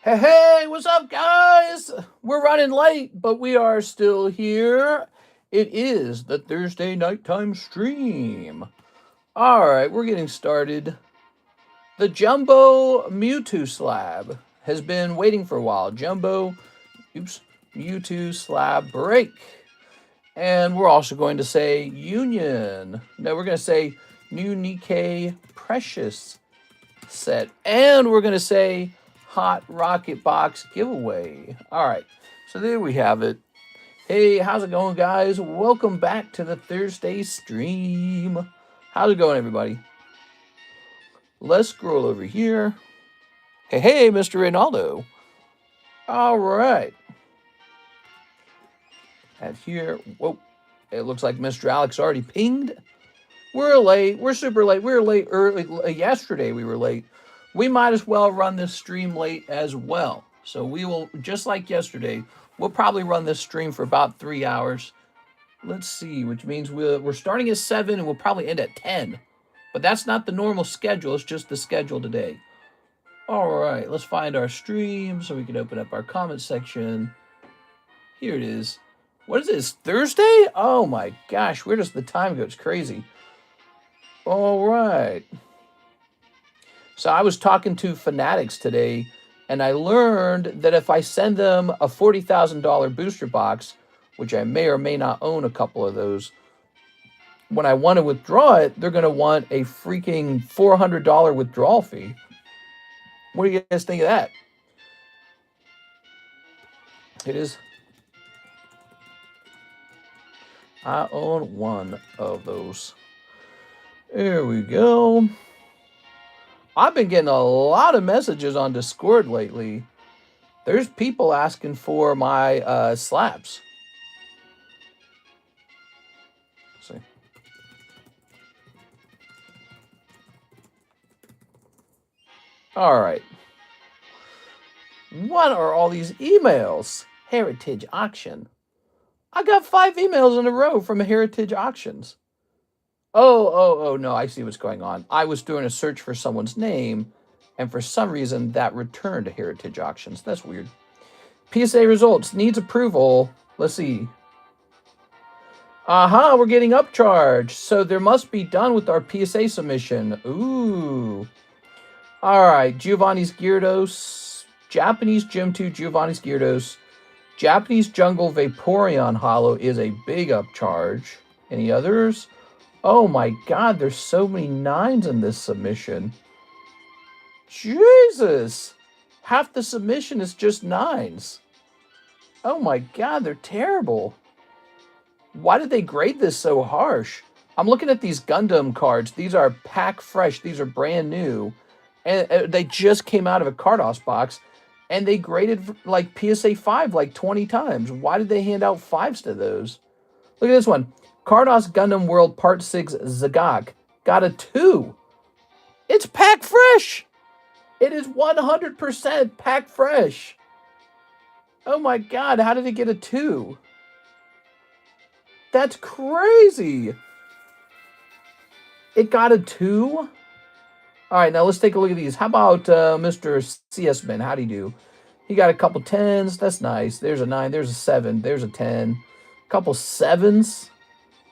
Hey, hey, what's up, guys? We're running late, but we are still here. It is the Thursday nighttime stream. All right, we're getting started. The Jumbo Mewto Slab has been waiting for a while. Mewto Slab break. And we're also going to say Union. No, we're going to say New Nikke Precious set. And we're going to say Hot Rocket Box giveaway. All right, so there we have it. Hey, how's it going, guys? Welcome back to the Thursday stream. How's it going, everybody? Let's scroll over here. Hey, hey, Mr. Reynaldo. All right. And here, whoa, it looks like Mr. Alex already pinged. We're late. We're super late. We were late early. Yesterday we were late. We might as well run this stream late as well. So we will, just like yesterday, we'll probably run this stream for about 3 hours. Let's see, which means we're starting at 7 and we'll probably end at 10. But that's not the normal schedule. It's just the schedule today. All right, let's find our stream so we can open up our comment section. Here it is. What is this, Thursday? Oh my gosh, where does the time go? It's crazy. All right. So I was talking to fanatics today, and I learned that if I send them a $40,000 booster box, which I may or may not own a couple of those, when I want to withdraw it, they're going to want a freaking $400 withdrawal fee. What do you guys think of that? It is. I own one of those. There we go. I've been getting a lot of messages on Discord lately. There's people asking for my slabs. Let's see. All right. What are all these emails? Heritage auction. I got 5 emails in a row from Heritage Auctions. Oh, no, I see what's going on. I was doing a search for someone's name, and for some reason that returned to Heritage Auctions. That's weird. PSA results, needs approval. Let's see. Aha, we're getting upcharged. So there must be done with our PSA submission. Ooh. All right, Giovanni's Gyarados, Japanese Gym 2 Giovanni's Gyarados, Japanese Jungle Vaporeon Hollow is a big upcharge. Any others? Oh my God, there's so many 9s in this submission. Jesus! Half the submission is just 9s. Oh my God, they're terrible. Why did they grade this so harsh? I'm looking at these Gundam cards. These are pack fresh. These are brand new. And they just came out of a Cardos box. And they graded like PSA 5 like 20 times. Why did they hand out 5s to those? Look at this one. Cardos Gundam World Part 6 Zagak got a 2. It's pack fresh. It is 100% pack fresh. Oh my God, how did it get a 2? That's crazy. It got a 2? All right, now let's take a look at these. How about Mr. CS-Man? How'd he do? He got a couple 10s. That's nice. There's a 9. There's a 7. There's a 10. A couple 7s.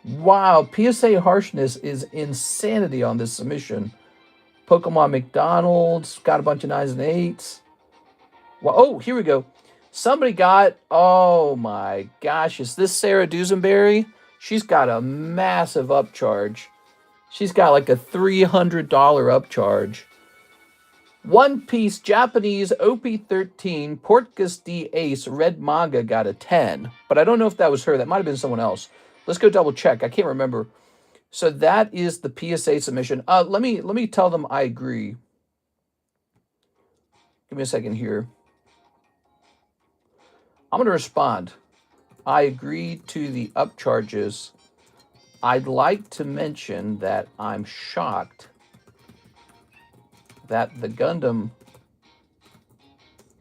Wow, PSA harshness is insanity on this submission. Pokemon McDonald's got a bunch of 9s and 8s. Well, oh, here we go. Somebody got, oh my gosh, is this Sarah Dusenberry? She's got a massive upcharge. She's got like a $300 upcharge. One Piece Japanese OP13 Portgas D Ace Red Manga got a 10. But I don't know if that was her. That might have been someone else. Let's go double check. I can't remember. So that is the PSA submission. Let me tell them I agree. Give me a second here. I'm going to respond. I agree to the upcharges. I'd like to mention that I'm shocked that the Gundam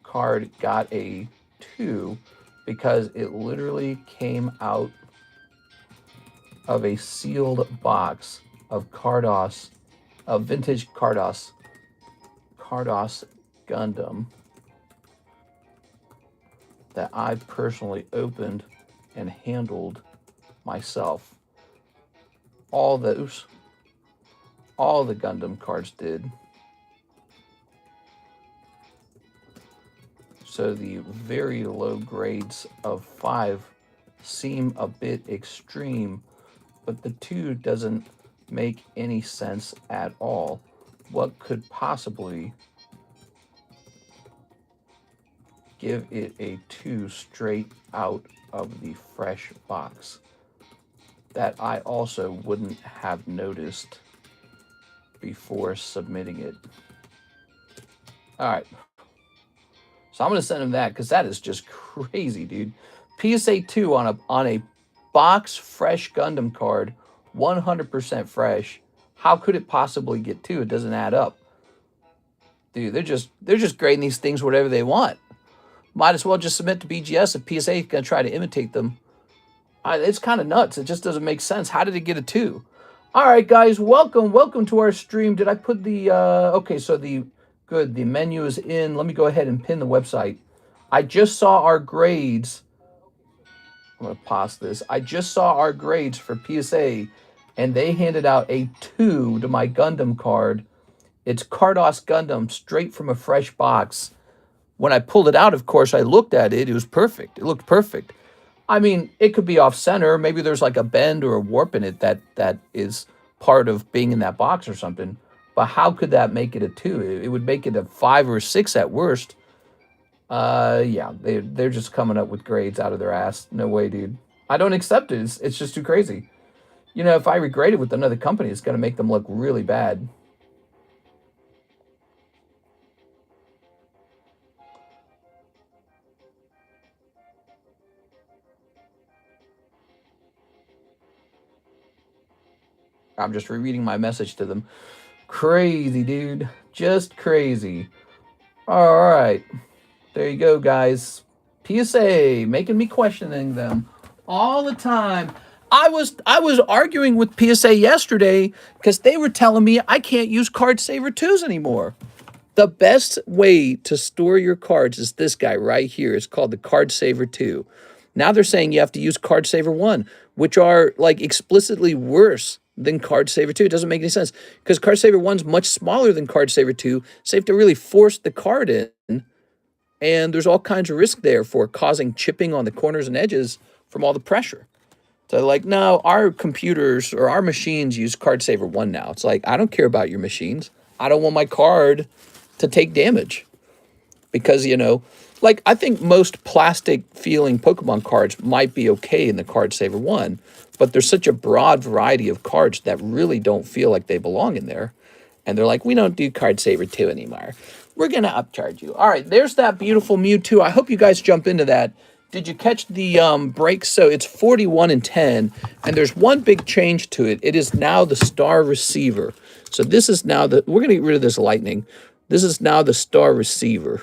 card got a 2 because it literally came out of a sealed box of Cardos, of vintage Cardos Gundam. that I personally opened and handled myself. All the Gundam cards did. So the very low grades of 5 seem a bit extreme, but the 2 doesn't make any sense at all. What could possibly give it a 2 straight out of the fresh box that I also wouldn't have noticed before submitting it? All right. So I'm going to send him that because that is just crazy, dude. PSA 2 on a box fresh Gundam card, 100% fresh. How could it possibly get 2? It doesn't add up. Dude, they're just grading these things whatever they want. Might as well just submit to BGS if PSA is going to try to imitate them. It's kind of nuts. It just doesn't make sense. How did it get a 2? All right, guys, welcome to our stream. Did I put the okay, so the menu is in. Let me go ahead and pin the website. I just saw our grades. I'm going to pause this. I just saw our grades for PSA, and they handed out a 2 to my Gundam card. It's Cardos Gundam, straight from a fresh box. When I pulled it out, of course, I looked at it. It was perfect. It looked perfect. I mean, it could be off center. Maybe there's like a bend or a warp in it that is part of being in that box or something. But how could that make it a 2? It would make it a 5 or 6 at worst. Yeah, they're just coming up with grades out of their ass. No way, dude. I don't accept it. It's just too crazy. You know, if I regrade it with another company, it's going to make them look really bad. I'm just rereading my message to them. Crazy, dude. Just crazy. All right. There you go, guys. PSA making me questioning them all the time. I was arguing with PSA yesterday because they were telling me I can't use Card Saver 2s anymore. The best way to store your cards is this guy right here. It's called the Card Saver 2. Now they're saying you have to use Card Saver 1, which are like explicitly worse than Card Saver 2. It doesn't make any sense because Card Saver 1's much smaller than Card Saver 2, so you have to really force the card in, and there's all kinds of risk there for causing chipping on the corners and edges from all the pressure. So like, no, our computers or our machines use Card Saver 1 now. It's like, I don't care about your machines. I don't want my card to take damage because, you know, like I think most plastic feeling Pokemon cards might be okay in the Card Saver 1, but there's such a broad variety of cards that really don't feel like they belong in there. And they're like, we don't do Card Saver 2 anymore. We're going to upcharge you. All right, there's that beautiful Mewtwo. I hope you guys jump into that. Did you catch the break? So it's 41 and 10, and there's one big change to it. It is now the Star Receiver. So this is now we're going to get rid of this Lightning. This is now the Star Receiver.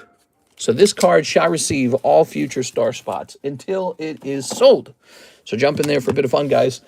So this card shall receive all future star spots until it is sold. So jump in there for a bit of fun, guys.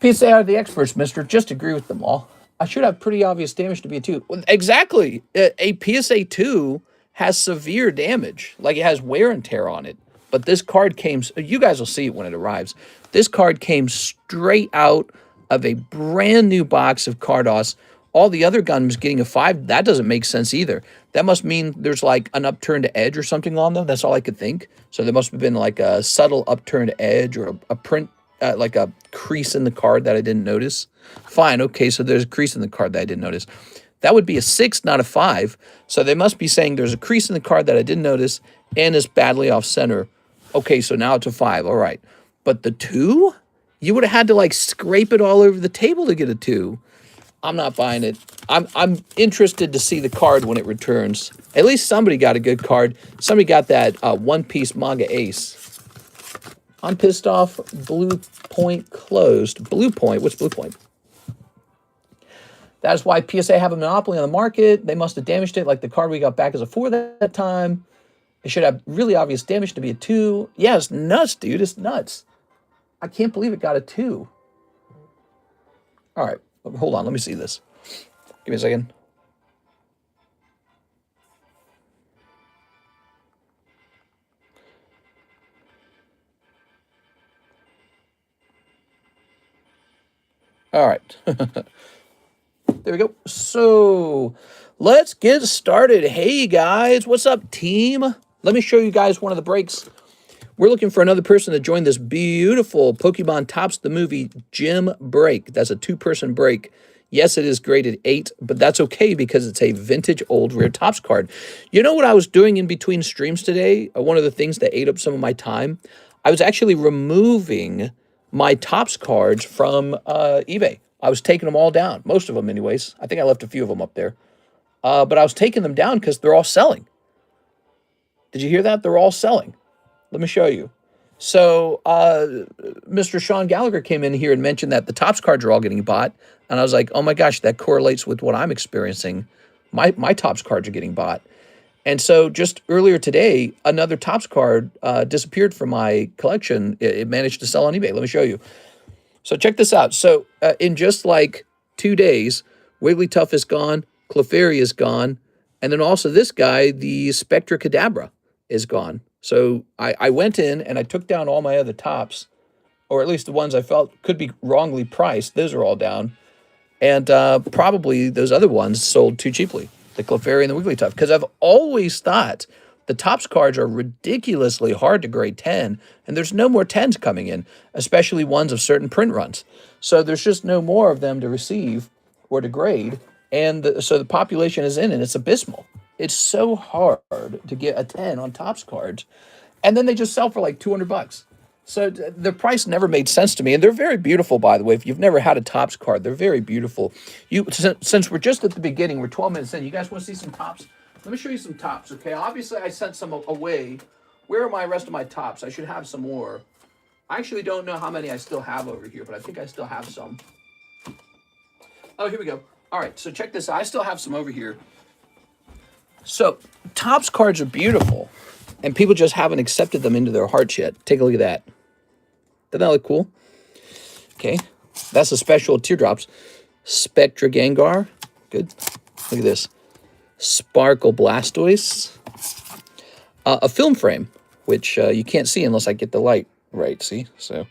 PSA are the experts, mister. Just agree with them all. I should have pretty obvious damage to be a 2. Well, exactly. A PSA 2 has severe damage. Like it has wear and tear on it. But this card came, you guys will see it when it arrives. This card came straight out of a brand new box of Cardos. All the other Gundams getting a 5, that doesn't make sense either. That must mean there's like an upturned edge or something on them. That's all I could think. So there must have been like a subtle upturned edge or a print, like a crease in the card that I didn't notice. Fine, okay, so there's a crease in the card that I didn't notice. That would be a 6, not a 5. So they must be saying there's a crease in the card that I didn't notice and is badly off center. Okay, so now it's a 5, all right. But the 2? You would have had to like scrape it all over the table to get a 2. I'm not buying it. I'm interested to see the card when it returns. At least somebody got a good card. Somebody got that One Piece manga ace. I'm pissed off. Blue Point closed. Blue Point? What's Blue Point? That's why PSA have a monopoly on the market. They must have damaged it like the card we got back as a 4 that time. It should have really obvious damage to be a 2. Yeah, it's nuts, dude. It's nuts. I can't believe it got a 2. All right. Hold on. Let me see this. Give me a second. All right. There we go. So let's get started. Hey, guys. What's up, team? Let me show you guys one of the breaks. We're looking for another person to join this beautiful Pokemon Tops the Movie Gym break. That's a two-person break. Yes, it is graded 8, but that's okay because it's a vintage old rare Tops card. You know what I was doing in between streams today? One of the things that ate up some of my time, I was actually removing my Tops cards from eBay. I was taking them all down, most of them anyways. I think I left a few of them up there. But I was taking them down because they're all selling. Did you hear that? They're all selling. Let me show you. So Mr. Sean Gallagher came in here and mentioned that the Tops cards are all getting bought. And I was like, oh my gosh, that correlates with what I'm experiencing. My Tops cards are getting bought. And so just earlier today, another Tops card disappeared from my collection. It managed to sell on eBay. Let me show you. So check this out. So in just like 2 days, Wigglytuff is gone, Clefairy is gone, and then also this guy, the Spectra Kadabra, is gone. So I went in and I took down all my other Tops, or at least the ones I felt could be wrongly priced. Those are all down. And probably those other ones sold too cheaply, the Clefairy and the Wigglytuff, because I've always thought the Tops cards are ridiculously hard to grade 10, and there's no more 10s coming in, especially ones of certain print runs. So there's just no more of them to receive or to grade, and so the population is in, and it's abysmal. It's so hard to get a 10 on Tops cards, and then they just sell for like $200. So the price never made sense to me, and they're very beautiful, by the way. If you've never had a Tops card, they're very beautiful. Since we're just at the beginning, we're 12 minutes in, you guys want to see some Tops? Let me show you some Tops, okay? Obviously, I sent some away. Where are my rest of my Tops? I should have some more. I actually don't know how many I still have over here, but I think I still have some. Oh, here we go. All right, so check this out. I still have some over here. So Tops cards are beautiful, and people just haven't accepted them into their hearts yet. Take a look at that. Doesn't that look cool? Okay, that's a special teardrops. Spectra Gengar, good. Look at this. Sparkle Blastoise. A film frame, which you can't see unless I get the light right, see? So,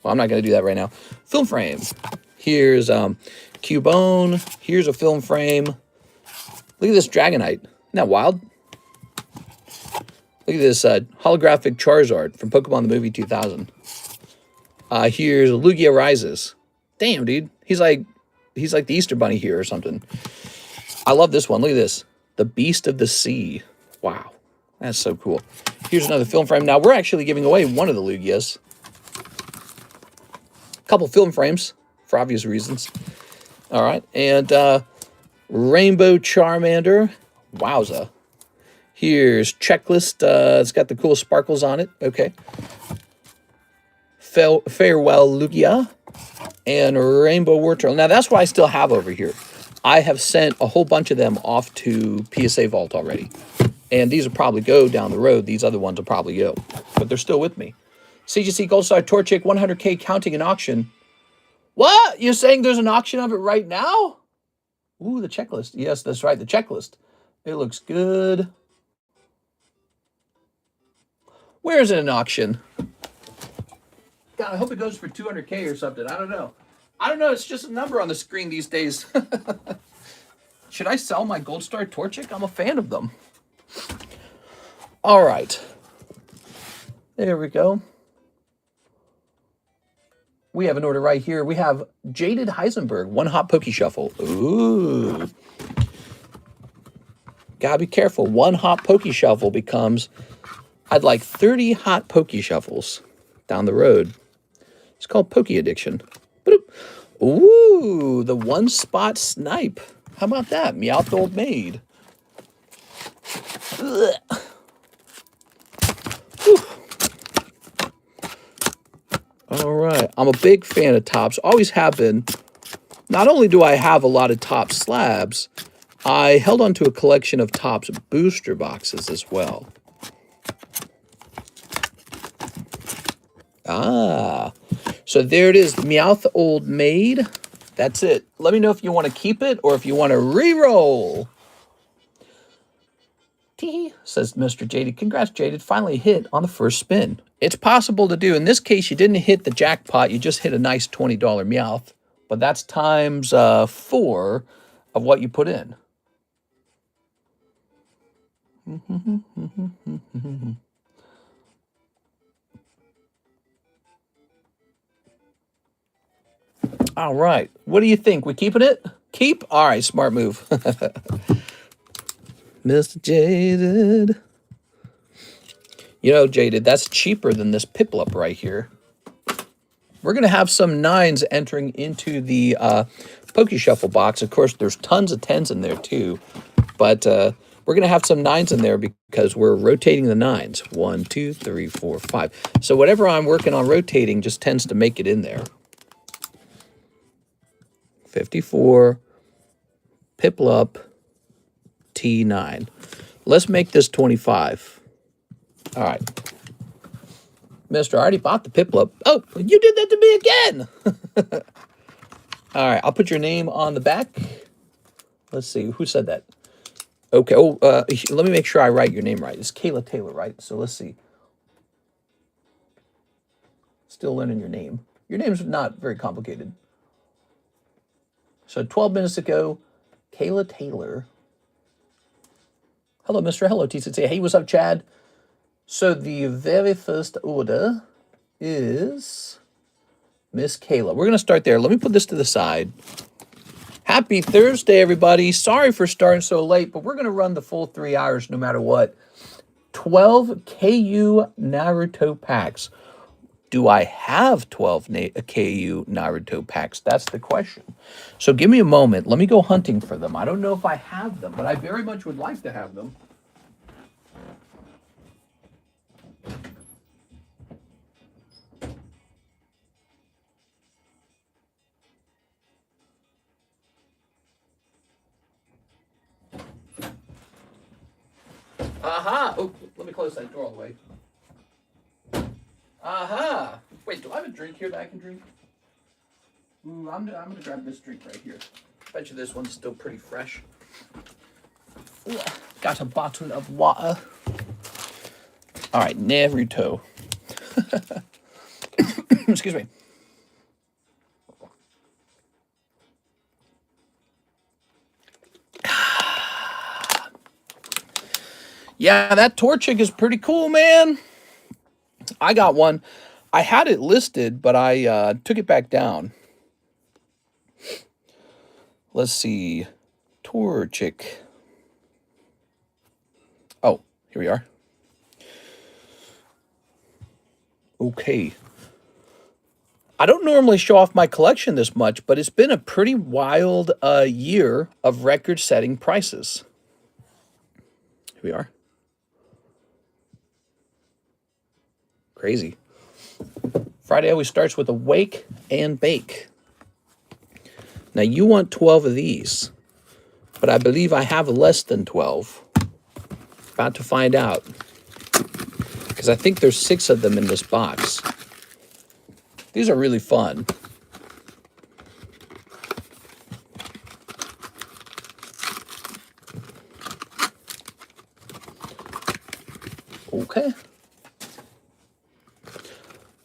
well, I'm not going to do that right now. Film frame. Here's Cubone. Here's a film frame. Look at this Dragonite. Isn't that wild? Look at this holographic Charizard from Pokemon the Movie 2000. Here's Lugia Rises. Damn, dude. He's like the Easter Bunny here or something. I love this one. Look at this. The Beast of the Sea. Wow. That's so cool. Here's another film frame. Now, we're actually giving away one of the Lugias. A couple film frames, for obvious reasons. All right. And Rainbow Charmander. Wowza. Here's Checklist. It's got the cool sparkles on it. Okay. Farewell Lugia. And Rainbow Wartortle. Now, that's what I still have over here. I have sent a whole bunch of them off to PSA Vault already. And these will probably go down the road. These other ones will probably go. But they're still with me. CGC Gold Star Torchic, 100K counting an auction. What? You're saying there's an auction of it right now? Ooh, the checklist. Yes, that's right, the checklist. It looks good. Where is it an auction? God, I hope it goes for 200K or something. I don't know. I don't know. It's just a number on the screen these days. Should I sell my Gold Star Torchic? I'm a fan of them. All right. There we go. We have an order right here. We have Jaded Heisenberg, 1 hot Poke Shuffle. Ooh. Gotta be careful. 1 hot Poke Shuffle becomes, I'd like 30 hot Poke Shuffles down the road. It's called Poke Addiction. Ooh, the 1-spot snipe. How about that? Meowth Old Maid. All right. I'm a big fan of Tops. Always have been. Not only do I have a lot of Tops slabs, I held on to a collection of Tops booster boxes as well. Ah. So there it is, Meowth Old Maid. That's it. Let me know if you want to keep it or if you want to re-roll. Tee, says Mr. Jaded. Congrats, Jaded. Finally hit on the first spin. It's possible to do. In this case, you didn't hit the jackpot. You just hit a nice $20 Meowth. but that's times 4 of what you put in. All right. What do you think? We keeping it? Keep? All right. Smart move. Mr. Jaded. You know, Jaded, that's cheaper than this Piplup right here. We're going to have some 9s entering into the Poke Shuffle box. Of course, there's tons of 10s in there too. But we're going to have some 9s in there because we're rotating the 9s. 1, 2, 3, 4, 5. So whatever I'm working on rotating just tends to make it in there. 54, Piplup, T9. Let's make this 25. All right. Mister, I already bought the Piplup. Oh, you did that to me again. All right, I'll put your name on the back. Let's see, who said that? Okay, let me make sure I write your name right. It's Kayla Taylor, right? So let's see. Still learning your name. Your name's not very complicated. So 12 minutes ago, Kayla Taylor. Hello, Mr. Hello, TCC. Hey, what's up, Chad? So the very first order is Miss Kayla. We're going to start there. Let me put this to the side. Happy Thursday, everybody. Sorry for starting so late, but we're going to run the full 3 hours no matter what. 12 KU Naruto packs. Do I have 12 KU Naruto packs? That's the question. So give me a moment. Let me go hunting for them. I don't know if I have them, but I very much would like to have them. Aha! Oh, let me close that door all the way. Aha! Wait, do I have a drink here that I can drink? Ooh, I'm gonna grab this drink right here. Bet you this one's still pretty fresh. Ooh, got a bottle of water. All right, Naruto. Excuse me. Yeah, that Torchic is pretty cool, man. I got one. I had it listed, but I took it back down. Let's see. Torchic. Oh, here we are. Okay. I don't normally show off my collection this much, but it's been a pretty wild year of record-setting prices. Here we are. Crazy. Friday always starts with a wake and bake. Now, you want 12 of these, but I believe I have less than 12. About to find out. Because I think there's 6 of them in this box. These are really fun. Okay.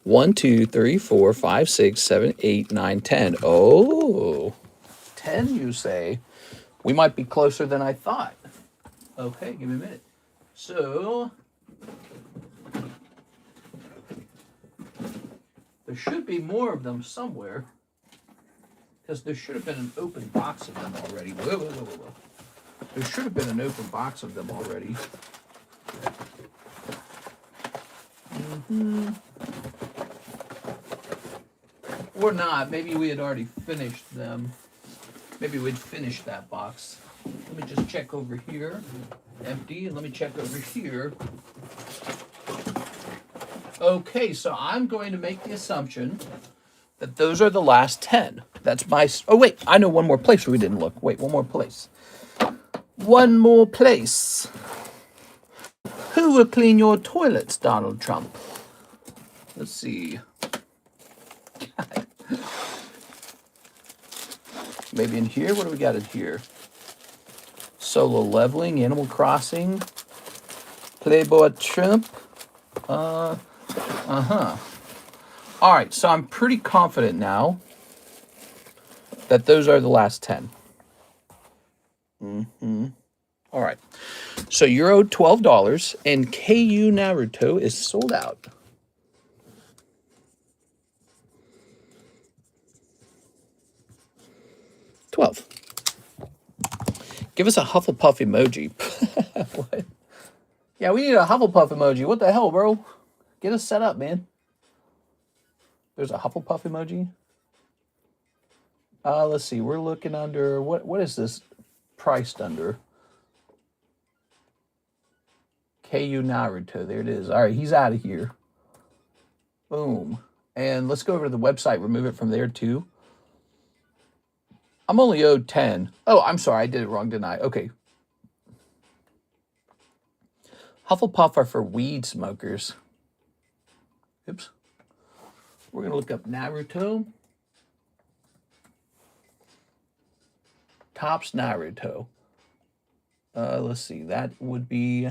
1, 2, 3, 4, 5, 6, 7, 8, 9, 10. Oh, 10, you say? We might be closer than I thought. Okay, give me a minute. So, there should be more of them somewhere. Because there should have been an open box of them already. Whoa, whoa, whoa, whoa, whoa. There should have been an open box of them already. Or not. Maybe we had already finished them. Maybe we'd finished that box. Let me just check over here. Empty. And let me check over here. Okay, so I'm going to make the assumption that those are the last 10. That's my... Oh, wait. I know one more place where we didn't look. Wait, one more place. One more place. Who will clean your toilets, Donald Trump? Let's see. Maybe in here? What do we got in here? Solo leveling, Animal Crossing, Playboy Trump. All right, so I'm pretty confident now that those are the last 10. All right. So you're owed $12, and KU Naruto is sold out. $12. Give us a Hufflepuff emoji. What? Yeah, we need a Hufflepuff emoji. What the hell, bro? Get us set up, man. There's a Hufflepuff emoji. Let's see. We're looking under what is this priced under? KU Naruto. There it is. All right, he's out of here. Boom. And let's go over to the website, remove it from there too. I'm only owed 10. Oh, I'm sorry. I did it wrong, didn't I? Okay. Hufflepuff are for weed smokers. Oops. We're going to look up Naruto. Tops Naruto. Let's see. That would be...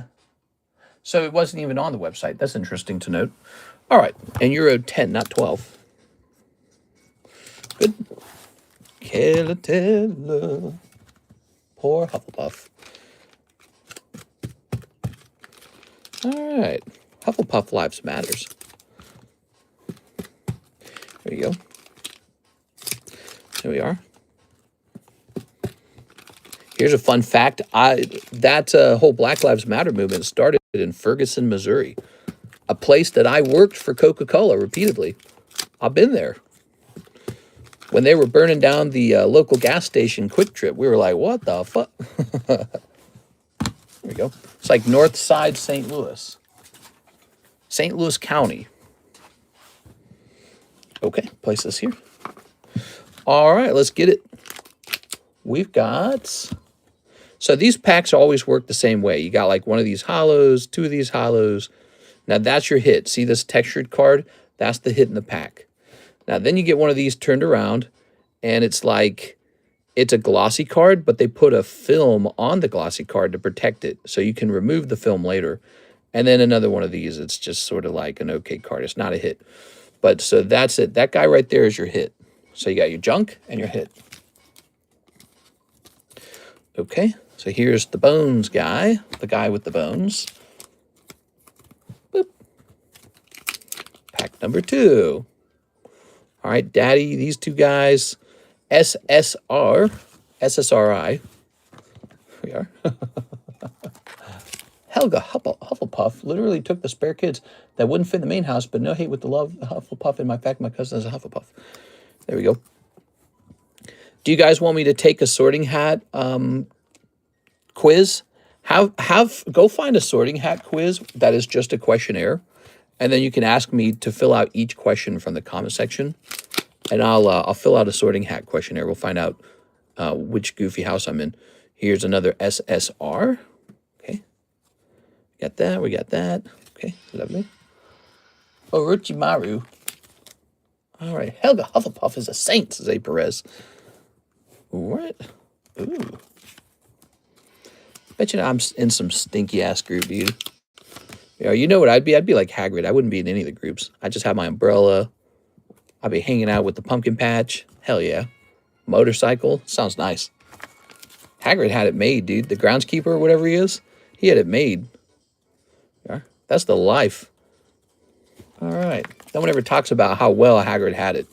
So it wasn't even on the website. That's interesting to note. All right. And you're owed 10, not 12. Good. Kelatella. Poor Hufflepuff. All right. Hufflepuff Lives Matters. There you go. There we are. Here's a fun fact. That whole Black Lives Matter movement started in Ferguson, Missouri, a place that I worked for Coca-Cola repeatedly. I've been there. When they were burning down the local gas station Quick Trip, we were like, what the fuck? There we go. It's like North Side St. Louis. St. Louis County. Okay, place this here. All right, let's get it. We've got... So these packs always work the same way. You got like one of these hollows, two of these hollows. Now that's your hit. See this textured card? That's the hit in the pack. Now then you get one of these turned around, and it's like, it's a glossy card, but they put a film on the glossy card to protect it. So you can remove the film later. And then another one of these, it's just sort of like an okay card. It's not a hit. But so that's it. That guy right there is your hit. So you got your junk and your hit. Okay. So here's the bones guy, the guy with the bones. Boop. Pack number 2. All right, Daddy, these two guys, SSRI. Here we are. Helga Hufflepuff literally took the spare kids that wouldn't fit in the main house, but no hate with the love Hufflepuff. In my fact, my cousin is a Hufflepuff. There we go. Do you guys want me to take a sorting hat quiz? Go find a sorting hat quiz that is just a questionnaire, and then you can ask me to fill out each question from the comment section, and I'll fill out a sorting hat questionnaire. We'll find out which goofy house I'm in. Here's another SSR. Okay, got that. We got that. Okay, lovely. Orochimaru. All right, Helga Hufflepuff is a saint, says A. Perez. What? Ooh. Bet you I'm in some stinky-ass group, dude. Yeah, you know what I'd be? I'd be like Hagrid. I wouldn't be in any of the groups. I'd just have my umbrella. I'd be hanging out with the pumpkin patch. Hell yeah. Motorcycle. Sounds nice. Hagrid had it made, dude. The groundskeeper or whatever he is, he had it made. Yeah, that's the life. All right. No one ever talks about how well Hagrid had it.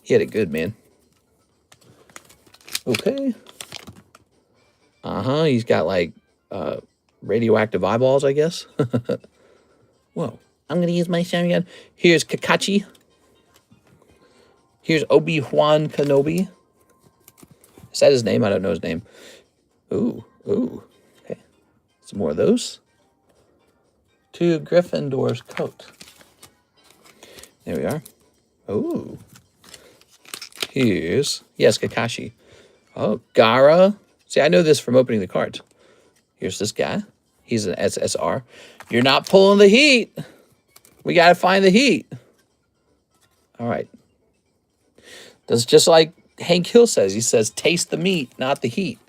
He had it good, man. Okay. He's got like radioactive eyeballs, I guess. Whoa. I'm going to use my shiny gun. Here's Kakashi. Here's Obi-Wan Kenobi. Is that his name? I don't know his name. Ooh. Okay. Some more of those. To Gryffindor's coat. There we are. Ooh. Here's, yes, Kakashi. Oh, Gara. See, I know this from opening the cards. Here's this guy. He's an SSR. You're not pulling the heat. We got to find the heat. All right. That's just like Hank Hill says. He says, taste the meat, not the heat.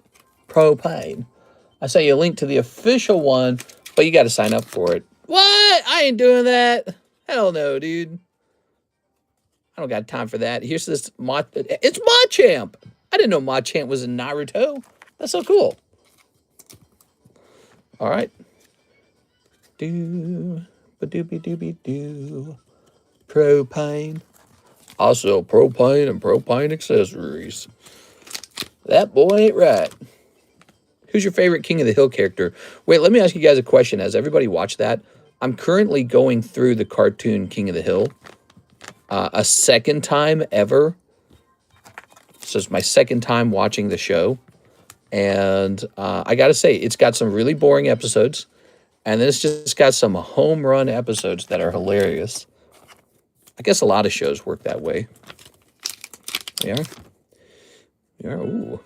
Propane. I sent you a link to the official one, but you got to sign up for it. What? I ain't doing that. Hell no, dude. I don't got time for that. Here's this. It's Machamp. I didn't know Machamp was in Naruto. That's so cool. All right. Do ba doobie doobie doo. Propane. Also propane and propane accessories. That boy ain't right. Who's your favorite King of the Hill character? Wait, let me ask you guys a question. Has everybody watched that? I'm currently going through the cartoon King of the Hill. A second time ever. So it's my second time watching the show. And I got to say, it's got some really boring episodes. And then it's just got some home run episodes that are hilarious. I guess a lot of shows work that way. Yeah. Yeah. Ooh.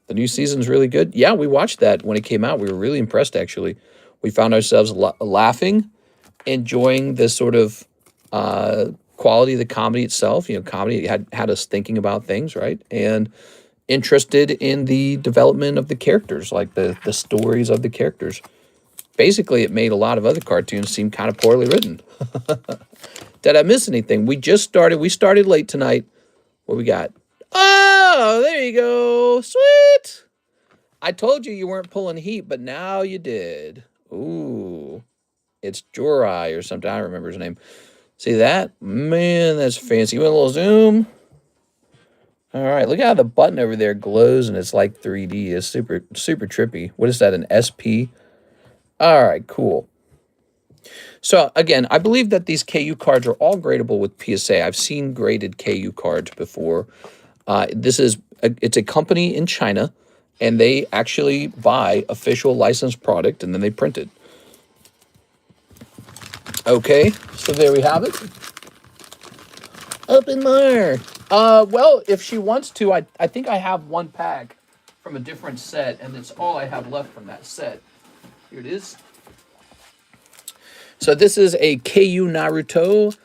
The new season's really good. Yeah, we watched that when it came out. We were really impressed, actually. We found ourselves laughing, enjoying this sort of quality of the comedy itself. You know, comedy had us thinking about things, right? And interested in the development of the characters, like the stories of the characters. Basically, it made a lot of other cartoons seem kind of poorly written. Did I miss anything? We just started. We started late tonight. What we got? Oh, there you go. Sweet. I told you weren't pulling heat, but now you did. Ooh. It's Jorai or something. I don't remember his name. See that? Man, that's fancy. You want a little zoom? All right. Look how the button over there glows and it's like 3D. It's super, super trippy. What is that, an SP? All right, cool. So, again, I believe that these KU cards are all gradable with PSA. I've seen graded KU cards before. It's a company in China, and they actually buy official licensed product, and then they print it. Okay, so there we have it. Open more. Well, if she wants to, I think I have one pack from a different set, and it's all I have left from that set. Here it is. So this is a KU Naruto.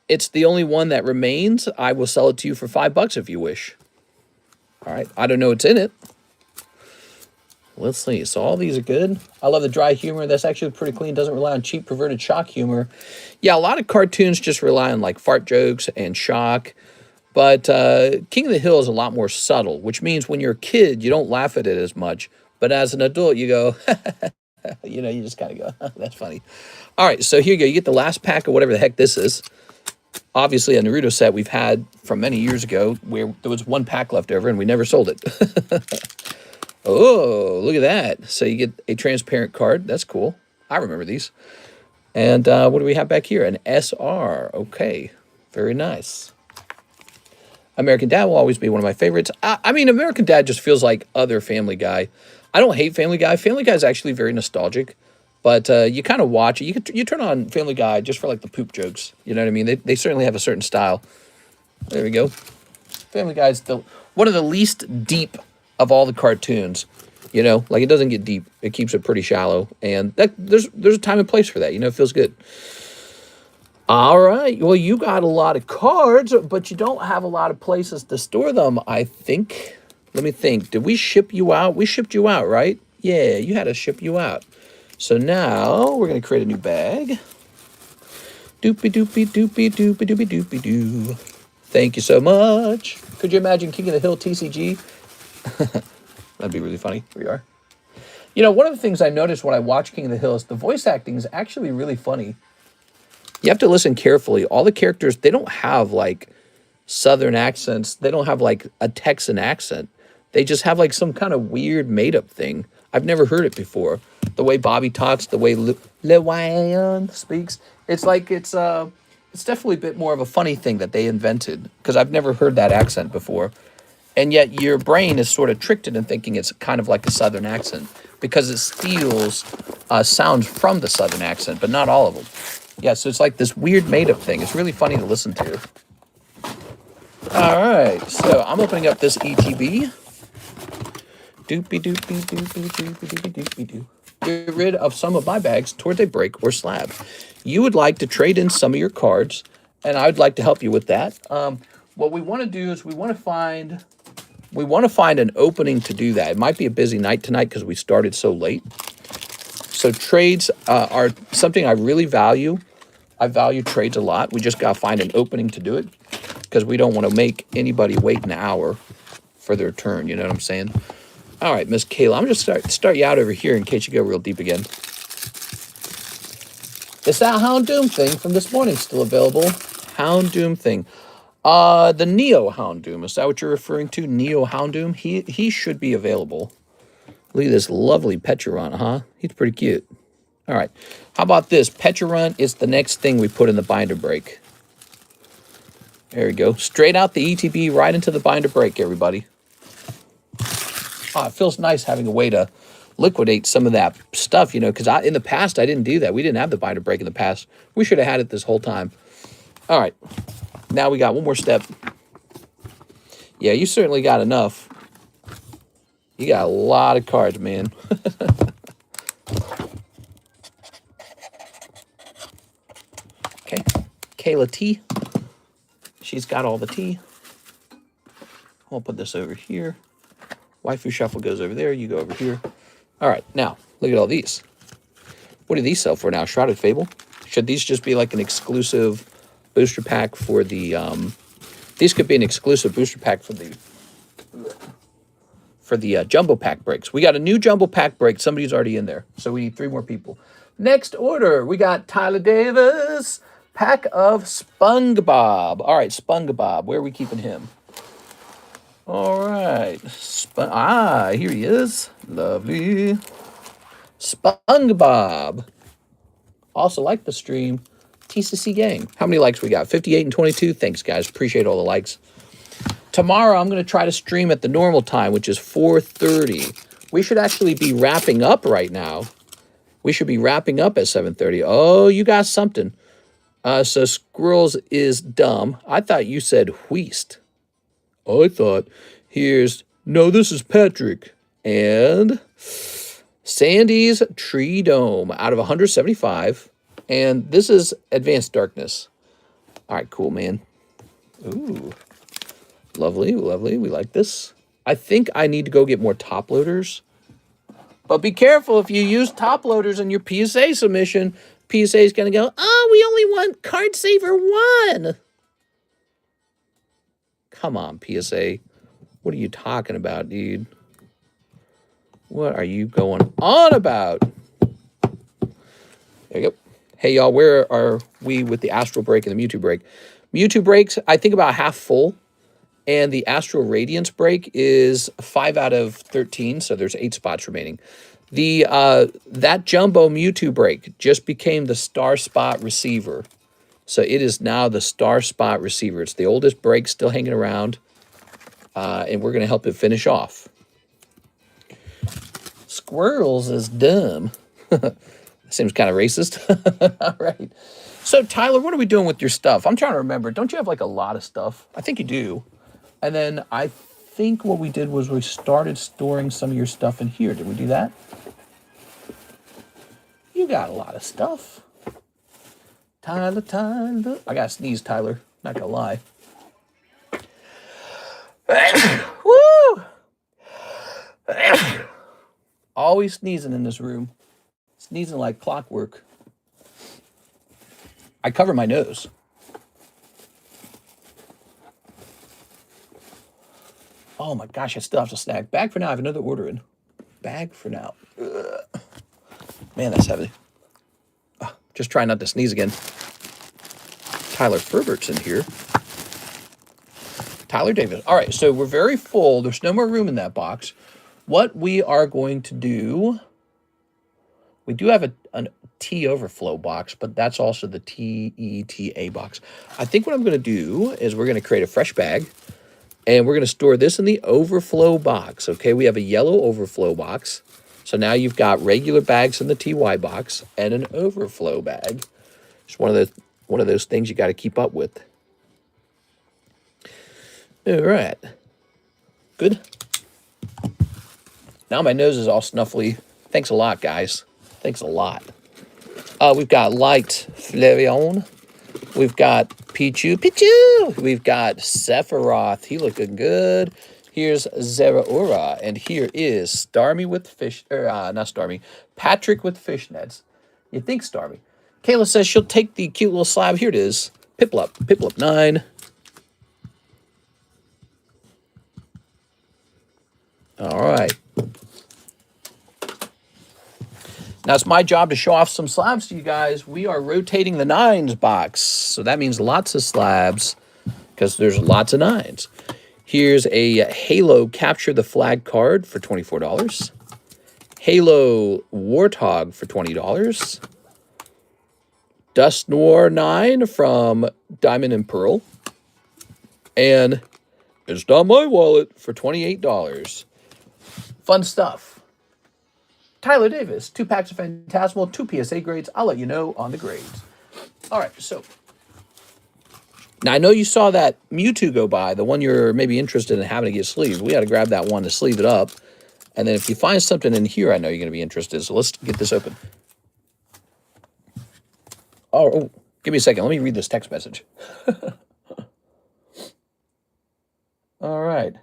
It's the only one that remains. I will sell it to you for $5 if you wish. All right. I don't know what's in it. Let's see. So all these are good. I love the dry humor. That's actually pretty clean. Doesn't rely on cheap, perverted shock humor. Yeah, a lot of cartoons just rely on like fart jokes and shock. But King of the Hill is a lot more subtle, which means when you're a kid, you don't laugh at it as much. But as an adult, you go, you know, you just kind of go, that's funny. All right, so here you go. You get the last pack of whatever the heck this is. Obviously, a Naruto set we've had from many years ago where there was one pack left over and we never sold it. Oh, look at that. So you get a transparent card. That's cool. I remember these. And what do we have back here? An SR. Okay, very nice. American Dad will always be one of my favorites. I mean, American Dad just feels like other Family Guy. I don't hate Family Guy. Family Guy is actually very nostalgic. But you kind of watch it. You turn on Family Guy just for like the poop jokes. You know what I mean? They certainly have a certain style. There we go. Family Guy is one of the least deep of all the cartoons. You know, like it doesn't get deep. It keeps it pretty shallow. And there's a time and place for that. You know, it feels good. All right. Well, you got a lot of cards, but you don't have a lot of places to store them, I think. Let me think. Did we ship you out? We shipped you out, right? Yeah, you had to ship you out. So now we're going to create a new bag. Doopy doopy doopy doopy doopy doopy doo. Thank you so much. Could you imagine King of the Hill TCG? That'd be really funny. Here we are. You know, one of the things I noticed when I watch King of the Hill is the voice acting is actually really funny. You have to listen carefully. All the characters, they don't have like Southern accents. They don't have like a Texan accent. They just have like some kind of weird made up thing. I've never heard it before. The way Bobby talks, the way Lewan speaks, it's like it's definitely a bit more of a funny thing that they invented because I've never heard that accent before. And yet your brain is sort of tricked into thinking it's kind of like a Southern accent because it steals sounds from the Southern accent, but not all of them. Yeah, so it's like this weird made-up thing. It's really funny to listen to. All right, so I'm opening up this ETB. Doopy doopy doopy doopy doopy doopy doo. Get rid of some of my bags towards a break or slab. You would like to trade in some of your cards, and I would like to help you with that. What we want to do is we want to find an opening to do that. It might be a busy night tonight because we started so late. So trades are something I really value. I value trades a lot. We just got to find an opening to do it. because we don't want to make anybody wait an hour for their turn. You know what I'm saying? All right, Miss Kayla, I'm just start you out over here in case you go real deep again. Is that Houndoom thing from this morning still available? Houndoom thing. The Neo Houndoom. Is that what you're referring to? Neo Houndoom? He should be available. Look at this lovely Pecharunt, huh? He's pretty cute. All right. How about this? Pecharunt is the next thing we put in the binder break. There we go. Straight out the ETB, right into the binder break, everybody. It feels nice having a way to liquidate some of that stuff, you know, because in the past, I didn't do that. We didn't have the binder break in the past. We should have had it this whole time. All right. Now we got one more step. Yeah, you certainly got enough. You got a lot of cards, man. Okay. Kayla T. She's got all the tea. I'll put this over here. Waifu Shuffle goes over there. You go over here. All right. Now, look at all these. What do these sell for now? Shrouded Fable? Should these just be like an exclusive booster pack for the... these could be an exclusive booster pack for the jumbo pack breaks. We got a new jumbo pack break. Somebody's already in there. So we need 3 more people. Next order, we got Tyler Davis. Pack of SpongeBob. All right, SpongeBob. Where are we keeping him? All right. Here he is. Lovely. SpongeBob. Also like the stream. TCC gang. How many likes we got? 58 and 22. Thanks, guys. Appreciate all the likes. Tomorrow, I'm going to try to stream at the normal time, which is 4:30. We should actually be wrapping up right now. We should be wrapping up at 7:30. Oh, you got something. So Squirrels is dumb. I thought you said Wheast. I thought, no, this is Patrick. And Sandy's Tree Dome out of 175. And this is Advanced Darkness. All right, cool, man. Ooh. Lovely, lovely. We like this. I think I need to go get more top loaders. But be careful if you use top loaders in your PSA submission. PSA is going to go, oh, we only want Card Saver 1. Come on, PSA. What are you talking about, dude? What are you going on about? There you go. Hey, y'all, where are we with the Astral Break and the Mewtwo Break? Mewtwo Breaks, I think about half full. And the Astral Radiance break is 5 out of 13, so there's 8 spots remaining. That Jumbo Mewtwo break just became the Star Spot Receiver. So it is now the Star Spot Receiver. It's the oldest break still hanging around, and we're going to help it finish off. Squirrels is dumb. Seems kind of racist. All right. So, Tyler, what are we doing with your stuff? I'm trying to remember. Don't you have, like, a lot of stuff? I think you do. And then I think what we did was we started storing some of your stuff in here. Did we do that? You got a lot of stuff. Tyler. I got to sneeze, Tyler. Not going to lie. Woo! Always sneezing in this room. Sneezing like clockwork. I cover my nose. Oh my gosh, I still have to snack. Bag for now. I have another order in. Bag for now. Ugh. Man, that's heavy. Oh, just try not to sneeze again. Tyler Ferbert's in here. Tyler Davis. All right, so we're very full. There's no more room in that box. What we are going to do, we do have a T overflow box, but that's also the TETA box. I think what I'm going to do is we're going to create a fresh bag. And we're going to store this in the overflow box, okay? We have a yellow overflow box. So now you've got regular bags in the TY box and an overflow bag. It's one of those things you got to keep up with. All right. Good. Now my nose is all snuffly. Thanks a lot, guys. Thanks a lot. We've got Light Flavion. We've got Pichu. We've got Sephiroth. He looking good. Here's Zeraora. And here is Starmie with not Starmie. Patrick with fishnets. You think Starmie. Kayla says she'll take the cute little slab. Here it is. Piplup. Piplup 9. All right. Now it's my job to show off some slabs to you guys. We are rotating the 9s box. So that means lots of slabs because there's lots of 9s. Here's a Halo Capture the Flag card for $24. Halo Warthog for $20. Dust Noir 9 from Diamond and Pearl. And It's Not My Wallet for $28. Fun stuff. Tyler Davis, 2 packs of Phantasmal, 2 PSA grades. I'll let you know on the grades. All right, so now I know you saw that Mewto go by, the one you're maybe interested in having to get sleeved. We got to grab that one to sleeve it up. And then if you find something in here, I know you're going to be interested. So let's get this open. Oh, give me a second. Let me read this text message. All right.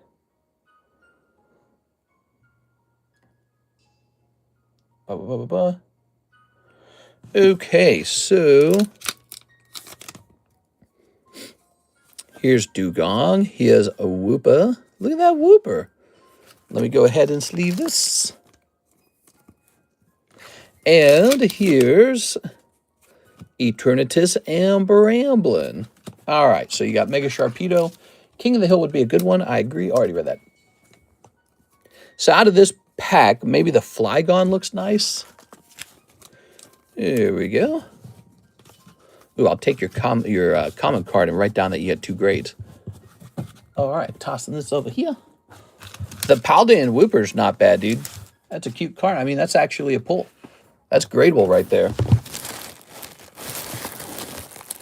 Okay, so here's Dugong. Here's a Whooper. Look at that Whooper. Let me go ahead and sleeve this. And here's Eternatus Amber Amblin. All right, so you got Mega Sharpedo. King of the Hill would be a good one. I agree. Already read that. So out of this pack, maybe the Flygon looks nice. There we go. Ooh, I'll take your comment card and write down that you had 2 grades. All right, tossing this over here. The Paldean Whooper's not bad, dude. That's a cute card. I mean, that's actually a pull. That's gradable right there.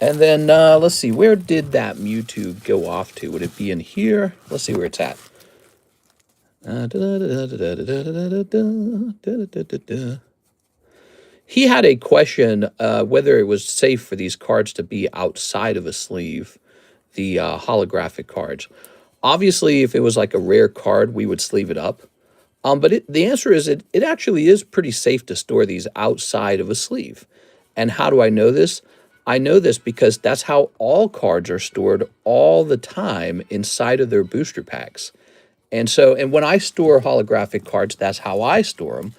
And then, let's see. Where did that Mewtwo go off to? Would it be in here? Let's see where it's at. He had a question whether it was safe for these cards to be outside of a sleeve, the holographic cards. Obviously, if it was like a rare card, we would sleeve it up. But the answer is it actually is pretty safe to store these outside of a sleeve. And how do I know this? I know this because that's how all cards are stored all the time inside of their booster packs. And when I store holographic cards, that's how I store them.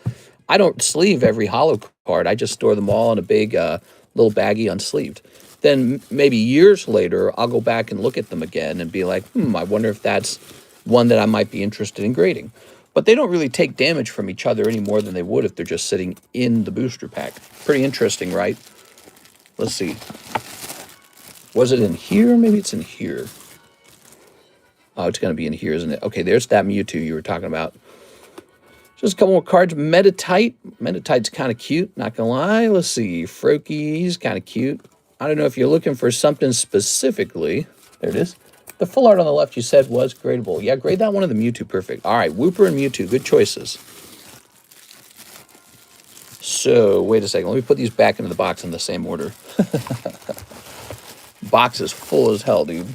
I don't sleeve every holo card. I just store them all in a big little baggie unsleeved. Then maybe years later, I'll go back and look at them again and be like, I wonder if that's one that I might be interested in grading. But they don't really take damage from each other any more than they would if they're just sitting in the booster pack. Pretty interesting, right? Let's see. Was it in here? Maybe it's in here. Oh, it's going to be in here, isn't it? Okay, there's that Mewtwo you were talking about. Just a couple more cards. Metatite. Metatite's kind of cute, not going to lie. Let's see. Froakie, he's kind of cute. I don't know if you're looking for something specifically. There it is. The full art on the left you said was gradable. Yeah, grade that one of the Mewtwo perfect. All right, Whooper and Mewtwo, good choices. So, wait a second. Let me put these back into the box in the same order. Box is full as hell, dude.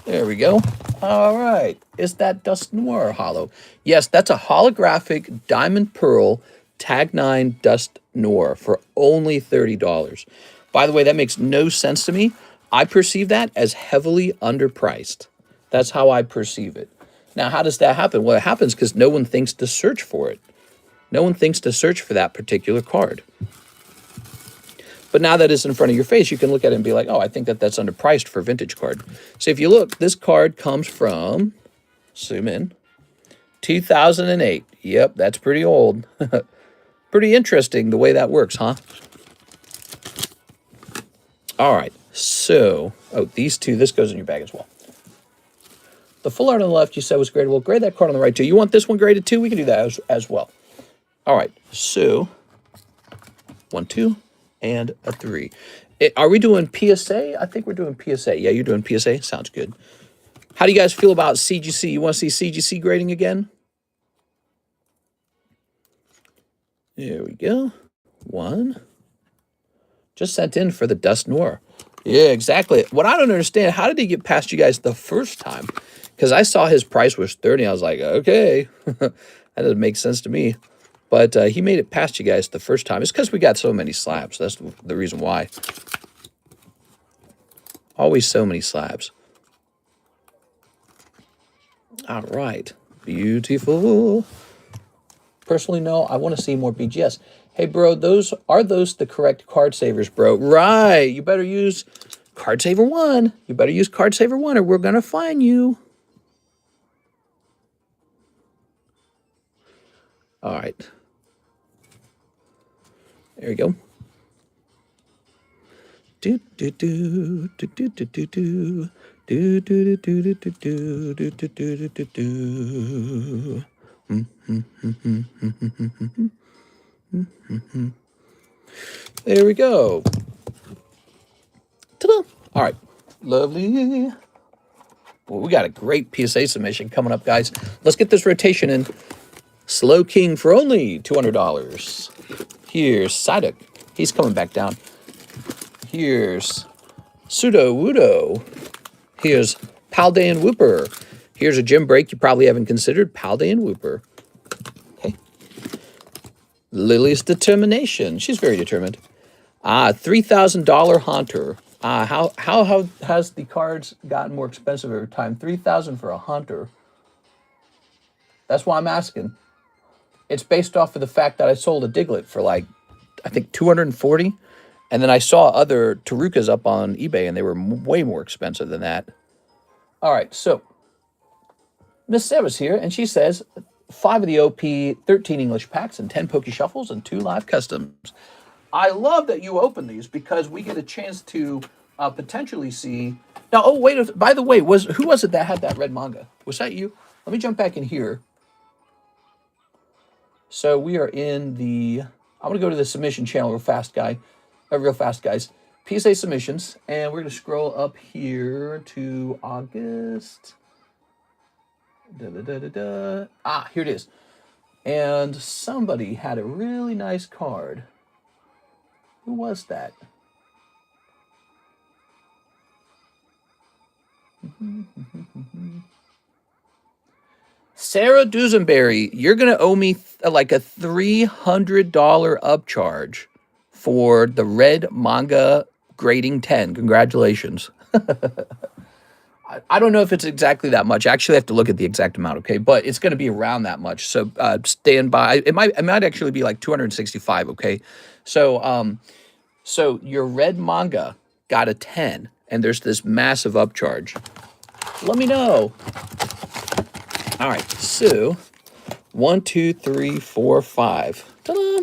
There we go. All right. Is that Dust Noir holo? Yes, that's a holographic Diamond Pearl Tag 9 Dust Noir for only $30. By the way, that makes no sense to me. I perceive that as heavily underpriced. That's how I perceive it. Now, how does that happen? Well, it happens because no one thinks to search for it. No one thinks to search for that particular card. But now that it's in front of your face, you can look at it and be like, oh, I think that's underpriced for a vintage card. So if you look, this card comes from, zoom in, 2008. Yep, that's pretty old. Pretty interesting the way that works, huh? All right, so, these two, this goes in your bag as well. The full art on the left you said was gradable. Grade that card on the right too. You want this one graded too? We can do that as well. All right, so 1, 2, and a 3. Are we doing PSA? I think we're doing PSA. Yeah, you're doing PSA. Sounds good. How do you guys feel about CGC? You want to see CGC grading again? There we go. 1. Just sent in for the Dust Noir. Yeah, exactly. What I don't understand, how did he get past you guys the first time? Because I saw his price was 30. I was like, okay, that doesn't make sense to me. But he made it past you guys the first time. It's because we got so many slabs. That's the reason why. Always so many slabs. All right. Beautiful. Personally, no. I want to see more BGS. Hey, bro, are those the correct card savers, bro? Right. You better use card saver 1. You better use card saver 1 or we're going to fine you. All right. There you go. Do do do do do do do do do do do do do do do do do do. There we go. Ta-da! All right, lovely. Well, we got a great PSA submission coming up, guys. Let's get this rotation in. Slow King for only $200. Here's Psyduck. He's coming back down. Here's Pseudo Wudo. Here's Paldean Whooper. Here's a gym break you probably haven't considered. Paldean Whooper. Okay. Lily's Determination. She's very determined. $3,000 Haunter. How has the cards gotten more expensive over time? $3,000 for a Haunter. That's why I'm asking. It's based off of the fact that I sold a Diglett for like, I think 240, and then I saw other Tarukas up on eBay, and they were way more expensive than that. All right, so Miss Sarah's here, and she says 5 of the OP, 13 English packs, and 10 Poke Shuffles, and 2 live customs. I love that you open these because we get a chance to potentially see. Now, oh wait, by the way, who was it that had that red manga? Was that you? Let me jump back in here. So we are in the. I'm gonna go to the submission channel real fast, guys. PSA submissions, and we're gonna scroll up here to August. Here it is. And somebody had a really nice card. Who was that? Sarah Dusenberry, you're going to owe me like a $300 upcharge for the red manga grading 10. Congratulations. I don't know if it's exactly that much. Actually, I have to look at the exact amount, okay? But it's going to be around that much. So stand by. It might actually be like 265, okay? So so your red manga got a 10, and there's this massive upcharge. Let me know. All right, so 1, 2, 3, 4, 5. Ta-da!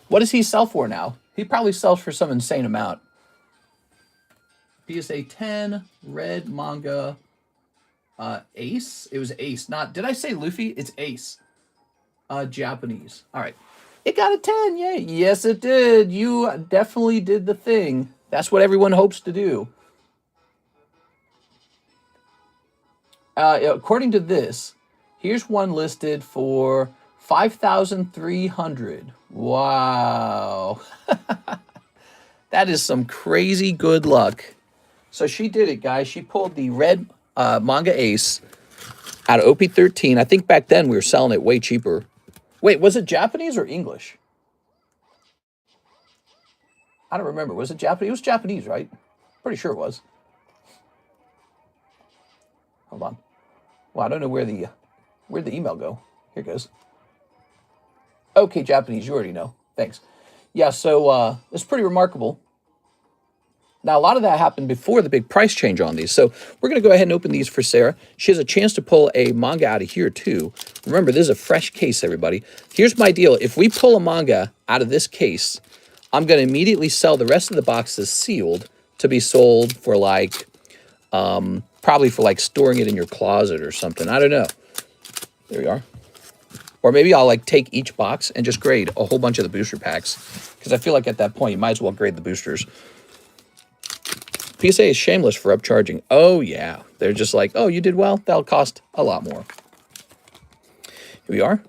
What does he sell for now? He probably sells for some insane amount. PSA 10, red manga, Ace. It was Ace, not, did I say Luffy? It's Ace. Japanese. All right. It got a 10, yay. Yes, it did. You definitely did the thing. That's what everyone hopes to do. According to this, here's one listed for 5,300. Wow. That is some crazy good luck. So she did it, guys. She pulled the red manga Ace out of OP13. I think back then we were selling it way cheaper. Wait, was it Japanese or English? I don't remember. Was it Japanese? It was Japanese, right? Pretty sure it was. Hold on. Well, I don't know where'd the email go. Here it goes. Okay, Japanese, you already know. Thanks. Yeah, so it's pretty remarkable. Now, a lot of that happened before the big price change on these. So we're going to go ahead and open these for Sarah. She has a chance to pull a manga out of here, too. Remember, this is a fresh case, everybody. Here's my deal. If we pull a manga out of this case, I'm going to immediately sell the rest of the boxes sealed to be sold for like, probably for like storing it in your closet or something. I don't know. There we are. Or maybe I'll like take each box and just grade a whole bunch of the booster packs. Because I feel like at that point, you might as well grade the boosters. PSA is shameless for upcharging. Oh, yeah. They're just like, oh, you did well? That'll cost a lot more. Here we are.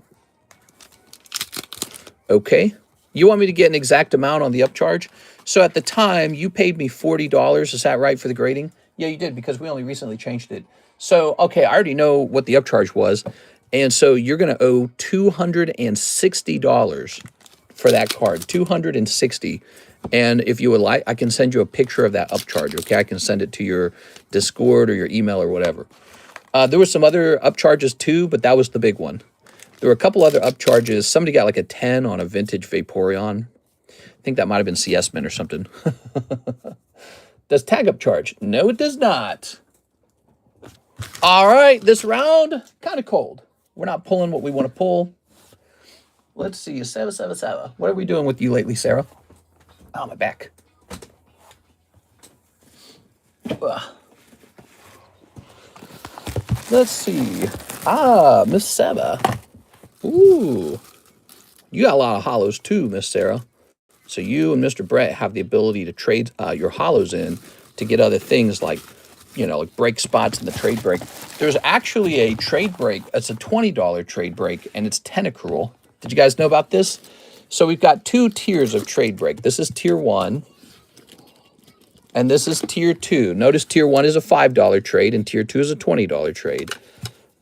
Okay. You want me to get an exact amount on the upcharge? So at the time, you paid me $40. Is that right for the grading? Yeah, you did, because we only recently changed it. So, okay, I already know what the upcharge was. And so you're going to owe $260 for that card. $260. And if you would like, I can send you a picture of that upcharge, okay? I can send it to your Discord or your email or whatever. There were some other upcharges too, but that was the big one. There were a couple other upcharges. Somebody got like a 10 on a vintage Vaporeon. I think that might have been CS Men or something. Does tag upcharge? No, it does not. All right, this round, kind of cold. We're not pulling what we want to pull. Let's see, Sarah. What are we doing with you lately, Sarah? Oh, my back. Ugh. Let's see. Miss Sarah. Ooh. You got a lot of hollows too, Miss Sarah. So you and Mr. Brett have the ability to trade your hollows in to get other things like, you know, like break spots in the trade break. There's actually a trade break. It's a $20 trade break, and it's 10 accrual. Did you guys know about this? So we've got 2 tiers of trade break. This is tier 1, and this is tier 2. Notice tier 1 is a $5 trade, and tier 2 is a $20 trade.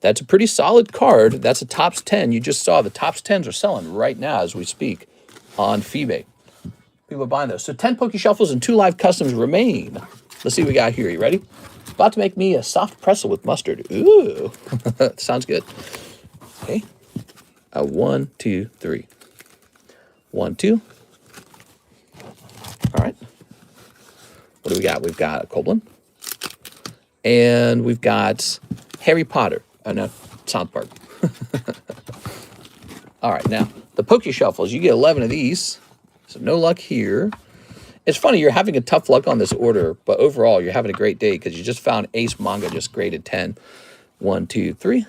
That's a pretty solid card. That's a tops 10. You just saw the tops 10s are selling right now as we speak on Feebay. People are buying those. So 10 Poke Shuffles and 2 live customs remain. Let's see what we got here. You ready? About to make me a soft pretzel with mustard. Ooh. Sounds good. Okay. 1, 2, 3. 1, 2. All right. What do we got? We've got a Koblin. And we've got Harry Potter. Oh, no. South Park. All right. Now, the Poke Shuffles. You get 11 of these. So no luck here. It's funny, you're having a tough luck on this order, but overall, you're having a great day because you just found Ace Manga just graded 10. 1, 2, 3.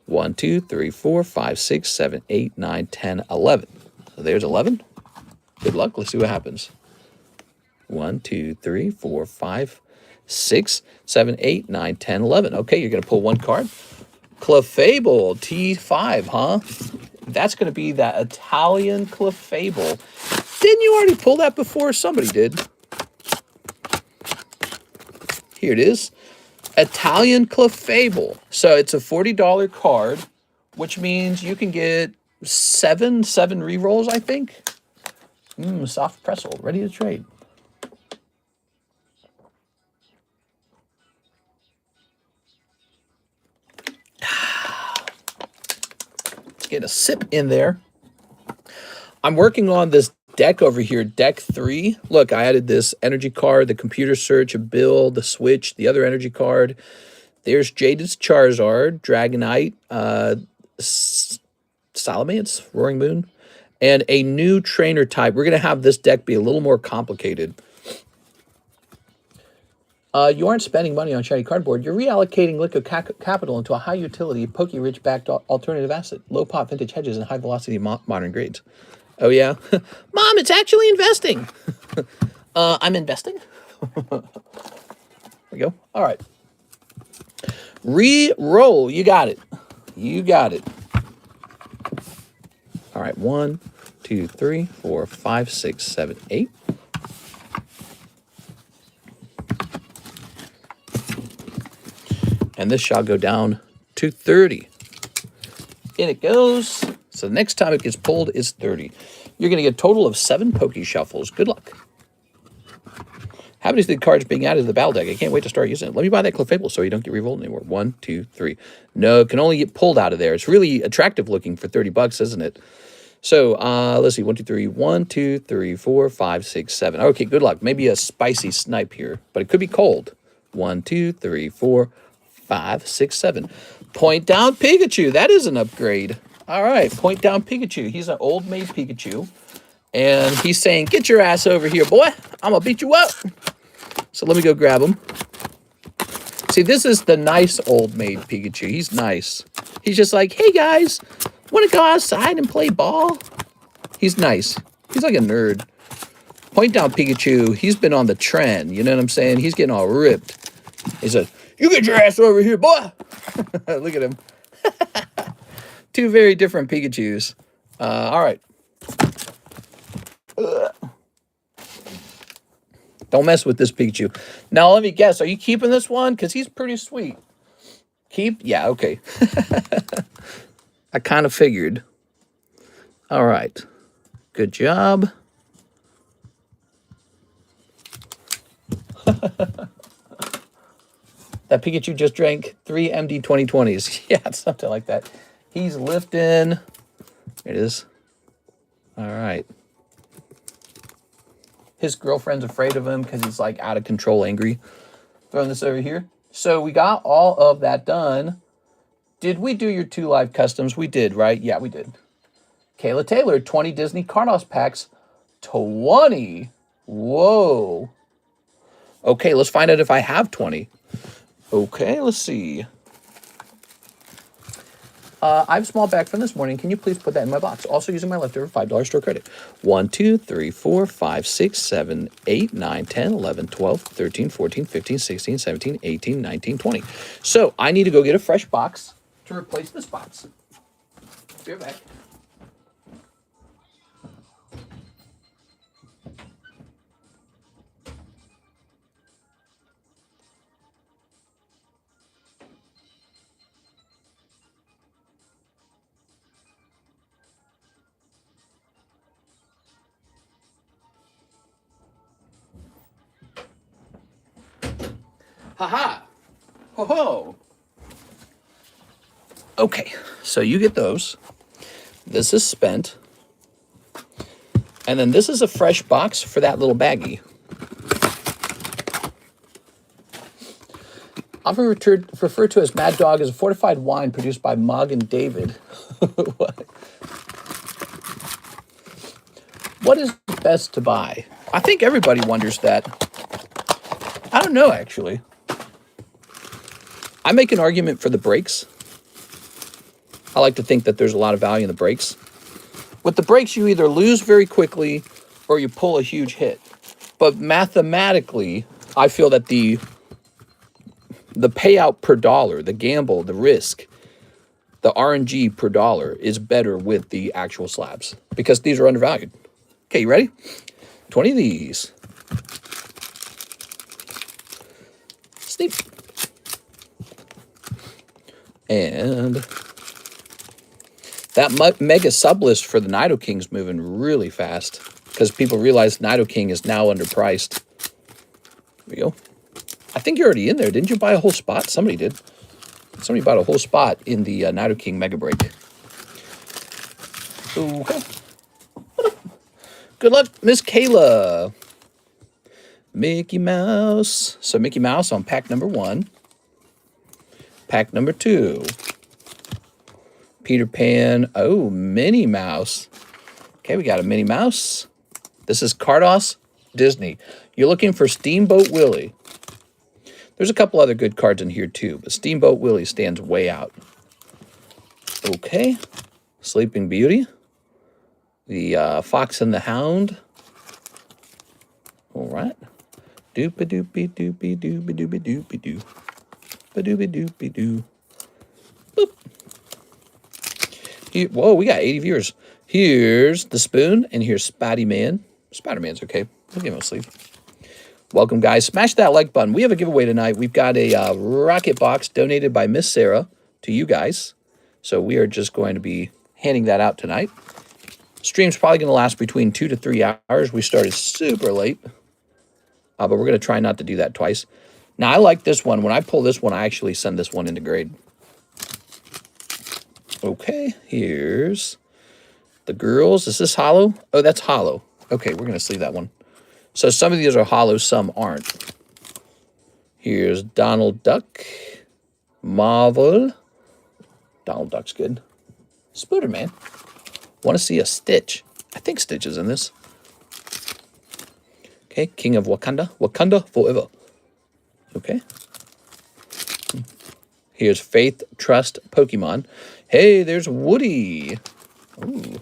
1, 2, 3, 4, 5, 6, 7, 8, 9, 10, 11. So there's 11. Good luck. Let's see what happens. 1, 2, 3, 4, 5, 6, 7, 8, 9, 10, 11. Okay, you're going to pull 1 card. Clefable, T5, huh? That's going to be that Italian Clefable. Didn't you already pull that before? Somebody did. Here it is. Italian Clefable. So it's a $40 card, which means you can get 7 rerolls, I think. Soft pretzel, ready to trade. Let's get a sip in there. I'm working on this deck over here, deck 3. Look, I added this energy card, the computer search, a build, the switch, the other energy card. There's Jaded's Charizard, Dragonite, Salamence, Roaring Moon, and a new trainer type. We're going to have this deck be a little more complicated. You aren't spending money on shiny cardboard. You're reallocating liquid capital into a high utility, Poke-rich backed alternative asset. Low pop vintage hedges and high velocity modern grades. Oh, yeah? Mom, it's actually investing. I'm investing. There we go. All right. Re-roll. You got it. You got it. All right. 1, 2, 3, 4, 5, 6, 7, 8. And this shall go down to 30. In it goes. So the next time it gets pulled is 30. You're going to get a total of 7 Poke Shuffles. Good luck. Happy to see the cards being added to the battle deck. I can't wait to start using it. Let me buy that Clefable so you don't get rerolled anymore. 1, 2, 3. No, it can only get pulled out of there. It's really attractive looking for 30 bucks, isn't it? So let's see. 1, 2, 3. 1, 2, 3, 4, 5, 6, 7. Okay, good luck. Maybe a spicy snipe here, but it could be cold. 1, 2, 3, 4, 5, 6, 7. Point down Pikachu. That is an upgrade. All right, point down Pikachu. He's an old maid Pikachu. And he's saying, get your ass over here, boy. I'm going to beat you up. So let me go grab him. See, this is the nice old maid Pikachu. He's nice. He's just like, hey, guys, want to go outside and play ball? He's nice. He's like a nerd. Point down Pikachu, he's been on the trend. You know what I'm saying? He's getting all ripped. He said, you get your ass over here, boy. Look at him. 2 very different Pikachus. All right. Don't mess with this Pikachu. Now, let me guess. Are you keeping this one? Because he's pretty sweet. Keep? Yeah, okay. I kind of figured. All right. Good job. That Pikachu just drank 3 MD 2020s. Yeah, something like that. He's lifting. There it is. All right. His girlfriend's afraid of him because he's like out of control angry. Throwing this over here. So we got all of that done. Did we do your 2 live customs? We did, right? Yeah, we did. Kayla Taylor, 20 Disney Cardos packs. 20. Whoa. Okay, let's find out if I have 20. Okay, let's see. I have a small bag from this morning. Can you please put that in my box? Also using my leftover $5 store credit. 1, 2, 3, 4, 5, 6, 7, 8, 9, 10, 11, 12, 13, 14, 15, 16, 17, 18, 19, 20. So I need to go get a fresh box to replace this box. Be right back. Haha. Ho ho. Okay, so you get those. This is spent. And then this is a fresh box for that little baggie. Often referred to as Mad Dog is a fortified wine produced by Mog and David. What is best to buy? I think everybody wonders that. I don't know, actually. I make an argument for the brakes. I like to think that there's a lot of value in the brakes. With the brakes, you either lose very quickly or you pull a huge hit. But mathematically, I feel that the payout per dollar, the gamble, the risk, the RNG per dollar is better with the actual slabs because these are undervalued. Okay, you ready? 20 of these. Sneak. And that mega sub list for the Nido King's moving really fast because people realize Nido King is now underpriced. There we go. I think you're already in there. Didn't you buy a whole spot? Somebody did. Somebody bought a whole spot in the Nido King Mega Break. Okay. Good luck, Miss Kayla. Mickey Mouse. So Mickey Mouse on pack number 1. Pack number 2. Peter Pan. Oh, Minnie Mouse. Okay, we got a Minnie Mouse. This is Cardos Disney. You're looking for Steamboat Willie. There's a couple other good cards in here too, but Steamboat Willie stands way out. Okay. Sleeping Beauty. The Fox and the Hound. All right. Doopy-doopy, doopy, doopy, doopy, doopy, doo. Ba-doopy, doopy, doo. Boop. Here, whoa, we got 80 viewers. Here's the Spoon, and here's Spider-Man. Spider-Man's okay. We'll give him a sleep. Welcome, guys. Smash that like button. We have a giveaway tonight. We've got a rocket box donated by Miss Sarah to you guys. So we are just going to be handing that out tonight. Stream's probably going to last between 2 to 3 hours. We started super late. But we're going to try not to do that twice. Now, I like this one. When I pull this one, I actually send this one into grade. Okay, here's the girls. Is this hollow? Oh, that's hollow. Okay, we're going to sleeve that one. So some of these are hollow, some aren't. Here's Donald Duck. Marvel. Donald Duck's good. Spider-Man. Want to see a Stitch. I think Stitch is in this. Okay, King of Wakanda. Wakanda forever. Okay. Here's Faith, Trust, Pokemon. Hey, there's Woody. Ooh.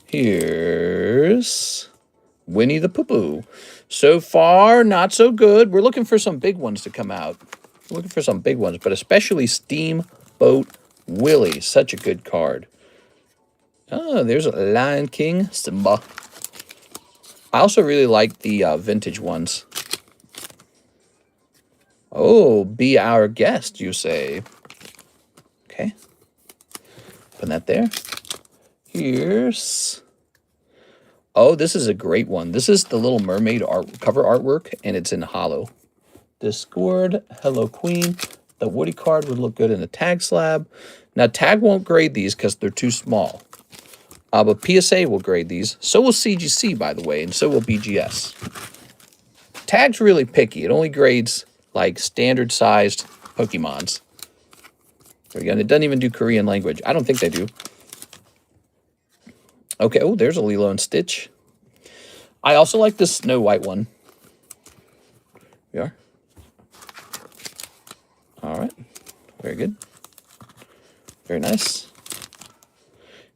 Here's Winnie the Pooh. So far, not so good. We're looking for some big ones to come out. We're looking for some big ones, but especially Steamboat Willie. Such a good card. Oh, there's a Lion King. Simba. I also really like the vintage ones. Oh, be our guest, you say. Okay. Put that there. Here's Oh, this is a great one. This is the Little Mermaid cover artwork, and it's in hollow. Discord, Hello Queen. The Woody card would look good in a tag slab. Now, tag won't grade these because they're too small. But PSA will grade these. So will CGC, by the way, and so will BGS. Tag's really picky. It only grades like standard-sized Pokemons. There we go. And it doesn't even do Korean language. I don't think they do. Okay. Oh, there's a Lilo and Stitch. I also like this Snow White one. We are. All right. Very good. Very nice.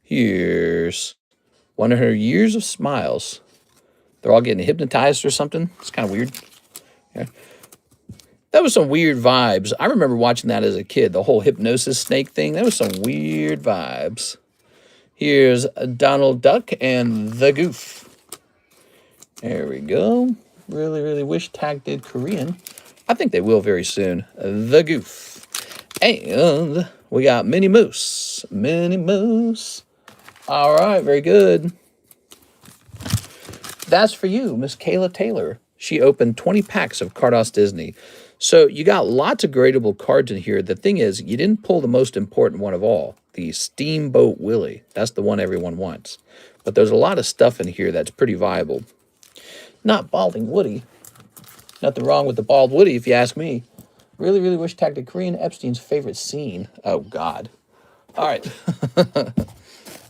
Here's one of her years of smiles. They're all getting hypnotized or something. It's kind of weird. Yeah. That was some weird vibes. I remember watching that as a kid, the whole hypnosis snake thing. That was some weird vibes. Here's Donald Duck and the Goof. There we go. Really, really wish Tag did Korean. I think they will very soon. The Goof. And we got Minnie Moose. Minnie Moose. All right, very good. That's for you, Miss Kayla Taylor. She opened 20 packs of Cardos Disney. So you got lots of gradable cards in here. The thing is, you didn't pull the most important one of all, the Steamboat Willie. That's the one everyone wants. But there's a lot of stuff in here that's pretty viable. Not Balding Woody. Nothing wrong with the Bald Woody, if you ask me. Really, really wish Tag did Korean. Epstein's favorite scene. Oh, God. All right.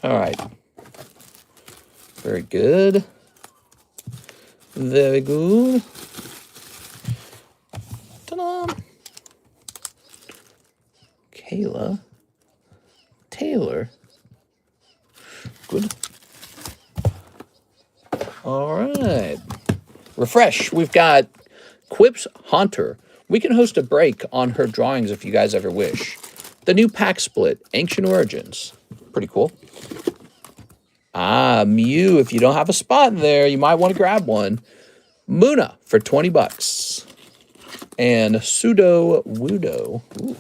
All right. Very good. Very good. Ta-da! Kayla Taylor. Good. All right. Refresh. We've got Quips Haunter. We can host a break on her drawings if you guys ever wish. The new pack split, Ancient Origins. Pretty cool. Ah, Mew. If you don't have a spot in there, you might want to grab one. Muna for 20 bucks. And Pseudo Wudo. Ooh.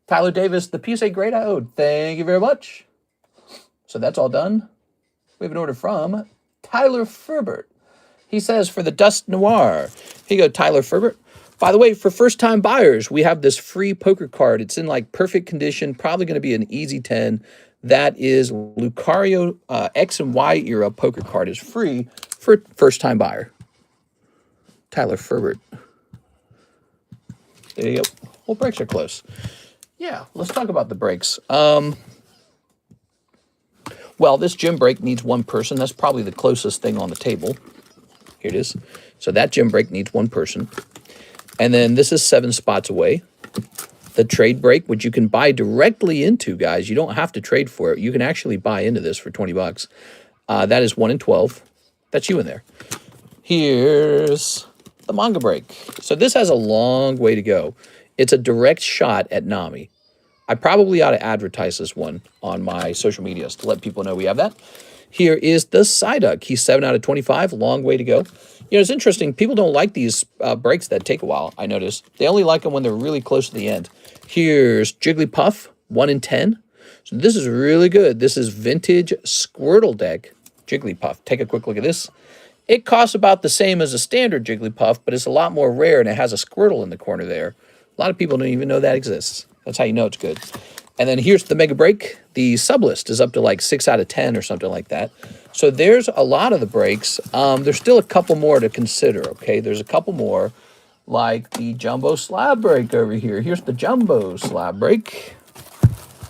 Tyler Davis, the PSA grade I owed. Thank you very much. So that's all done. We have an order from Tyler Ferbert. He says for the Dust Noir. Here you go, Tyler Ferbert. By the way, for first-time buyers, we have this free poker card. It's in like perfect condition, probably going to be an easy 10. That is Lucario X and Y era poker card is free for first-time buyer. Tyler Ferbert. There you go. Well, breaks are close. Yeah, let's talk about the breaks. Well, this gym break needs one person. That's probably the closest thing on the table. Here it is. So that gym break needs one person. And then this is 7 spots away. The trade break, which you can buy directly into, guys. You don't have to trade for it. You can actually buy into this for 20 bucks. That is 1 in 12. That's you in there. Here's the manga break. So this has a long way to go. It's a direct shot at Nami. I probably ought to advertise this one on my social medias to let people know we have that. Here is the Psyduck. He's 7 out of 25. Long way to go. You know, it's interesting. People don't like these breaks that take a while, I noticed. They only like them when they're really close to the end. Here's Jigglypuff, 1 in 10. So this is really good. This is vintage Squirtle deck Jigglypuff. Take a quick look at this. It costs about the same as a standard Jigglypuff, but it's a lot more rare, and it has a Squirtle in the corner there. A lot of people don't even know that exists. That's how you know it's good. And then here's the Mega Break. The sublist is up to like 6 out of 10 or something like that. So there's a lot of the breaks. There's still a couple more to consider, okay? There's a couple more, like the Jumbo Slab break over here. Here's the Jumbo Slab break.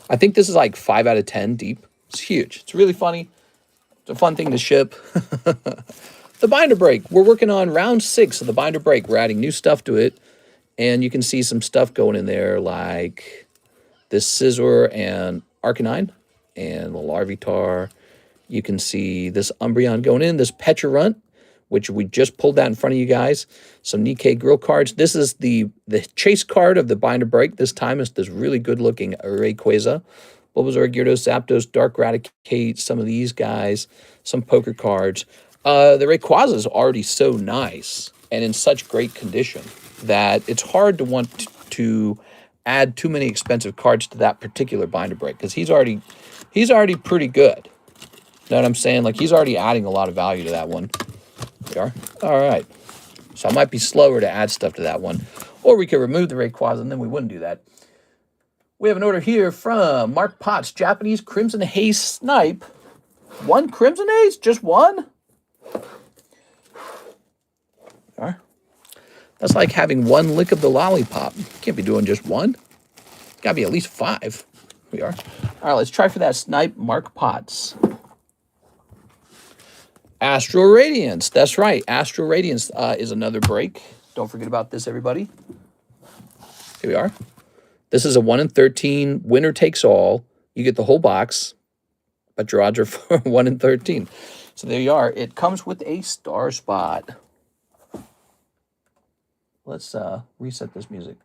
I think this is like 5 out of 10 deep. It's huge. It's really funny. It's a fun thing to ship. The binder break. We're working on round 6 of the binder break. We're adding new stuff to it. And you can see some stuff going in there like this Scizor and Arcanine and the Larvitar. You can see this Umbreon going in, this Pecharunt, which we just pulled out in front of you guys. Some Nikke Grill cards. This is the chase card of the binder break. This time is this really good-looking Rayquaza. Bulbasaur, Gyarados, Zapdos, Dark Raticate, some of these guys, some poker cards. The Rayquaza is already so nice and in such great condition that it's hard to want to add too many expensive cards to that particular binder break because he's already pretty good. Know what I'm saying? Like, he's already adding a lot of value to that one. We are. All right. So I might be slower to add stuff to that one. Or we could remove the Rayquaza, and then we wouldn't do that. We have an order here from Mark Potts, Japanese Crimson Haze Snipe. One Crimson Haze? Just one? All right. That's like having one lick of the lollipop. Can't be doing just one. Gotta be at least 5. We are. All right, let's try for that Snipe, Mark Potts. Astral Radiance. That's right. Astral Radiance is another break. Don't forget about this, everybody. Here we are. This is a 1 in 13. Winner takes all. You get the whole box, but your odds are for 1 in 13. So there you are. It comes with a star spot. Let's reset this music.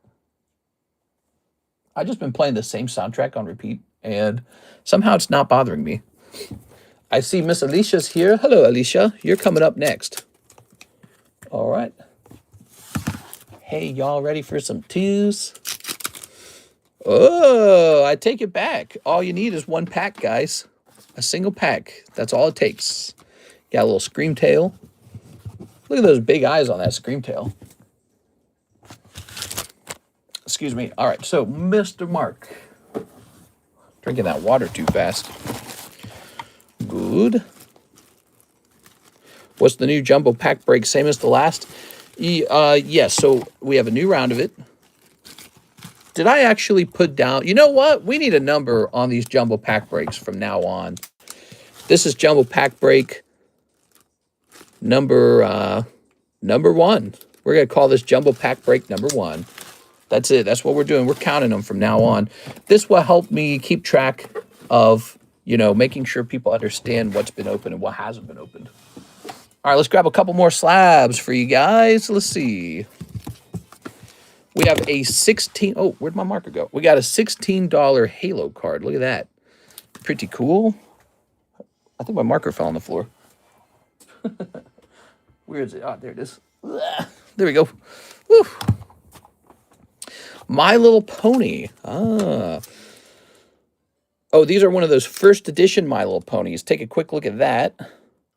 I've just been playing the same soundtrack on repeat, and somehow it's not bothering me. I see Miss Alicia's here. Hello, Alicia. You're coming up next. All right. Hey, y'all ready for some 2s? Oh, I take it back. All you need is 1 pack, guys. A single pack. That's all it takes. Got a little Scream Tail. Look at those big eyes on that Scream Tail. Excuse me. All right, so Mr. Mark. Drinking that water too fast. Good. What's the new jumbo pack break? Same as the last? Yes, so we have a new round of it. Did I actually put down... You know what? We need a number on these jumbo pack breaks from now on. This is jumbo pack break number 1. We're going to call this jumbo pack break number 1. That's it. That's what we're doing. We're counting them from now on. This will help me keep track of, you know, making sure people understand what's been opened and what hasn't been opened. All right, let's grab a couple more slabs for you guys. Let's see. We have a 16... Oh, where'd my marker go? We got a $16 Halo card. Look at that. Pretty cool. I think my marker fell on the floor. Where is it? Oh, there it is. There we go. Woo. My Little Pony. Ah. Oh, these are one of those first edition My Little Ponies. Take a quick look at that.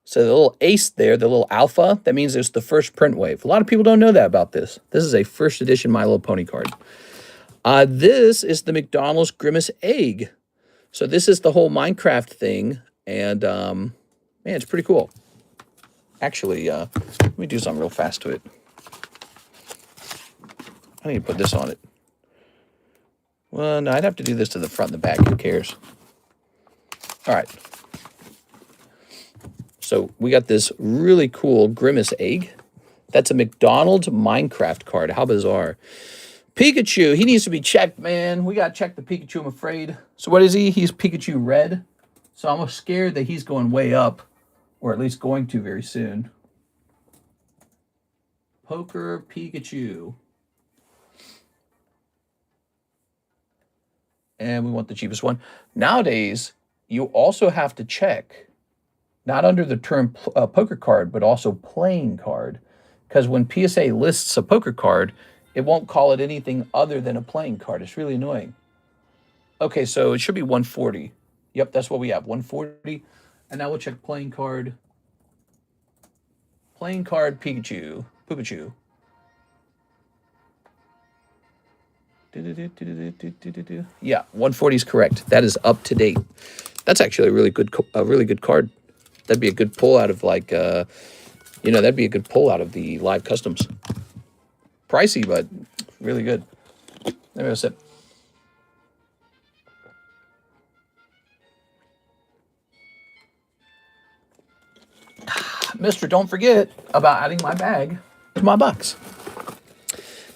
So the little ace there, the little alpha, that means it's the first print wave. A lot of people don't know that about this. This is a first edition My Little Pony card. This is the McDonald's Grimace Egg. So this is the whole Minecraft thing. And, man, it's pretty cool. Actually, let me do something real fast to it. I need to put this on it. Well, no, I'd have to do this to the front and the back. Who cares? All right. So we got this really cool Grimace Egg. That's a McDonald's Minecraft card. How bizarre. Pikachu, he needs to be checked, man. We got to check the Pikachu, I'm afraid. So what is he? He's Pikachu Red. So I'm scared that he's going way up, or at least going to very soon. Poker Pikachu. And we want the cheapest one. Nowadays, you also have to check, not under the term poker card, but also playing card. Because when PSA lists a poker card, it won't call it anything other than a playing card. It's really annoying. Okay, so it should be 140. Yep, that's what we have, 140. And now we'll check playing card. Playing card Pikachu. Pikachu. Yeah, 140 is correct. That is up to date. That's actually a really good card. That'd be a good pull out of like, you know, that'd be a good pull out of the live customs. Pricey, but really good. Let me have a sip. Mister, don't forget about adding my bag to my box.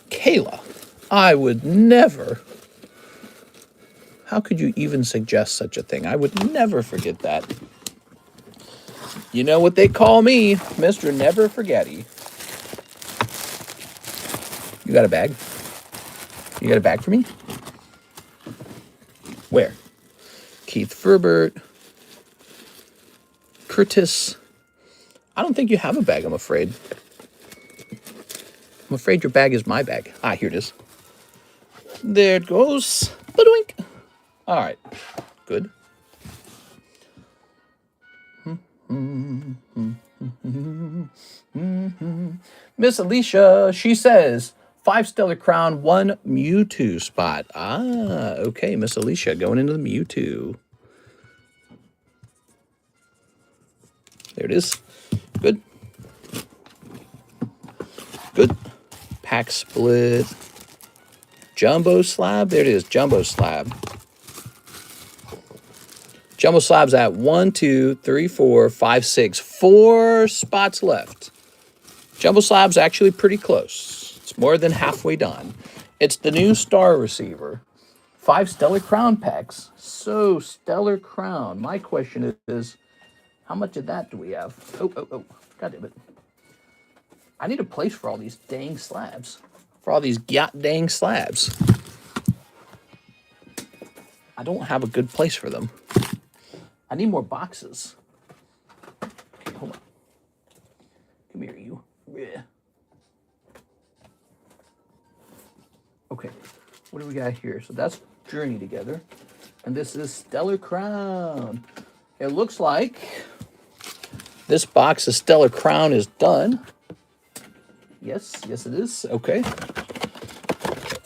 Kayla. I would never. How could you even suggest such a thing? I would never forget that. You know what they call me, Mr. Never Forgetty. You got a bag? You got a bag for me? Where? Keith Ferbert. Curtis. I don't think you have a bag, I'm afraid. I'm afraid your bag is my bag. Ah, here it is. There it goes. Ba-doink. All right. Good. Miss Alicia, she says 5 Stellar Crown, 1 Mewto spot. Ah, okay, Miss Alicia going into the Mewto. There it is. Good. Good. Pack split. Jumbo slab. There it is. Jumbo slab. Jumbo slab's at 1, 2, 3, 4, 5, 6. 4 spots left. Jumbo slab's actually pretty close. It's more than halfway done. It's the new star receiver. 5 Stellar Crown packs. So, Stellar Crown. My question is, how much of that do we have? Oh. God damn it. I need a place for all these dang slabs. For all these dang slabs. I don't have a good place for them. I need more boxes. Okay, hold on. Come here, you. Yeah. Okay, what do we got here? So that's Journey Together. And this is Stellar Crown. It looks like this box of Stellar Crown is done. Yes, it is. Okay.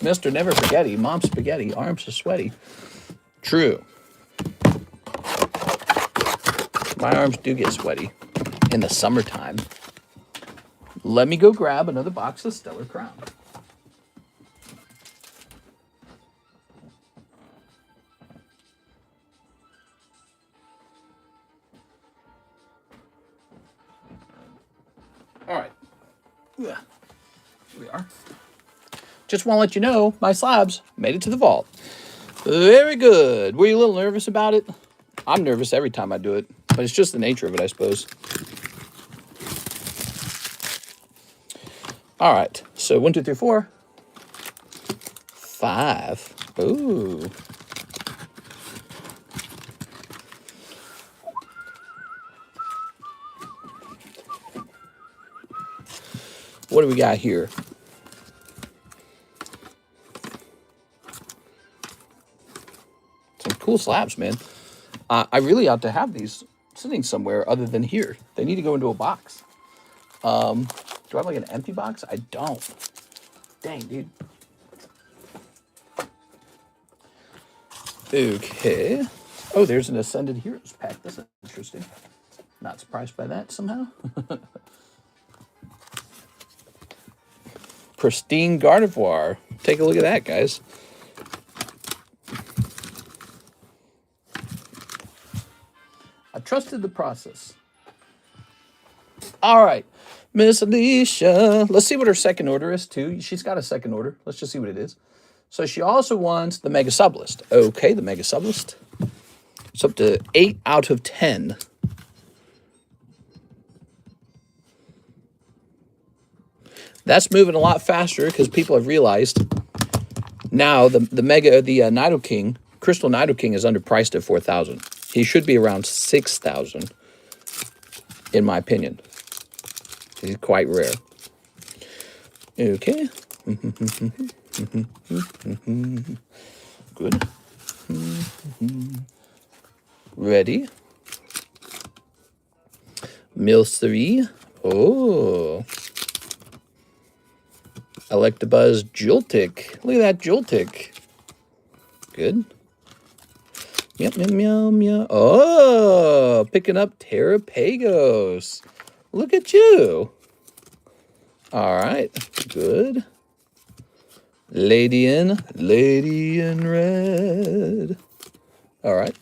Mr. Never Forgetty, Mom Spaghetti, arms are sweaty. True. My arms do get sweaty in the summertime. Let me go grab another box of Stellar Crown. All right. Yeah. Here we are. Just want to let you know, my slabs made it to the vault. Very good. Were you a little nervous about it? I'm nervous every time I do it, but it's just the nature of it, I suppose. All right. So 1, 2, 3, 4. 5. Ooh. What do we got here? Some cool slabs, man. I really ought to have these sitting somewhere other than here. They need to go into a box. Do I have like an empty box? I don't. Dang, dude. Okay. Oh, there's an Ascended Heroes pack. That's interesting. Not surprised by that somehow. Pristine Gardevoir. Take a look at that, guys. I trusted the process. All right, Miss Alicia. Let's see what her second order is, too. She's got a second order. Let's just see what it is. So she also wants the Mega Sublist. Okay, the Mega Sublist. It's up to 8 out of 10. That's moving a lot faster because people have realized now the Nidoking, Crystal Nidoking is underpriced at 4,000. He should be around 6,000, in my opinion. He's quite rare. Okay. Good. Ready. Milcery. Oh. Electabuzz Joltik. Look at that Joltik. Good. Meow. Oh, picking up Terrapagos. Look at you. All right. Good. Lady in red. All right.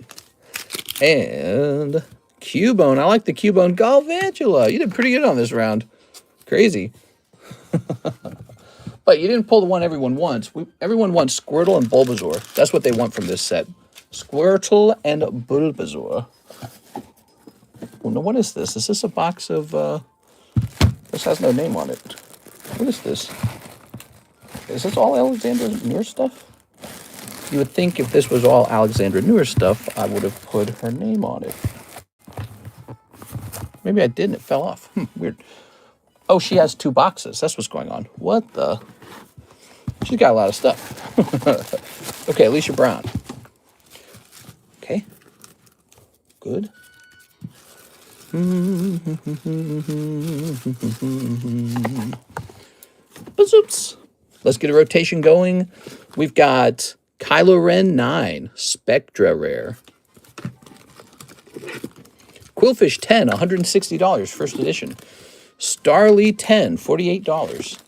And Cubone. I like the Cubone Galvantula. You did pretty good on this round. Crazy. But you didn't pull the one everyone wants. Everyone wants Squirtle and Bulbasaur. That's what they want from this set. Squirtle and Bulbasaur. Oh, no, what is this? Is this a box of... this has no name on it. What is this? Is this all Alexandra Newer stuff? You would think if this was all Alexandra Newer stuff, I would have put her name on it. Maybe I didn't. It fell off. Weird. Oh, she has 2 boxes. That's what's going on. What the? She's got a lot of stuff. Okay, Alicia Brown. Okay. Good. Bazoops. Let's get a rotation going. We've got Kylo Ren 9, Spectra Rare. Quillfish 10, $160, first edition. Starly 10, $48.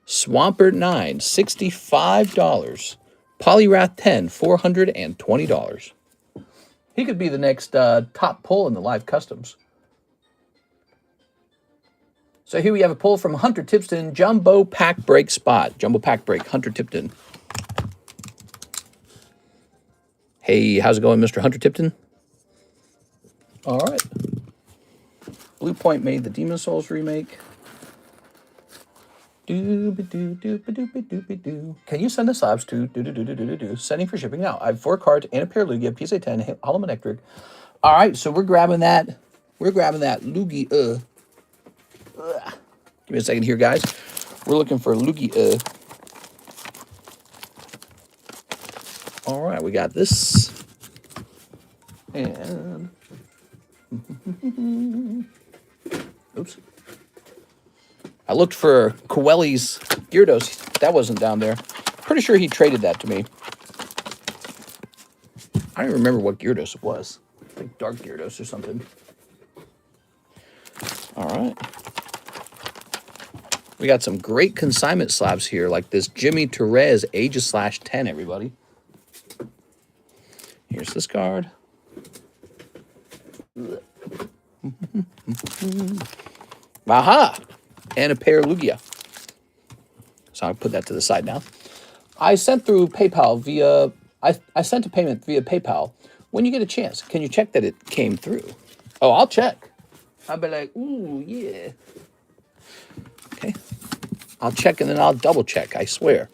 Swampert 9, $65. Polyrath 10, $420. He could be the next top pull in the live customs. So here we have a pull from Hunter Tipton, Jumbo Pack Break Spot. Jumbo Pack Break, Hunter Tipton. Hey, how's it going, Mr. Hunter Tipton? All right. Blue Point made the Demon Souls remake. Doo-ba-doo-doo-ba-doo-ba-doo-ba-doo. Can you send the slabs to do-do-do-do-do-do-do? Sending for shipping now. I have 4 cards and a pair of Lugia, PSA 10, Holomanectric. All right, so we're grabbing that. We're grabbing that Lugia. Give me a second here, guys. We're looking for Lugia. All right, we got this. And... oops. I looked for Coelli's Gyarados. That wasn't down there. Pretty sure he traded that to me. I don't even remember what Gyarados it was. I think Dark Gyarados or something. All right. We got some great consignment slabs here, like this Jimmy Torres Aegis/10, everybody. Here's this card. Aha! And a pair of Lugia. So I'll put that to the side now. I sent through PayPal via... I sent a payment via PayPal. When you get a chance, can you check that it came through? Oh, I'll check. I'll be like, ooh, yeah. Okay. I'll check and then I'll double check, I swear.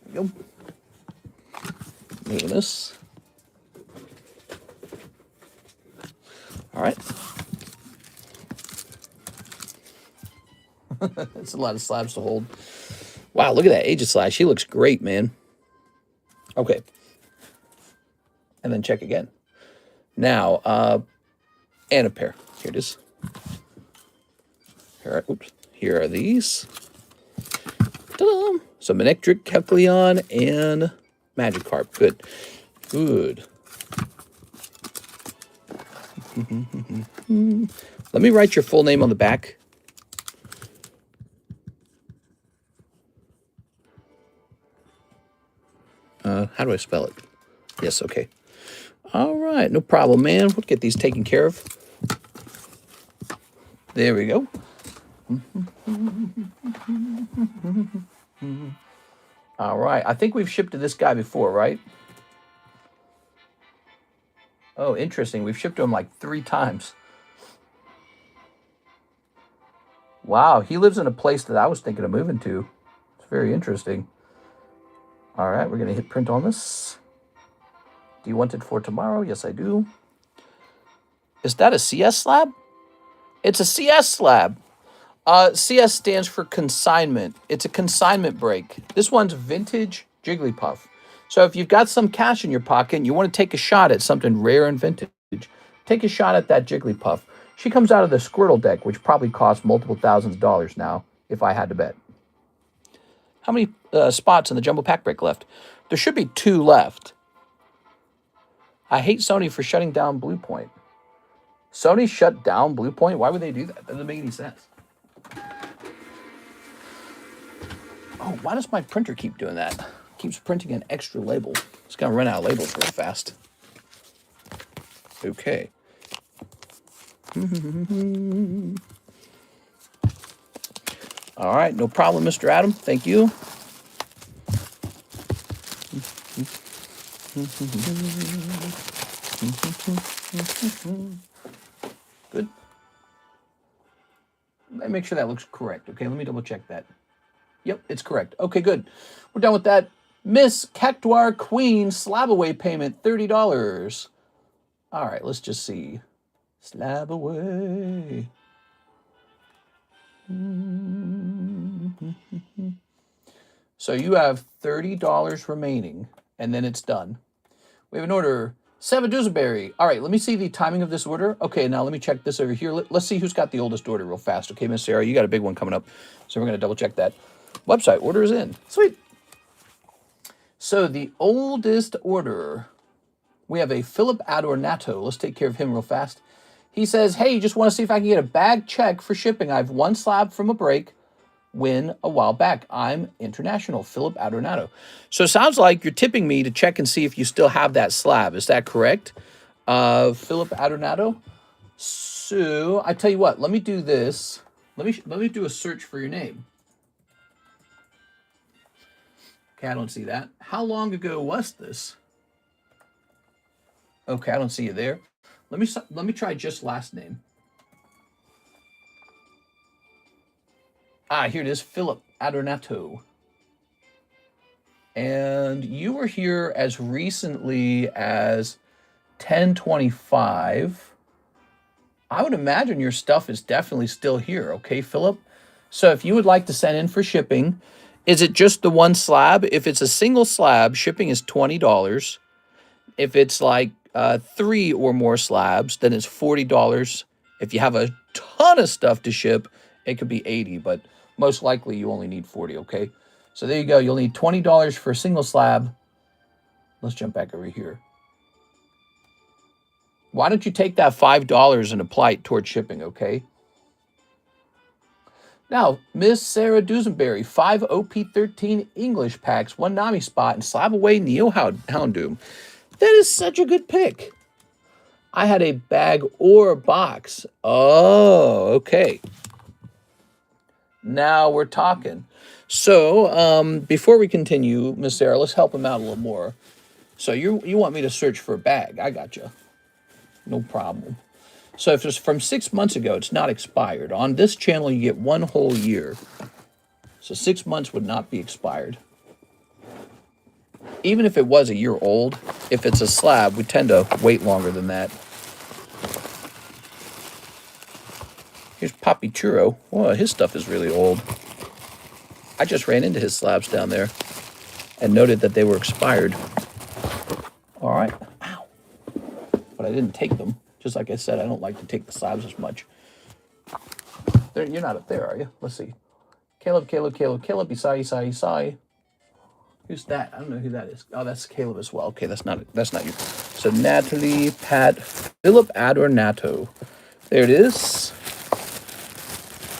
There we go. Moving this. All right. That's a lot of slabs to hold. Wow, look at that Aegis/. He looks great, man. Okay. And then check again. Now, and a pair. Here it is. All right, oops. Here are these. Ta-da! So Manectric, Kecleon, and Magikarp. Good. Good. Let me write your full name on the back. How do I spell it? Yes, okay. All right, no problem, man. We'll get these taken care of. There we go. All right, I think we've shipped to this guy before, right? Oh, interesting. We've shipped to him like 3 times. Wow, he lives in a place that I was thinking of moving to. It's very interesting. All right, we're going to hit print on this. Do you want it for tomorrow? Yes, I do. Is that a CS slab? It's a CS slab. CS stands for consignment. It's a consignment break. This one's vintage Jigglypuff. So if you've got some cash in your pocket and you want to take a shot at something rare and vintage, take a shot at that Jigglypuff. She comes out of the Squirtle deck, which probably costs multiple thousands of dollars now, if I had to bet. How many spots in the Jumbo Pack Break left? There should be 2 left. I hate Sony for shutting down Blue Point. Sony shut down Blue Point? Why would they do that? That doesn't make any sense. Oh, why does my printer keep doing that? It keeps printing an extra label. It's going to run out of labels real fast. Okay. All right, no problem, Mr. Adam. Thank you. Good. Let me make sure that looks correct. Okay, let me double check that. Yep, it's correct. Okay, good. We're done with that. Miss Cactuar Queen slab away payment, $30. All right, let's just see. Slab away. So you have $30 remaining, and then it's done. We have an order Seven Dooseberry. All right, let me see the timing of this order. Okay, now let me check this over here. Let's see who's got the oldest order real fast. Okay, Miss Sarah, you got a big one coming up. So we're going to double check that. Website, order is in. Sweet. So the oldest order, we have a Philip Adornato. Let's take care of him real fast. He says, hey, just want to see if I can get a bag check for shipping. I have one slab from a break win a while back. I'm international, Philip Adornato. So it sounds like you're tipping me to check and see if you still have that slab. Is that correct? Philip Adornato. So I tell you what, let me do this. Let me do a search for your name. Okay, I don't see that. How long ago was this? Okay, I don't see you there. Let me try just last name. Ah, here it is, Philip Adornato. And you were here as recently as 10/25. I would imagine your stuff is definitely still here, okay, Philip? So if you would like to send in for shipping, is it just the one slab? If it's a single slab, shipping is $20. If it's like 3 or more slabs, then it's $40. If you have a ton of stuff to ship, it could be $80, but most likely you only need $40, okay? So there you go. You'll need $20 for a single slab. Let's jump back over here. Why don't you take that $5 and apply it towards shipping, okay? Now, Miss Sarah Dusenberry, 5 OP13 English packs, 1 Nami spot, and slab away Neo Houndoom. That is such a good pick. I had a bag or a box. Oh, okay. Now we're talking. So, before we continue, Miss Sarah, let's help him out a little more. So you want me to search for a bag. I got you. No problem. So if it's from 6 months ago, it's not expired. On this channel, you get 1 whole year. So 6 months would not be expired. Even if it was a year old, if it's a slab, we tend to wait longer than that. Here's Papi Churro. Oh, his stuff is really old. I just ran into his slabs down there and noted that they were expired. All right. Ow. But I didn't take them. Just like I said, I don't like to take the slabs as much. You're not up there, are you? Let's see. Caleb, Isai. Who's that? I don't know who that is. Oh, that's Caleb as well. Okay, that's not you. So Natalie, Pat, Philip Adornato. There it is.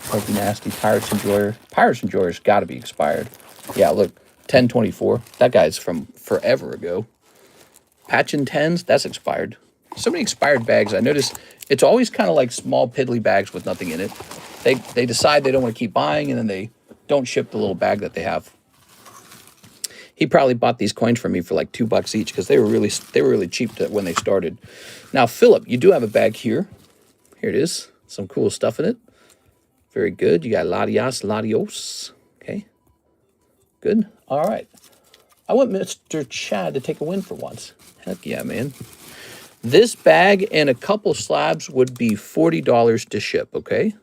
Pokey Nasty, Pirates Enjoyer. Pirates Enjoyer's got to be expired. Yeah, look, 10/24. That guy's from forever ago. Patchin' 10s, that's expired. So many expired bags. I notice it's always kind of like small piddly bags with nothing in it. They decide they don't want to keep buying, and then they don't ship the little bag that they have. He probably bought these coins from me for like $2 each because they were really cheap when they started. Now, Philip, you do have a bag here. Here it is. Some cool stuff in it. Very good. You got Latios. Okay. Good. All right. I want Mr. Chad to take a win for once. Heck yeah, man. This bag and a couple slabs would be $40 to ship, okay?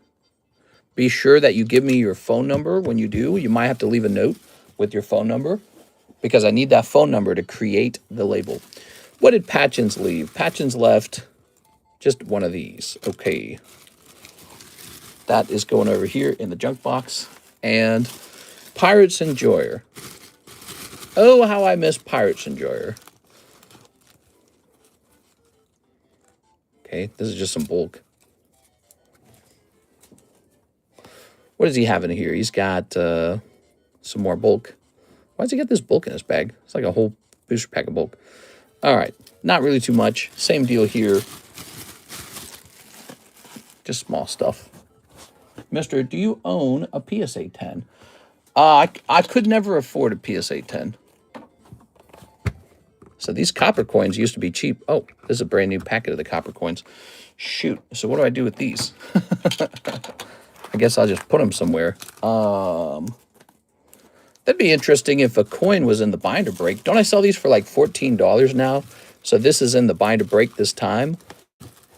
Be sure that you give me your phone number when you do. You might have to leave a note with your phone number because I need that phone number to create the label. What did Patchins leave? Patchins left just one of these. Okay. That is going over here in the junk box. And Pirates Enjoyer. Oh, how I miss Pirates Enjoyer. Okay, this is just some bulk. What does he have in here? He's got some more bulk. Why does he get this bulk in his bag? It's like a whole booster pack of bulk. All right, not really too much. Same deal here. Just small stuff. Mister, do you own a PSA 10? I could never afford a PSA 10. So these copper coins used to be cheap. Oh, this is a brand new packet of the copper coins. Shoot. So what do I do with these? I guess I'll just put them somewhere. That'd be interesting if a coin was in the binder break. Don't I sell these for like $14 now? So this is in the binder break this time.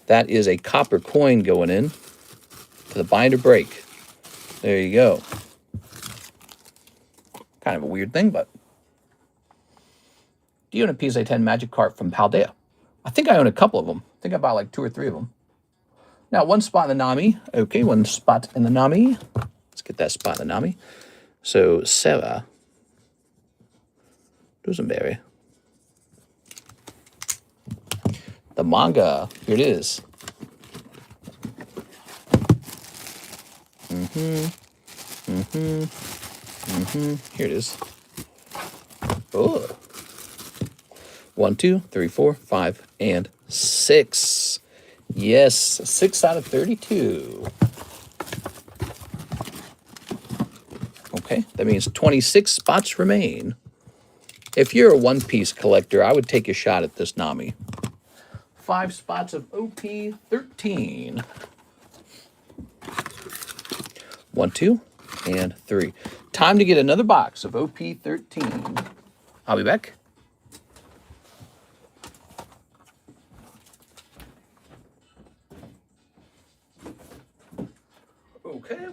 That is a copper coin going in to the binder break. There you go. Kind of a weird thing, but... Do you own a PSA 10 Magic Cart from Paldea? I think I own a couple of them. I think I bought like 2 or 3 of them. Now, one spot in the Nami. Okay, one spot in the Nami. Let's get that spot in the Nami. So, Sarah Dusenberry. The manga. Here it is. Here it is. Oh. 1, 2, 3, 4, 5, and 6. Yes, 6 out of 32. Okay, that means 26 spots remain. If you're a One Piece collector, I would take a shot at this Nami. 5 spots of OP 13. 1, 2, and 3. Time to get another box of OP 13. I'll be back. Okay.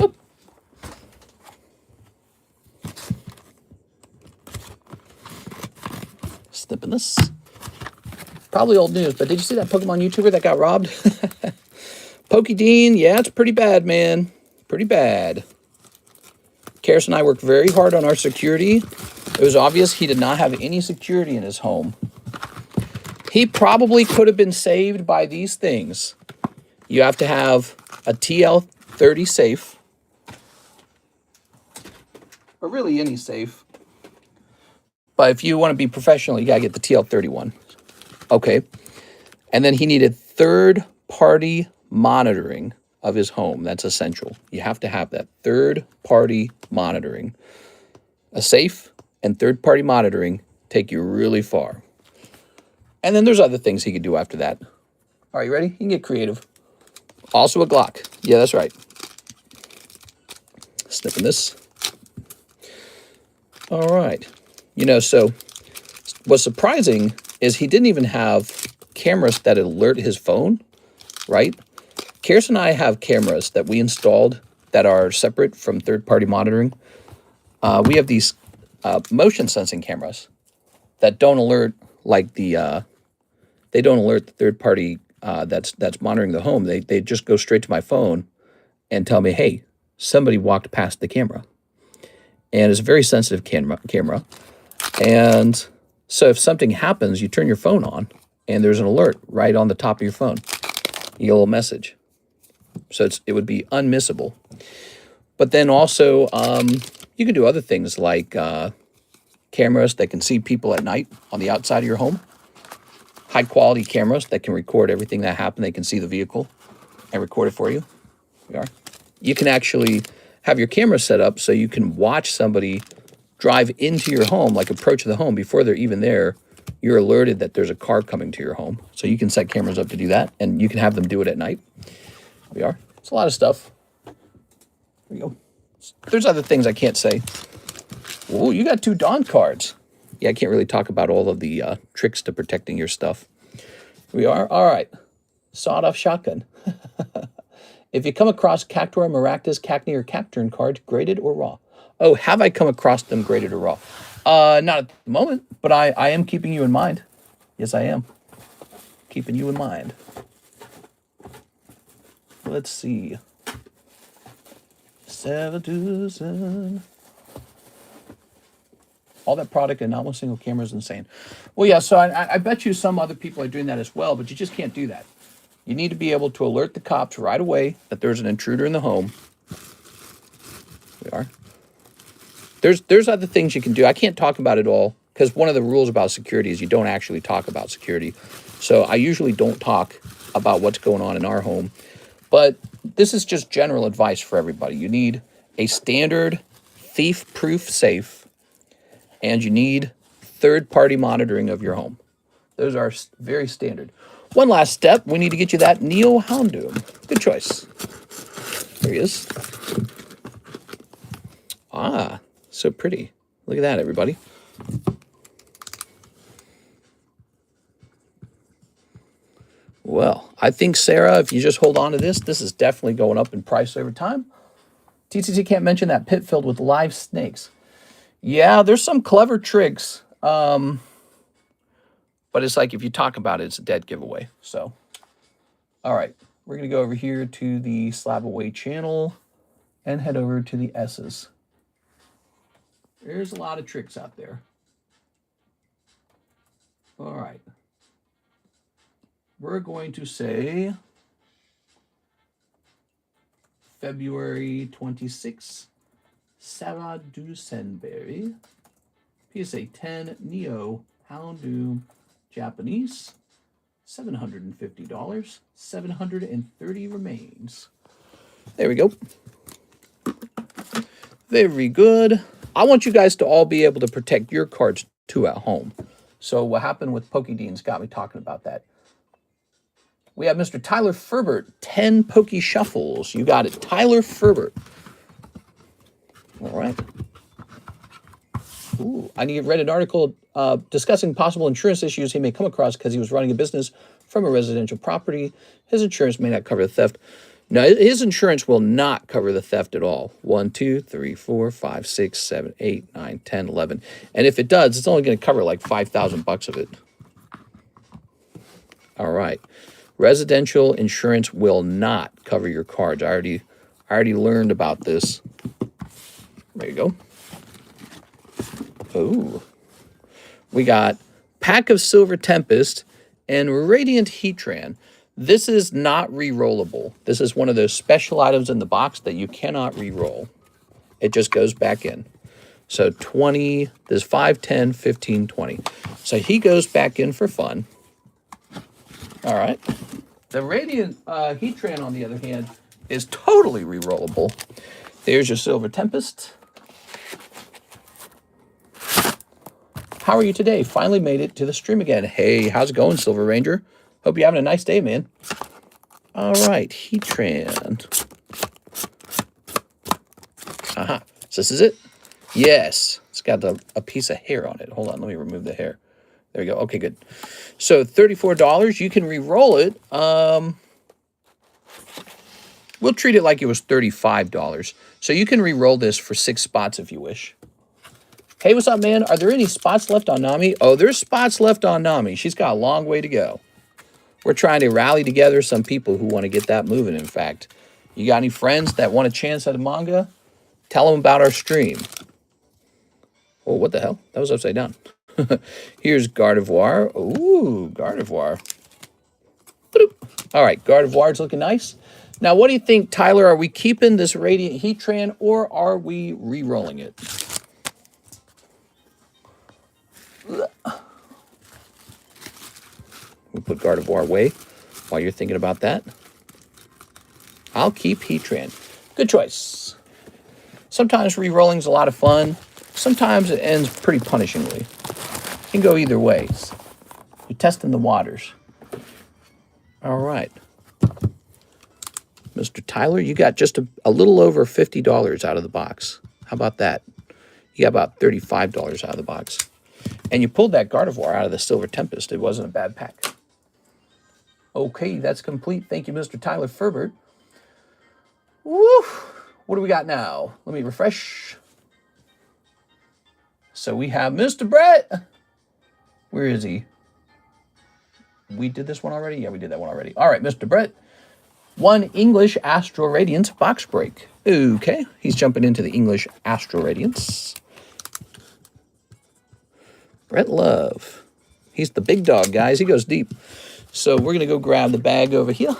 Oop. Snipping this. Probably old news, but did you see that Pokemon YouTuber that got robbed? Pokedean, yeah, it's pretty bad, man. Pretty bad. Karis and I worked very hard on our security. It was obvious he did not have any security in his home. He probably could have been saved by these things. You have to have a TL30 safe. Or really any safe. But if you want to be professional, you got to get the TL31. Okay. And then he needed third-party monitoring of his home. That's essential. You have to have that third-party monitoring. A safe and third-party monitoring take you really far. And then there's other things he could do after that. All right, you ready? You can get creative. Also a Glock. Yeah, that's right. Snipping this. All right. You know, so what's surprising is he didn't even have cameras that alert his phone, right? Karis and I have cameras that we installed that are separate from third-party monitoring. We have these motion sensing cameras that don't alert like the they don't alert the third party that's monitoring the home. They just go straight to my phone and tell me, hey, somebody walked past the camera. And it's a very sensitive camera. And so if something happens, you turn your phone on and there's an alert right on the top of your phone. You get a little message. So it would be unmissable. But then also you can do other things like cameras that can see people at night on the outside of your home. High quality cameras that can record everything that happened. They can see the vehicle and record it for you. Here we are. You can actually have your camera set up so you can watch somebody drive into your home, like approach the home before they're even there. You're alerted that there's a car coming to your home. So you can set cameras up to do that, and you can have them do it at night. Here we are. It's a lot of stuff. There we go. There's other things I can't say. Oh, you got 2 Dawn cards. Yeah, I can't really talk about all of the tricks to protecting your stuff. Here we are. All right. Sawed-off shotgun. If you come across Cactuar, Maractus, Cacnea, or Cacturn cards, graded or raw? Oh, have I come across them graded or raw? Not at the moment, but I am keeping you in mind. Yes, I am. Keeping you in mind. Let's see. 7,000. All that product and not one single camera is insane. Well, yeah, so I bet you some other people are doing that as well, but you just can't do that. You need to be able to alert the cops right away that there's an intruder in the home. Here we are. There's other things you can do. I can't talk about it all because one of the rules about security is you don't actually talk about security. So I usually don't talk about what's going on in our home. But this is just general advice for everybody. You need a standard thief-proof safe, and you need third-party monitoring of your home. Those are very standard. One last step, we need to get you that Neo Houndoom. Good choice. There he is. Ah, so pretty. Look at that, everybody. Well, I think, Sarah, if you just hold on to this is definitely going up in price over time. TCC can't mention that pit filled with live snakes. Yeah, there's some clever tricks. But it's like if you talk about it, it's a dead giveaway. So, all right. We're going to go over here to the Slab Away channel and head over to the S's. There's a lot of tricks out there. All right. We're going to say February 26th, Sarah Dusenberry, PSA 10, Neo, Houndoom, Japanese, $750, 730 remains. There we go. Very good. I want you guys to all be able to protect your cards too at home. So what happened with PokeDeans got me talking about that. We have Mr. Tyler Ferbert, 10 Poke Shuffles. You got it, Tyler Ferbert. All right. Ooh, I read an article discussing possible insurance issues he may come across because he was running a business from a residential property. His insurance may not cover the theft. No, his insurance will not cover the theft at all. 1, 2, 3, 4, 5, 6, 7, 8, 9, 10, 11. And if it does, it's only going to cover like $5,000 of it. All right. Residential insurance will not cover your cards. I already learned about this. There you go. Oh. We got Pack of Silver Tempest and Radiant Heatran. This is not re-rollable. This is one of those special items in the box that you cannot re-roll. It just goes back in. So 20, there's 5, 10, 15, 20. So he goes back in for fun. All right. The Radiant Heatran, on the other hand, is totally re-rollable. There's your Silver Tempest. How are you today? Finally made it to the stream again. Hey, how's it going, Silver Ranger? Hope you're having a nice day, man. All right, Heatran. Aha, so this is it? Yes, it's got a piece of hair on it. Hold on, let me remove the hair. There we go. Okay, good. So $34, you can re-roll it. We'll treat it like it was $35. So you can re-roll this for 6 spots if you wish. Hey, what's up, man? Are there any spots left on Nami? Oh, there's spots left on Nami. She's got a long way to go. We're trying to rally together some people who want to get that moving, in fact. You got any friends that want a chance at a manga? Tell them about our stream. Oh, what the hell? That was upside down. Here's Gardevoir. Ooh, Gardevoir. All right, Gardevoir's looking nice. Now, what do you think, Tyler? Are we keeping this Radiant Heatran or are we re-rolling it? We'll put Gardevoir away while you're thinking about that. I'll keep Heatran. Good choice. Sometimes re-rolling is a lot of fun. Sometimes it ends pretty punishingly. It can go either ways. You're testing the waters. All right. Mr. Tyler, you got just a little over $50 out of the box. How about that? You got about $35 out of the box. And you pulled that Gardevoir out of the Silver Tempest. It wasn't a bad pack. Okay, that's complete. Thank you, Mr. Tyler Ferbert. Woo! What do we got now? Let me refresh. So we have Mr. Brett. Where is he? We did this one already? Yeah, we did that one already. All right, Mr. Brett. 1 English Astral Radiance box break. Okay, he's jumping into the English Astral Radiance. Brett Love. He's the big dog, guys. He goes deep. So we're going to go grab the bag over here.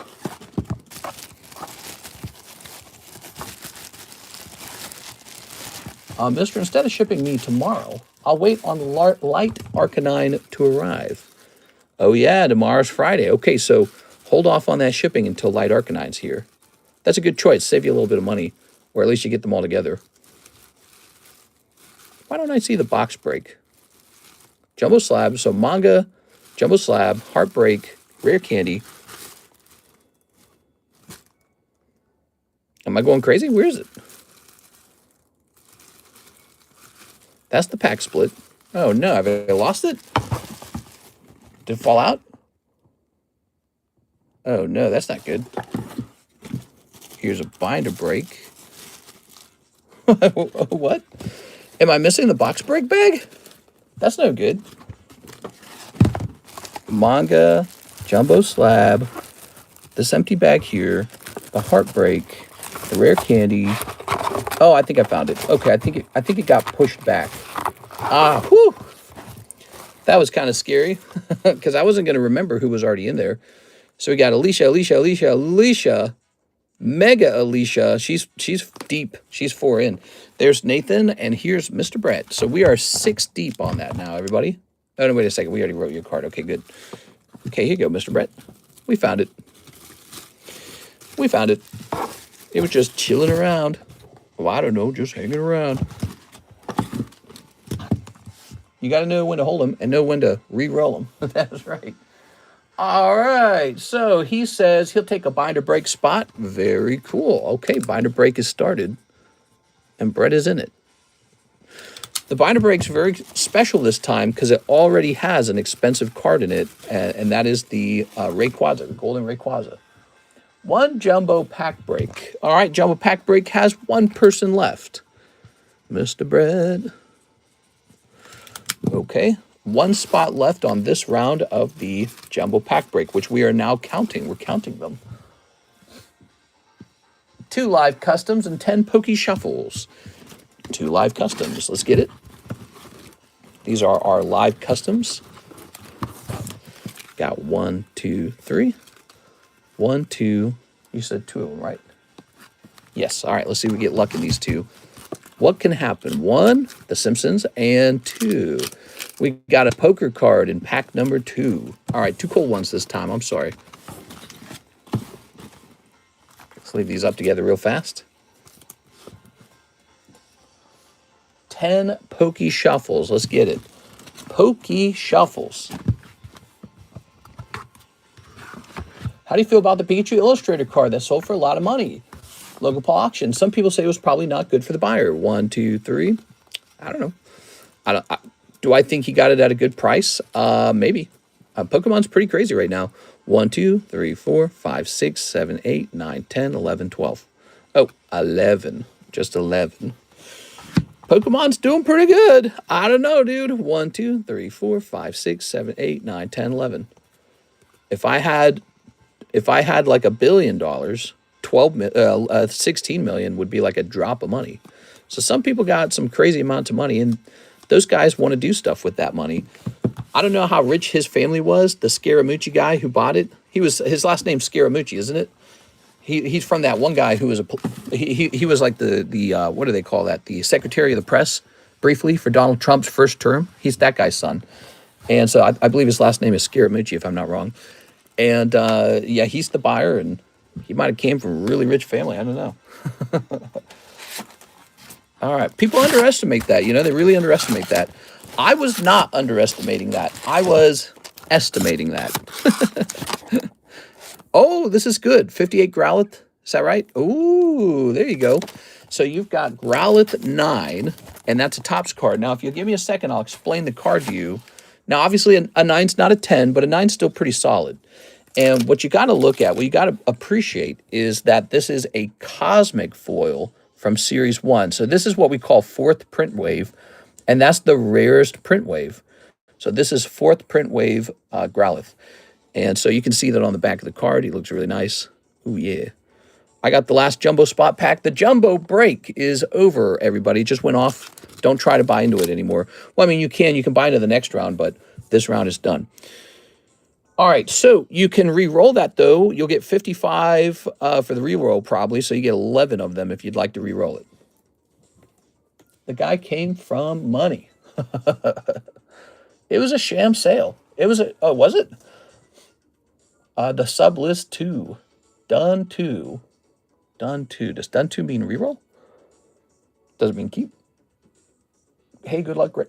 Mister, instead of shipping me tomorrow, I'll wait on the Light Arcanine to arrive. Oh, yeah, tomorrow's Friday. Okay, so hold off on that shipping until Light Arcanine's here. That's a good choice. Save you a little bit of money, or at least you get them all together. Why don't I see the box break? Jumbo Slab, so manga, Jumbo Slab, Heartbreak, Rare Candy. Am I going crazy? Where is it? That's the pack split. Oh, no. Have I lost it? Did it fall out? Oh, no. That's not good. Here's a binder break. What? Am I missing the box break bag? That's no good. Manga, Jumbo Slab, this empty bag here, the Heartbreak, the Rare Candy. Oh, I think I found it. Okay, I think it got pushed back. Ah, whew. That was kind of scary because I wasn't going to remember who was already in there. So we got Alicia, Mega Alicia. She's deep. She's 4 in. There's Nathan, and here's Mr. Brett. So we are 6 deep on that now, everybody. Oh, no, wait a second. We already wrote your card. Okay, good. Okay, here you go, Mr. Brett. We found it. We found it. It was just chilling around. Well, I don't know, just hanging around. You got to know when to hold them and know when to re-roll them. That's right. All right. So he says he'll take a binder break spot. Very cool. Okay, binder break is started. And Brett is in it. The binder break's very special this time because it already has an expensive card in it. And that is the Rayquaza, the Golden Rayquaza. 1 jumbo pack break. All right, jumbo pack break has 1 person left. Mr. Brett. Okay, 1 spot left on this round of the jumbo pack break, which we are now counting. We're counting them. 2 live customs and 10 pokey shuffles. 2 live customs. Let's get it. These are our live customs. Got 1, 2, 3. 1, 2. You said 2 of them, right? Yes. All right, let's see if we get luck in these 2. What can happen? 1, The Simpsons, and 2. We got a poker card in pack number 2. All right, 2 cold ones this time. I'm sorry. Let's leave these up together real fast. 10 pokey shuffles. Let's get it. Pokey shuffles. How do you feel about the Pikachu Illustrator card that sold for a lot of money? Logan Paul auction. Some people say it was probably not good for the buyer. 1, 2, 3. I don't know. Do I think he got it at a good price? Maybe. Pokemon's pretty crazy right now. 1, 2, 3, 4, 5, 6, 7, 8, 9, 10, 11, 12. Oh, 11. Just 11. Pokemon's doing pretty good. I don't know, dude. 1, 2, 3, 4, 5, 6, 7, 8, 9, 10, 11. If I had like $1 billion, 16 million would be like a drop of money. So some people got some crazy amounts of money, and those guys want to do stuff with that money. I don't know how rich his family was. The Scaramucci guy who bought it, his last name's Scaramucci, isn't it? He's from that one guy who was he was like the what do they call that? The Secretary of the Press briefly for Donald Trump's first term. He's that guy's son, and so I believe his last name is Scaramucci, if I'm not wrong. And yeah, he's the buyer, and he might have came from a really rich family. I don't know. All right. People underestimate that. You know, they really underestimate that. I was not underestimating that. I was estimating that. Oh, this is good. 58 Growlithe. Is that right? Ooh, there you go. So you've got Growlithe 9, and that's a Topps card. Now, if you'll give me a second, I'll explain the card to you. Now, obviously, a 9's not a 10, but a 9's still pretty solid. And what you got to look at, what you got to appreciate is that this is a cosmic foil from Series 1. So this is what we call 4th print wave, and that's the rarest print wave. So this is 4th print wave Growlithe. And so you can see that on the back of the card. He looks really nice. Ooh, yeah. I got the last jumbo spot pack. The jumbo break is over, everybody. It just went off. Don't try to buy into it anymore. Well, I mean, you can buy into the next round, but this round is done. All right, so you can re-roll that, though. You'll get 55 for the re-roll, probably, so you get 11 of them if you'd like to re-roll it. The guy came from money. It was a sham sale. It was a, oh, was it? The sub list 2. Done 2. Done 2. Does done 2 mean re-roll? Does it mean keep? Hey, good luck. Great.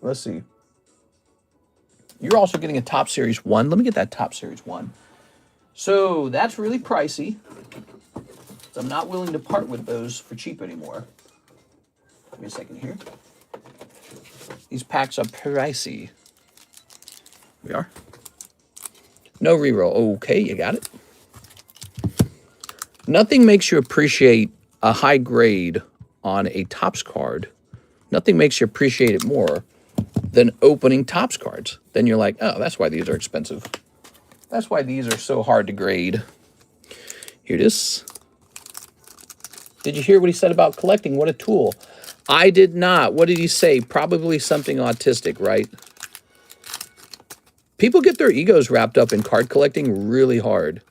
Let's see. You're also getting a Top Series 1. Let me get that Top Series 1. So that's really pricey. So I'm not willing to part with those for cheap anymore. Give me a second here. These packs are pricey. We are. No reroll. Okay, you got it. Nothing makes you appreciate a high grade on a Topps card Nothing makes you appreciate it more than opening Topps cards. Then you're like, oh, that's why these are expensive. That's why these are so hard to grade. Here it is. Did you hear what he said about collecting? What a tool. I did not. What did he say? Probably something autistic, right? People get their egos wrapped up in card collecting really hard.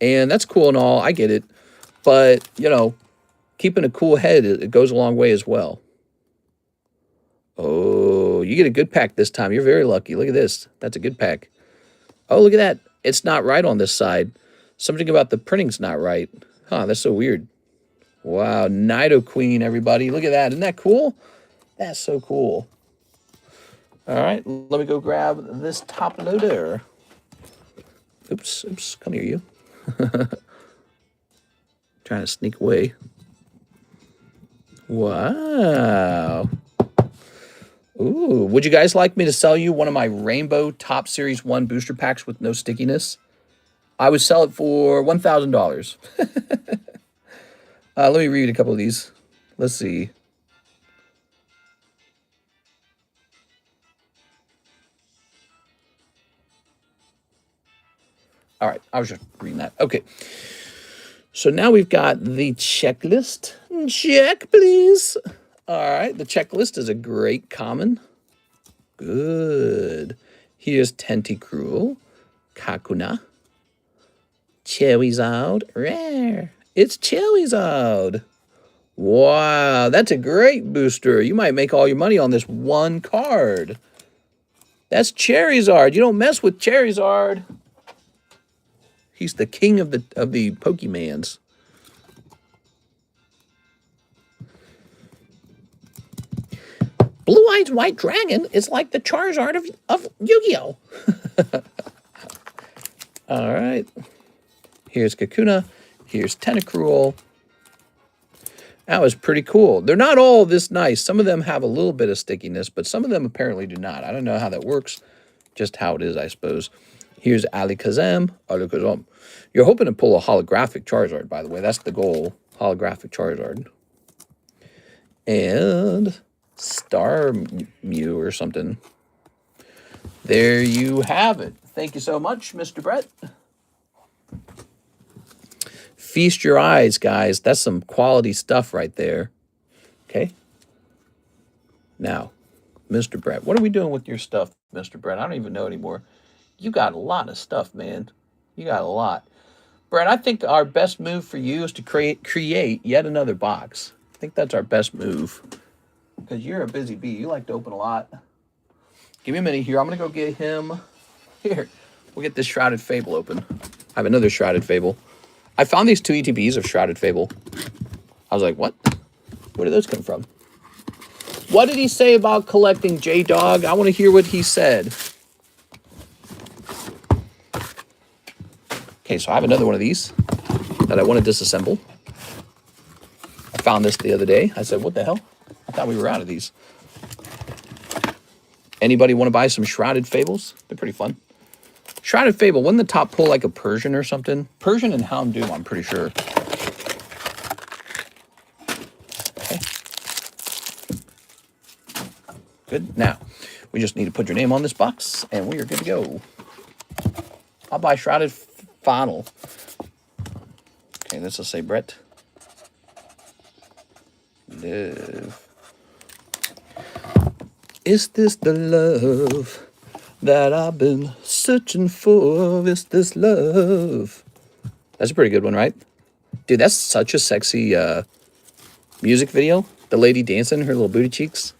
And that's cool and all. I get it. But, you know, keeping a cool head, it goes a long way as well. Oh, you get a good pack this time. You're very lucky. Look at this. That's a good pack. Oh, look at that. It's not right on this side. Something about the printing's not right. Huh, that's so weird. Wow, Nikke Queen, everybody. Look at that. Isn't that cool? That's so cool. All right, let me go grab this top loader. Oops, come here, you. Trying to sneak away. Wow. Ooh, would you guys like me to sell you one of my Rainbow Top Series 1 booster packs with no stickiness? I would sell it for $1,000. Let me read a couple of these. Let's see. All right, I was just reading that. Okay. So now we've got the checklist. Check, please. All right, the checklist is a great common. Good. Here's Tentacruel, Kakuna, Charizard, rare. It's Charizard. Wow, that's a great booster. You might make all your money on this one card. That's Charizard. You don't mess with Charizard. He's the king of the Pokemans. Blue Eyes White Dragon is like the Charizard of Yu-Gi-Oh! All right. Here's Kakuna. Here's Tentacruel. That was pretty cool. They're not all this nice. Some of them have a little bit of stickiness, but some of them apparently do not. I don't know how that works. Just how it is, I suppose. Here's Alakazam. You're hoping to pull a holographic Charizard, by the way. That's the goal. Holographic Charizard. And Star Mew or something. There you have it. Thank you so much, Mr. Brett. Feast your eyes, guys. That's some quality stuff right there. Okay. Now, Mr. Brett, what are we doing with your stuff, Mr. Brett? I don't even know anymore. You got a lot of stuff, man. You got a lot. Brett, I think our best move for you is to create yet another box. I think that's our best move. Because you're a busy bee. You like to open a lot. Give me a minute here. I'm going to go get him. Here. We'll get this Shrouded Fable open. I have another Shrouded Fable. I found these 2 ETBs of Shrouded Fable. I was like, what? Where did those come from? What did he say about collecting, J-Dog? I want to hear what he said. Okay, so I have another one of these that I want to disassemble. I found this the other day. I said, what the hell? I thought we were out of these. Anybody want to buy some Shrouded Fables? They're pretty fun. Shrouded Fable, wouldn't the top pull like a Persian or something? Persian and Houndoom, I'm pretty sure. Okay. Good. Now, we just need to put your name on this box, and we are good to go. I'll buy Shrouded Final. Okay, this will say Brett. Live. Is this the love that I've been searching for? Is this love? That's a pretty good one, right? Dude, that's such a sexy music video. The lady dancing, her little booty cheeks.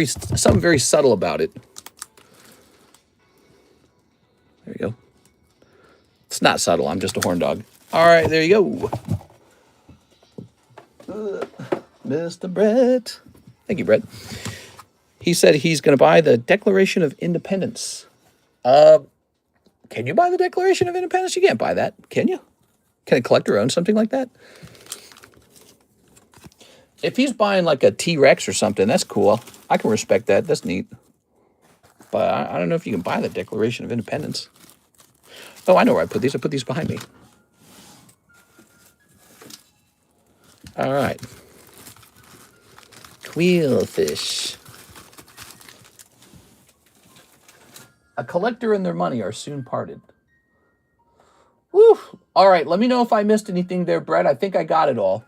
Something very subtle about it. There we go. It's not subtle. I'm just a horn dog. All right, there you go. Mr. Brett. Thank you, Brett. He said he's going to buy the Declaration of Independence. Can you buy the Declaration of Independence? You can't buy that, can you? Can a collector own something like that? If he's buying like a T-Rex or something, that's cool. I can respect that. That's neat. But I don't know if you can buy the Declaration of Independence. Oh, I know where I put these. I put these behind me. All right. Wheelfish. A collector and their money are soon parted. Woo! All right, let me know if I missed anything there, Brett. I think I got it all.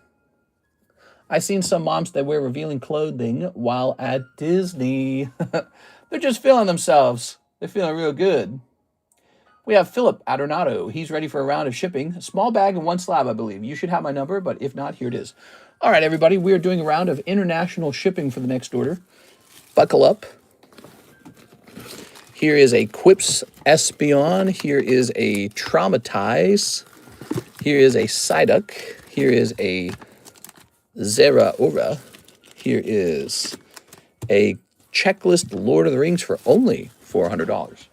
I've seen some moms that wear revealing clothing while at Disney. They're just feeling themselves. They're feeling real good. We have Philip Adornato. He's ready for a round of shipping. A small bag and one slab, I believe. You should have my number, but if not, here it is. All right, everybody. We are doing a round of international shipping for the next order. Buckle up. Here is a Quips Espion. Here is a Traumatize. Here is a Psyduck. Here is a Zera Ora. Here is a Checklist Lord of the Rings for only $400.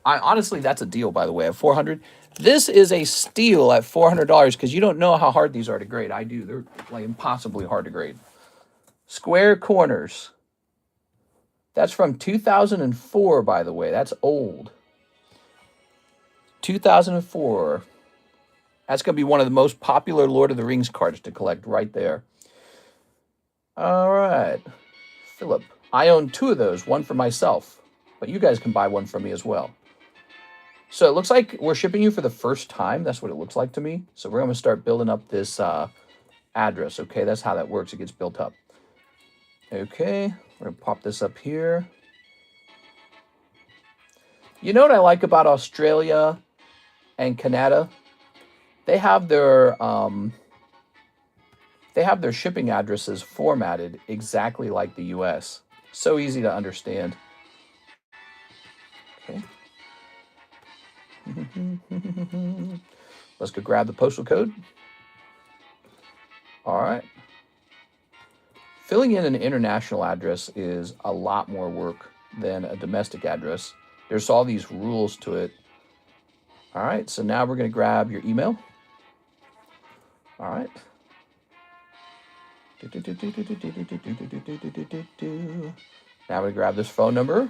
Honestly, that's a deal, by the way, at $400. This is a steal at $400 because you don't know how hard these are to grade. I do. They're like impossibly hard to grade. Square Corners. That's from 2004, by the way. That's old. 2004. That's going to be one of the most popular Lord of the Rings cards to collect right there. All right. Philip. I own 2 of those, one for myself. But you guys can buy one from me as well. So it looks like we're shipping you for the first time. That's what it looks like to me. So we're going to start building up this address, okay? That's how that works. It gets built up. Okay. We're going to pop this up here. You know what I like about Australia and Canada? They have their shipping addresses formatted exactly like the US. So easy to understand. Okay. Let's go grab the postal code. All right. Filling in an international address is a lot more work than a domestic address. There's all these rules to it. All right, so now we're going to grab your email. All right. Now we grab this phone number.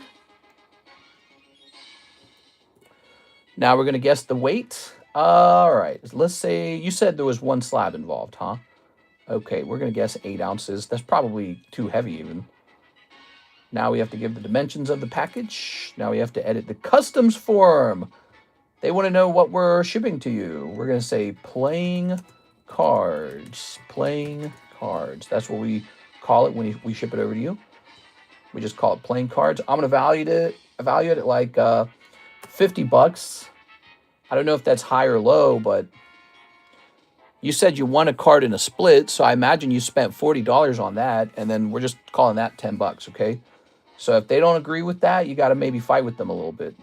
Now we're going to guess the weight. All right, let's say you said there was 1 slab involved, huh? Okay, we're going to guess 8 ounces. That's probably too heavy even. Now we have to give the dimensions of the package. Now we have to edit the customs form. They want to know what we're shipping to you. We're going to say playing cards. Playing cards. That's what we call it when we ship it over to you. We just call it playing cards. I'm going to evaluate it like $50. I don't know if that's high or low, but you said you won a card in a split, so I imagine you spent $40 on that, and then we're just calling that $10, okay? So if they don't agree with that, you got to maybe fight with them a little bit.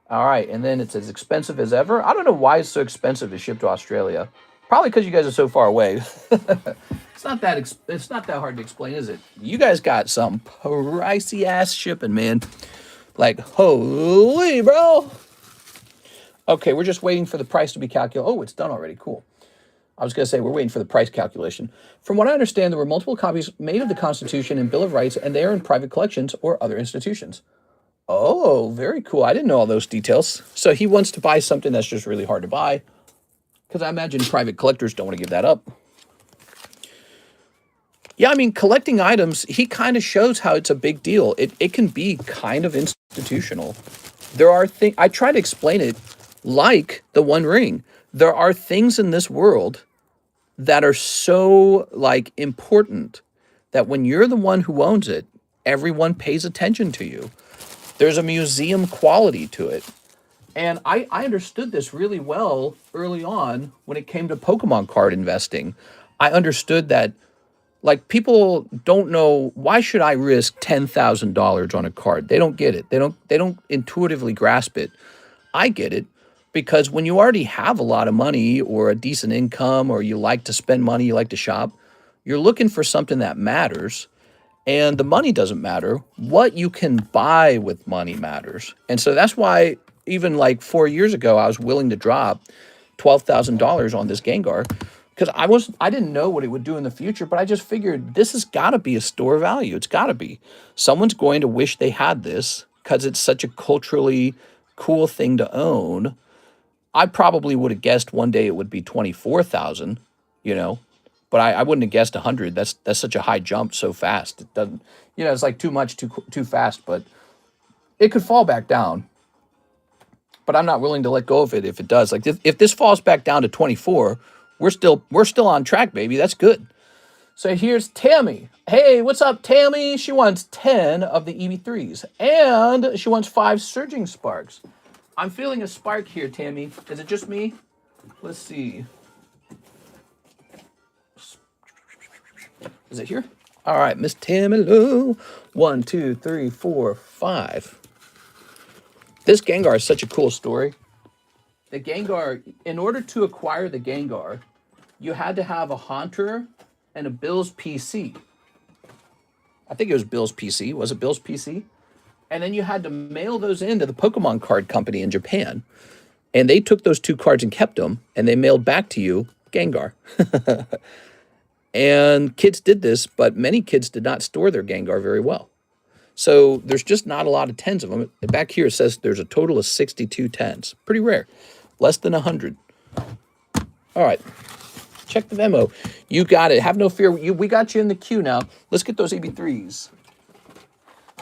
All right, and then it's as expensive as ever. I don't know why it's so expensive to ship to Australia. Probably because you guys are so far away. It's not that hard to explain, is it? You guys got some pricey ass shipping, man. Like, holy, bro. Okay, we're just waiting for the price to be calculated. Oh, it's done already. Cool. I was going to say, we're waiting for the price calculation. From what I understand, there were multiple copies made of the Constitution and Bill of Rights, and they are in private collections or other institutions. Oh, very cool. I didn't know all those details. So he wants to buy something that's just really hard to buy, because I imagine private collectors don't want to give that up. Yeah, I mean, collecting items, he kind of shows how it's a big deal. It can be kind of institutional. There are things, I try to explain it like the One Ring. There are things in this world that are so, like, important that when you're the one who owns it, everyone pays attention to you. There's a museum quality to it. And I understood this really well early on when it came to Pokemon card investing. I understood that, like, people don't know, why should I risk $10,000 on a card? They don't get it. They don't intuitively grasp it. I get it, because when you already have a lot of money or a decent income, or you like to spend money, you like to shop, you're looking for something that matters. And the money doesn't matter. What you can buy with money matters. And so that's why even like 4 years ago, I was willing to drop $12,000 on this Gengar, because I didn't know what it would do in the future, but I just figured this has got to be a store value. It's got to be. Someone's going to wish they had this because it's such a culturally cool thing to own. I probably would have guessed one day it would be 24,000, you know, but I wouldn't have guessed 100. That's such a high jump so fast. It doesn't, you know, it's like too much, too fast, but it could fall back down. But I'm not willing to let go of it if it does. Like if this falls back down to 24, we're still on track, baby. That's good. So here's Tammy. Hey, what's up, Tammy? She wants 10 of the EV3s, and she wants 5 surging sparks. I'm feeling a spark here, Tammy. Is it just me? Let's see. Is it here? All right, Miss Tammy Lou. 1, 2, 3, 4, 5. This Gengar is such a cool story. The Gengar, in order to acquire the Gengar, you had to have a Haunter and a Bill's PC. I think it was Bill's PC. Was it Bill's PC? And then you had to mail those into the Pokemon card company in Japan. And they took those 2 cards and kept them, and they mailed back to you Gengar. And kids did this, but many kids did not store their Gengar very well. So there's just not a lot of 10s of them. Back here it says there's a total of 62 10s. Pretty rare. Less than 100. All right. Check the Venmo. You got it. Have no fear. We got you in the queue now. Let's get those EB3s.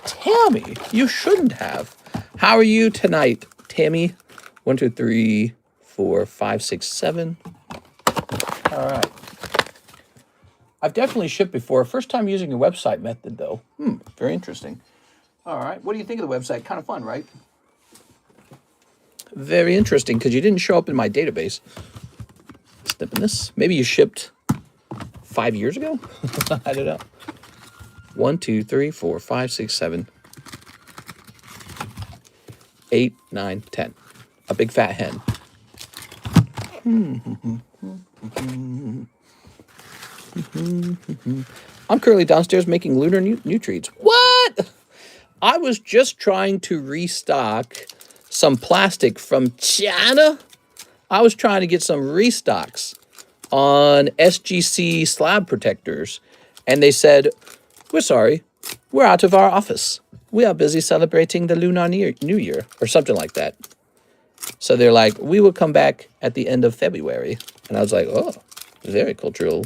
Tammy, you shouldn't have. How are you tonight, Tammy? 1, 2, 3, 4, 5, 6, 7. All right. I've definitely shipped before. First time using your website method, though. Very interesting. All right. What do you think of the website? Kind of fun, right? Very interesting, because you didn't show up in my database. Snipping this. Maybe you shipped 5 years ago? I don't know. 1, 2, 3, 4, 5, 6, 7, 8, 9, 10. A big fat hen. I'm currently downstairs making lunar nutrients. What? I was just trying to restock some plastic from China. I was trying to get some restocks on SGC slab protectors. And they said, we're sorry, we're out of our office. We are busy celebrating the Lunar New Year, or something like that. So they're like, we will come back at the end of February. And I was like, oh, very cultural.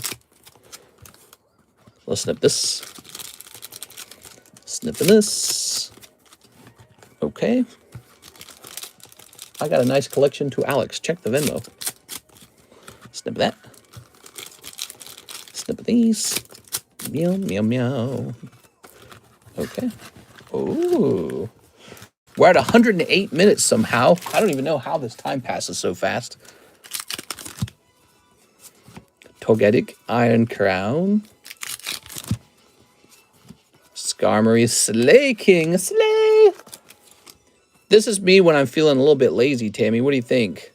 Let's snip this. Snipping this. Okay. I got a nice collection to Alex. Check the Venmo. Snip that. Snip these. Meow, meow, meow. Okay. Oh. We're at 108 minutes somehow. I don't even know how this time passes so fast. Togetic Iron Crown. Skarmory Slay King. Slay! This is me when I'm feeling a little bit lazy, Tammy. What do you think?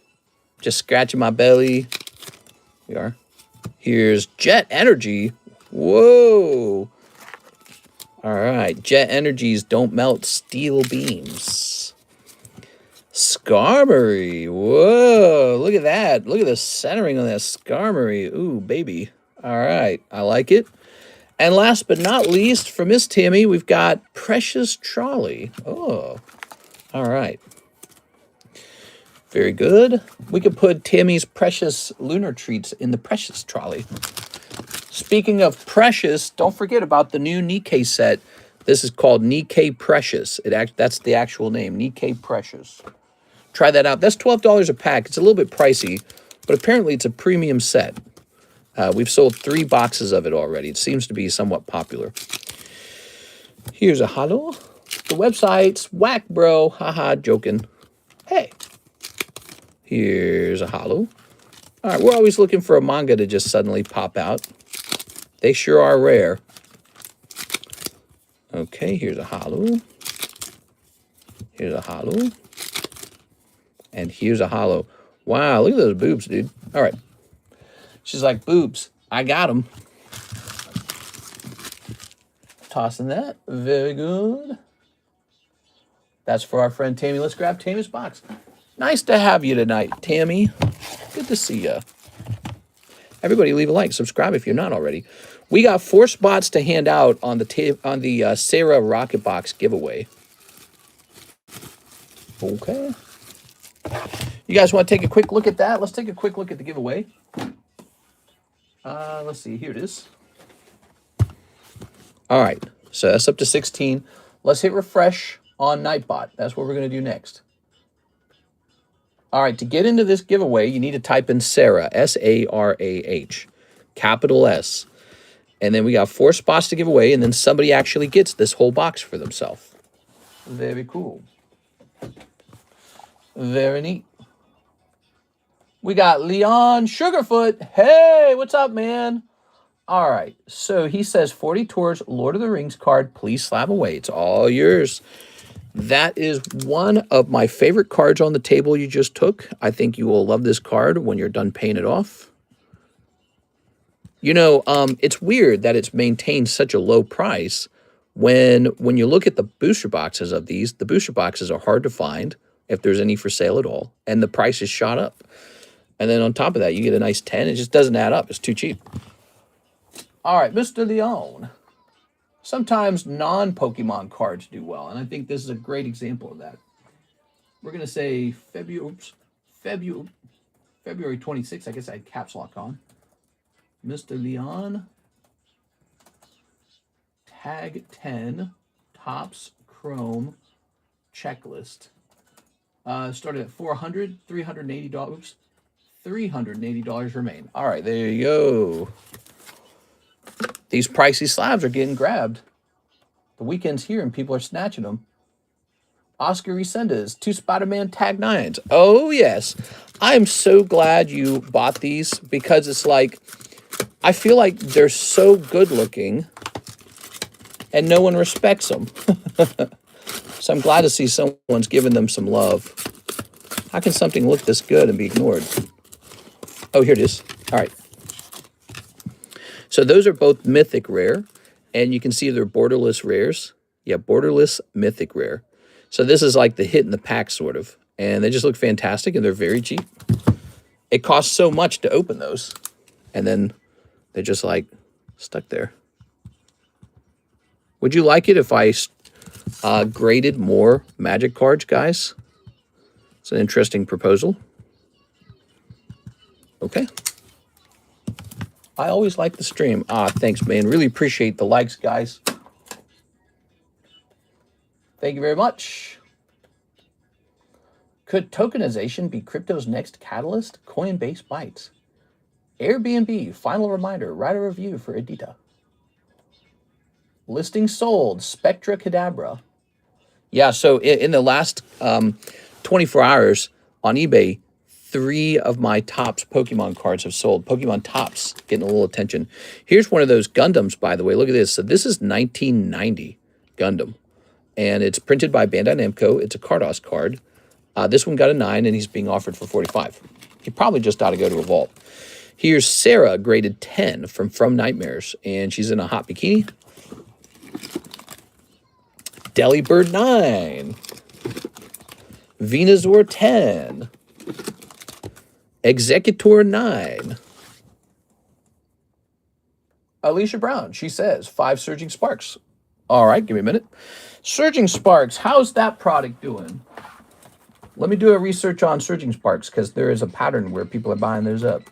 Just scratching my belly. We are. Here's Jet Energy. Whoa. All right. Jet Energies don't melt steel beams. Skarmory. Whoa. Look at that. Look at the centering on that Skarmory. Ooh, baby. All right. I like it. And last but not least, for Miss Tammy, we've got Precious Trolley. Oh. All right. Very good. We could put Tammy's precious lunar treats in the Precious Trolley. Speaking of precious, don't forget about the new Nikke set. This is called Nikke Precious. That's the actual name, Nikke Precious. Try that out. That's $12 a pack. It's a little bit pricey, but apparently it's a premium set. We've sold 3 boxes of it already. It seems to be somewhat popular. Here's a holo. The website's whack, bro. Haha, joking. Hey. Here's a holo. All right, we're always looking for a manga to just suddenly pop out. They sure are rare. Okay, here's a holo. Here's a holo. And here's a holo. Wow, look at those boobs, dude. All right. She's like, boobs. I got them. Tossing that. Very good. That's for our friend Tammy. Let's grab Tammy's box. Nice to have you tonight, Tammy. Good to see you. Everybody leave a like, subscribe if you're not already. We got 4 spots to hand out on the Sarah Rocket Box giveaway. Okay. You guys want to take a quick look at that? Let's take a quick look at the giveaway. Let's see. Here it is. All right. So that's up to 16. Let's hit refresh on Nightbot. That's what we're going to do next. All right. To get into this giveaway, you need to type in Sarah, S-A-R-A-H, capital S. And then we got 4 spots to give away, and then somebody actually gets this whole box for themselves. Very cool. Very neat. We got Leon Sugarfoot. Hey, what's up, man? All right. So he says 40 tours, Lord of the Rings card. Please slab away. It's all yours. That is one of my favorite cards on the table you just took. I think you will love this card when you're done paying it off. You know, it's weird that it's maintained such a low price when you look at the booster boxes of these, the booster boxes are hard to find if there's any for sale at all, and the price is shot up. And then on top of that, you get a nice 10. It just doesn't add up. It's too cheap. All right, Mr. Leon. Sometimes non-Pokemon cards do well, and I think this is a great example of that. We're going to say February 26th. I guess I had caps lock on. Mr. Leon, tag 10, Topps Chrome checklist. Started at $400, $380. Oops, $380 remain. All right, there you go. These pricey slabs are getting grabbed. The weekend's here and people are snatching them. Oscar Resendez, 2 Spider-Man tag 9s. Oh, yes. I'm so glad you bought these because it's like, I feel like they're so good looking and no one respects them. So I'm glad to see someone's giving them some love. How can something look this good and be ignored? Oh, here it is. All right. So those are both mythic rare, and you can see they're borderless rares. Yeah, borderless mythic rare. So this is like the hit in the pack sort of, and they just look fantastic and they're very cheap. It costs so much to open those, and then they're just like stuck there. Would you like it if I graded more Magic cards, guys? It's an interesting proposal. Okay. I always like the stream. Thanks, man. Really appreciate the likes, guys. Thank you very much. Could tokenization be crypto's next catalyst? Coinbase bites. Airbnb, final reminder, write a review for Edita. Listing sold, Spectra Cadabra. Yeah, so in the last 24 hours on eBay, 3 of my Topps Pokemon cards have sold. Pokemon Topps getting a little attention. Here's one of those Gundams, by the way. Look at this. So this is 1990 Gundam, and it's printed by Bandai Namco. It's a Cardos card. This one got a 9, and he's being offered for 45. He probably just ought to go to a vault. Here's Sarah, graded 10 from Nightmares, and she's in a hot bikini. Delibird 9. Venusaur 10. Executor 9. Alicia Brown, she says, 5 Surging Sparks. All right, give me a minute. Surging Sparks, how's that product doing? Let me do a research on Surging Sparks because there is a pattern where people are buying those up.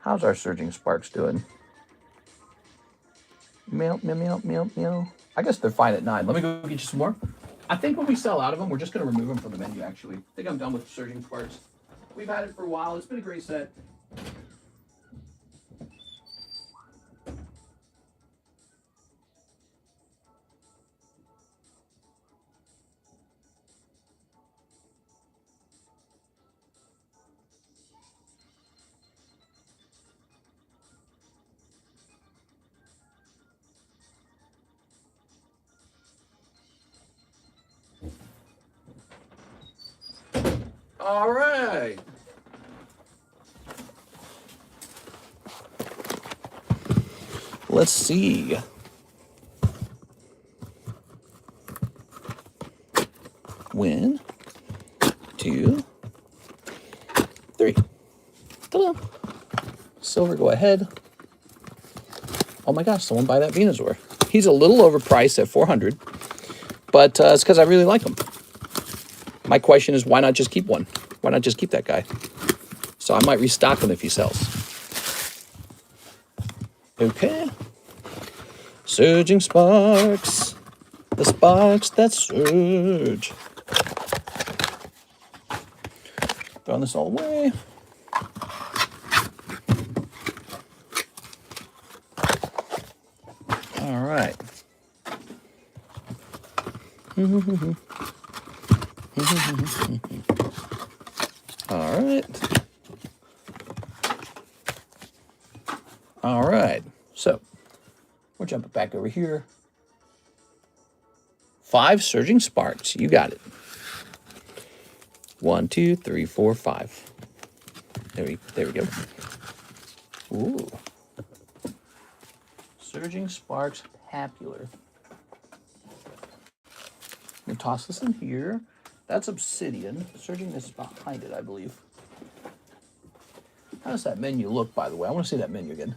How's our Surging Sparks doing? Meow, meow, meow, meow, meow. I guess they're fine at 9. Let me go get you some more. I think when we sell out of them, we're just going to remove them from the menu, actually. I think I'm done with Surging Sparks. We've had it for a while. It's been a great set. All right. Let's see. Win. 2, 3. Ta-da. Silver, go ahead. Oh my gosh, someone buy that Venusaur. He's a little overpriced at 400, but it's because I really like him. My question is, why not just keep one? Why not just keep that guy? So I might restock him if he sells. Okay. Surging sparks. The sparks that surge. Throwing this all away. All right. All right. All right. So we're jumping back over here. 5 surging sparks. You got it. 1, 2, 3, 4, 5. There we go. Ooh. Surging sparks popular. We'll toss this in here. That's obsidian. Surging this behind it, I believe. How does that menu look, by the way? I want to see that menu again.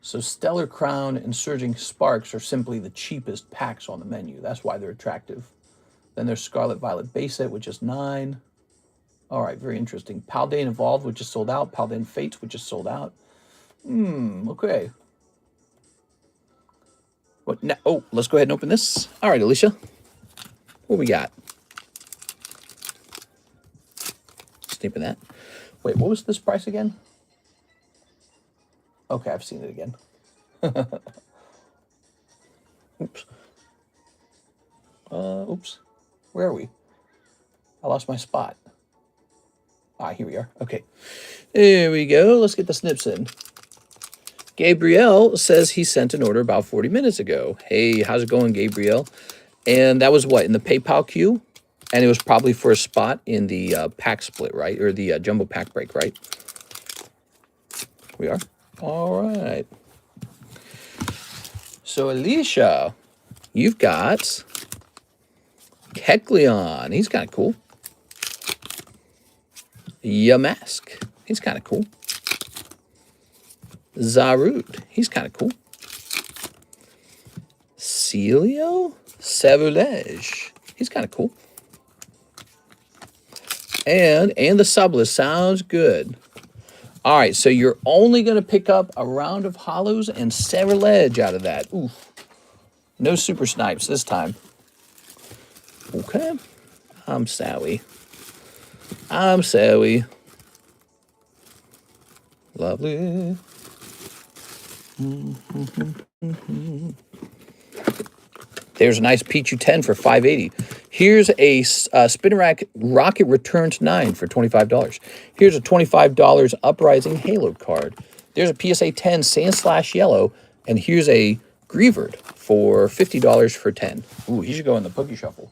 So Stellar Crown and Surging Sparks are simply the cheapest packs on the menu. That's why they're attractive. Then there's Scarlet Violet Base Set, which is 9. All right, very interesting. Paldean Evolved, which is sold out. Paldean Fates, which is sold out. Okay. What now? Oh, let's go ahead and open this. All right, Alicia. What we got? Snipping that. Wait, what was this price again? Okay, I've seen it again. Oops. Oops. Where are we? I lost my spot. Ah, here we are. Okay. There we go. Let's get the snips in. Gabriel says he sent an order about 40 minutes ago. Hey, how's it going, Gabriel? And that was what, in the PayPal queue? And it was probably for a spot in the pack split, right? Or the jumbo pack break, right? We are. All right. So, Alicia, you've got Kecleon. He's kind of cool. Yamask. He's kind of cool. Zarud. He's kind of cool. Celio Sauvage. He's kind of cool. And the sublist sounds good. All right, so you're only going to pick up a round of hollows and Sauvage out of that. Oof. No super snipes this time. Okay. I'm sorry. Lovely. There's a nice Pichu 10 for $5.80. Here's a Spinnerack Rocket Return to 9 for $25. Here's a $25 Uprising Halo card. There's a PSA 10 Sand Yellow, and here's a Grievard for $50 for 10. Ooh, he should go in the Poke Shuffle.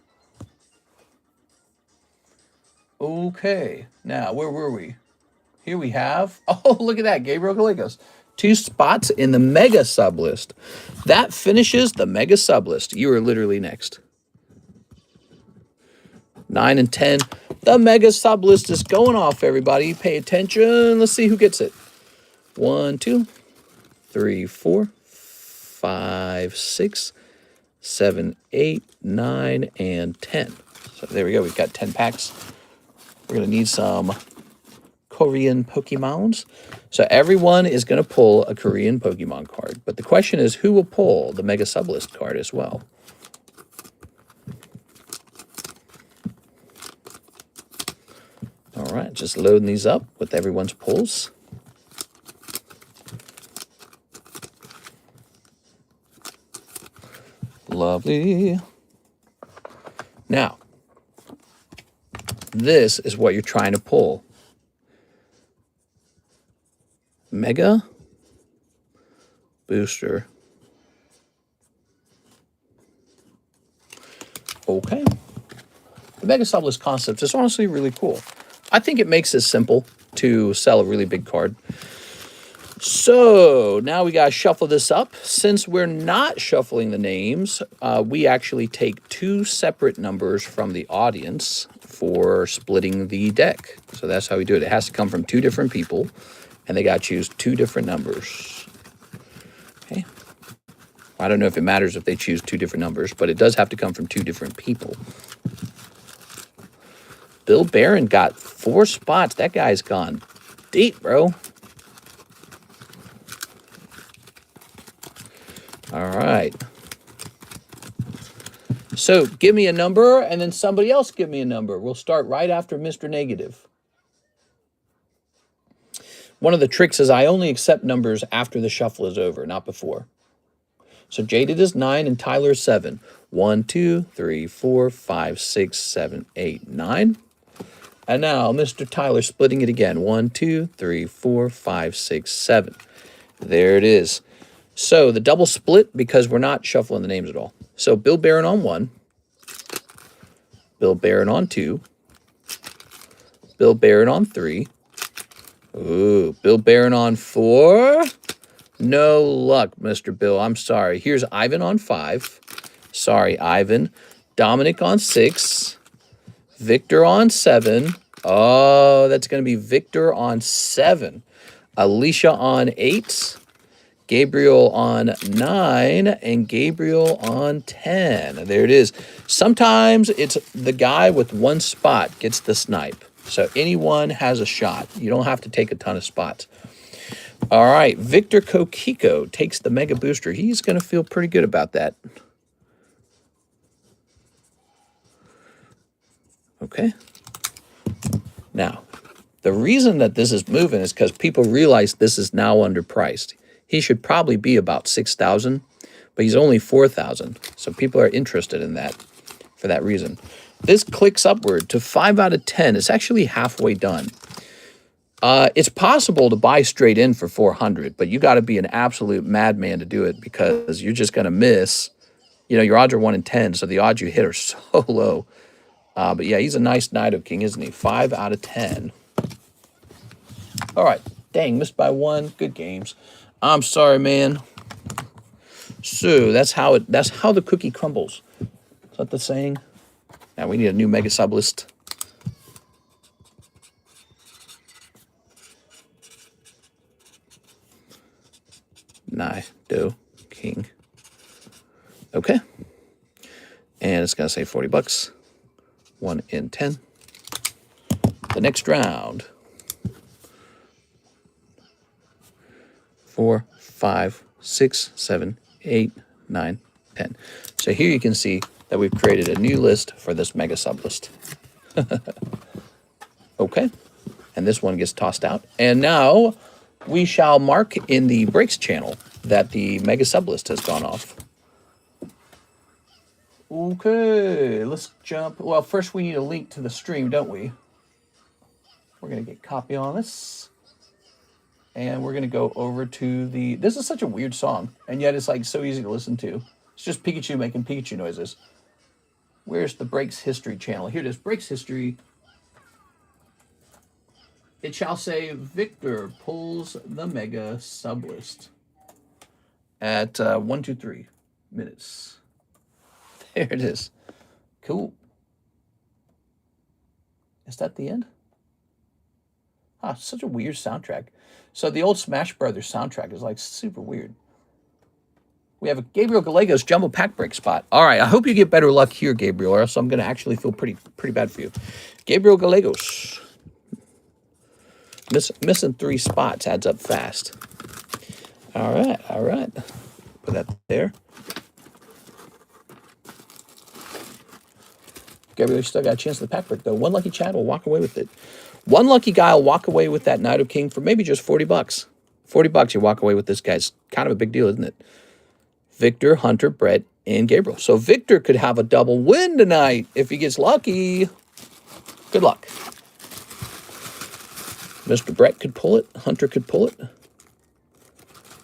Okay, now where were we? Here we have, oh, look at that, Gabriel Gallegos. 2 spots in the Mega Sublist. That finishes the Mega Sublist. You are literally next. 9 and 10. The Mega Sublist is going off, everybody. Pay attention. Let's see who gets it. 1, 2, 3, 4, 5, 6, 7, 8, 9, and 10. So there we go. We've got 10 packs. We're going to need some Korean Pokemons. So everyone is going to pull a Korean Pokemon card. But the question is, who will pull the Mega Sublist card as well? All right, just loading these up with everyone's pulls. Lovely. Now, this is what you're trying to pull. Mega Booster. Okay. The Mega Sublist concept is honestly really cool. I think it makes it simple to sell a really big card. So now we got to shuffle this up. Since we're not shuffling the names, we actually take 2 separate numbers from the audience for splitting the deck. So that's how we do it. It has to come from 2 different people, and they got to choose 2 different numbers. Okay. I don't know if it matters if they choose 2 different numbers, but it does have to come from 2 different people. Bill Barron got 4 spots. That guy's gone deep, bro. All right. So give me a number, and then somebody else give me a number. We'll start right after Mr. Negative. One of the tricks is I only accept numbers after the shuffle is over, not before. So Jaded is 9 and Tyler is 7. 1, 2, 3, 4, 5, 6, 7, 8, 9. And now Mr. Tyler splitting it again. 1, 2, 3, 4, 5, 6, 7. There it is. So the double split, because we're not shuffling the names at all. So Bill Barron on 1. Bill Barron on 2. Bill Barron on 3. Ooh, Bill Barron on 4. No luck, Mr. Bill. I'm sorry. Here's Ivan on 5. Sorry, Ivan. Dominic on 6. Victor on 7. Oh, that's going to be Victor on 7. Alicia on 8. Gabriel on 9. And Gabriel on 10. There it is. Sometimes it's the guy with 1 spot gets the snipe. So anyone has a shot. You don't have to take a ton of spots. All right, Victor Kokiko takes the Mega Booster. He's going to feel pretty good about that. Okay. Now, the reason that this is moving is because people realize this is now underpriced. He should probably be about 6,000, but he's only 4,000. So people are interested in that for that reason. This clicks upward to 5 out of 10. It's actually halfway done. It's possible to buy straight in for 400, but you got to be an absolute madman to do it because you're just going to miss. You know, your odds are 1 in 10, so the odds you hit are so low. But yeah, he's a nice Night King, isn't he? 5 out of 10. All right. Dang, missed by 1. Good games. I'm sorry, man. So that's how the cookie crumbles. Is that the saying? Now we need a new Mega Sub list. Night King. Okay. And it's going to say 40 bucks. 1 in 10. The next round. 4, 5, 6, 7, 8, 9, 10. So here you can see that we've created a new list for this Mega Sub list. Okay. And this one gets tossed out. And now we shall mark in the breaks channel that the Mega Sub list has gone off. Okay, let's jump. Well, first we need a link to the stream, don't we? We're going to get copy on this. And we're going to go over to the... This is such a weird song, and yet it's like so easy to listen to. It's just Pikachu making Pikachu noises. Where's the Breaks History channel? Here it is, Breaks History. It shall say Victor pulls the Mega Sub list at 1, 2, 3 minutes. There it is. Cool. Is that the end? Ah, such a weird soundtrack. So the old Smash Brothers soundtrack is like super weird. We have a Gabriel Gallegos Jumbo Pack Break spot. All right, I hope you get better luck here, Gabriel, or else I'm going to actually feel pretty bad for you. Gabriel Gallegos. Missing 3 spots adds up fast. All right, all right. Put that there. Gabriel still got a chance at the pack break, though. One lucky Chad will walk away with it. One lucky guy will walk away with that Night King for maybe just 40 bucks. 40 bucks, you walk away with this guy. It's kind of a big deal, isn't it? Victor, Hunter, Brett, and Gabriel. So Victor could have a double win tonight if he gets lucky. Good luck. Mr. Brett could pull it. Hunter could pull it.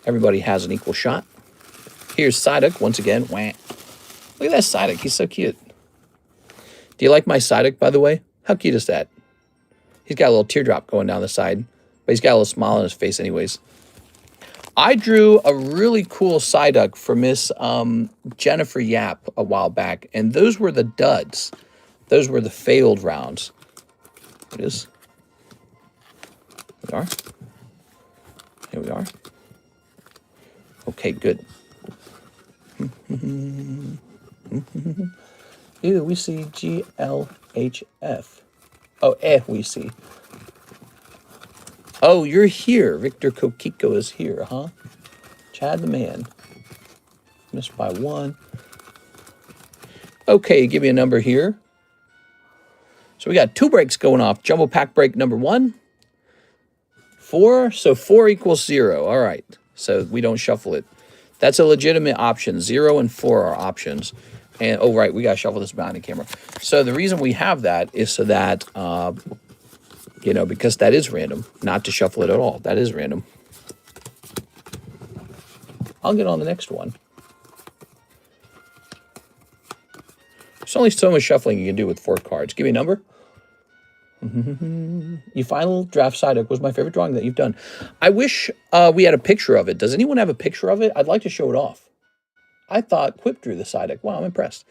Everybody has an equal shot. Here's Psyduck once again. Wah. Look at that Psyduck. He's so cute. Do you like my Psyduck, by the way? How cute is that? He's got a little teardrop going down the side, but he's got a little smile on his face anyways. I drew a really cool Psyduck for Miss Jennifer Yap a while back, and those were the duds. Those were the failed rounds. It is. Here we are. Here we are. Okay, good. Ew, we see GLHF. Oh, we see. Oh, you're here. Victor Kokiko is here, huh? Chad the man. Missed by 1. Okay, give me a number here. So we got 2 breaks going off. Jumbo pack break number 1. 4. So 4 equals 0. All right. So we don't shuffle it. That's a legitimate option. 0 and 4 are options. And, oh, right, we got to shuffle this behind the camera. So the reason we have that is so that, you know, because that is random. Not to shuffle it at all. That is random. I'll get on the next one. There's only so much shuffling you can do with 4 cards. Give me a number. Your final draft Psyduck was my favorite drawing that you've done. I wish we had a picture of it. Does anyone have a picture of it? I'd like to show it off. I thought Quip drew the Psyduck. Wow, I'm impressed.